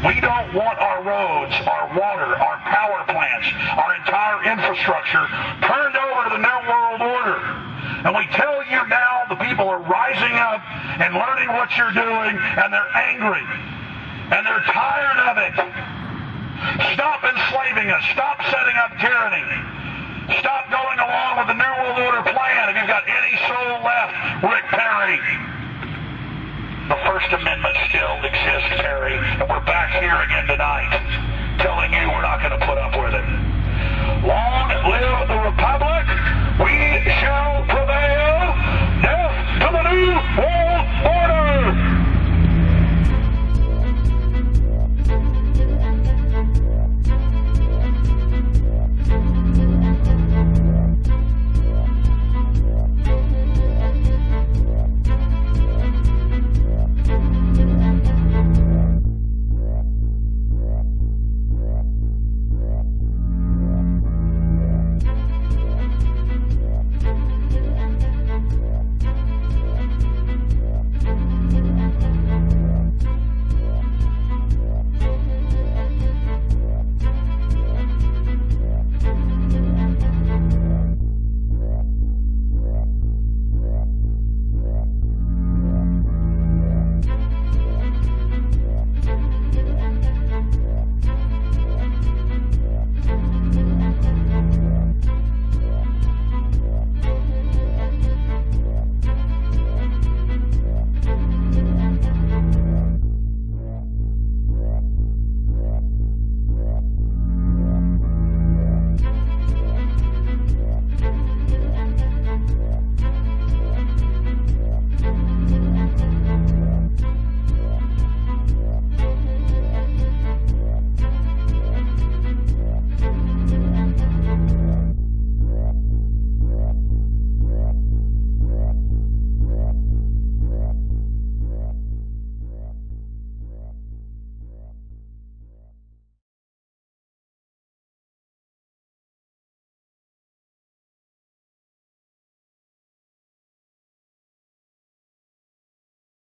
We don't want our roads, our water, our power plants, our entire infrastructure turned over to the New World Order. And we tell you now, the people are rising up and learning what you're doing, and they're angry. And they're tired of it. Stop enslaving us. Stop setting up tyranny. Stop going along with the New World Order plan. If you've got any soul left, Rick Perry. The First Amendment still exists, Perry, and we're back here again tonight telling you we're not going to put up with it. Long live the Republic! We shall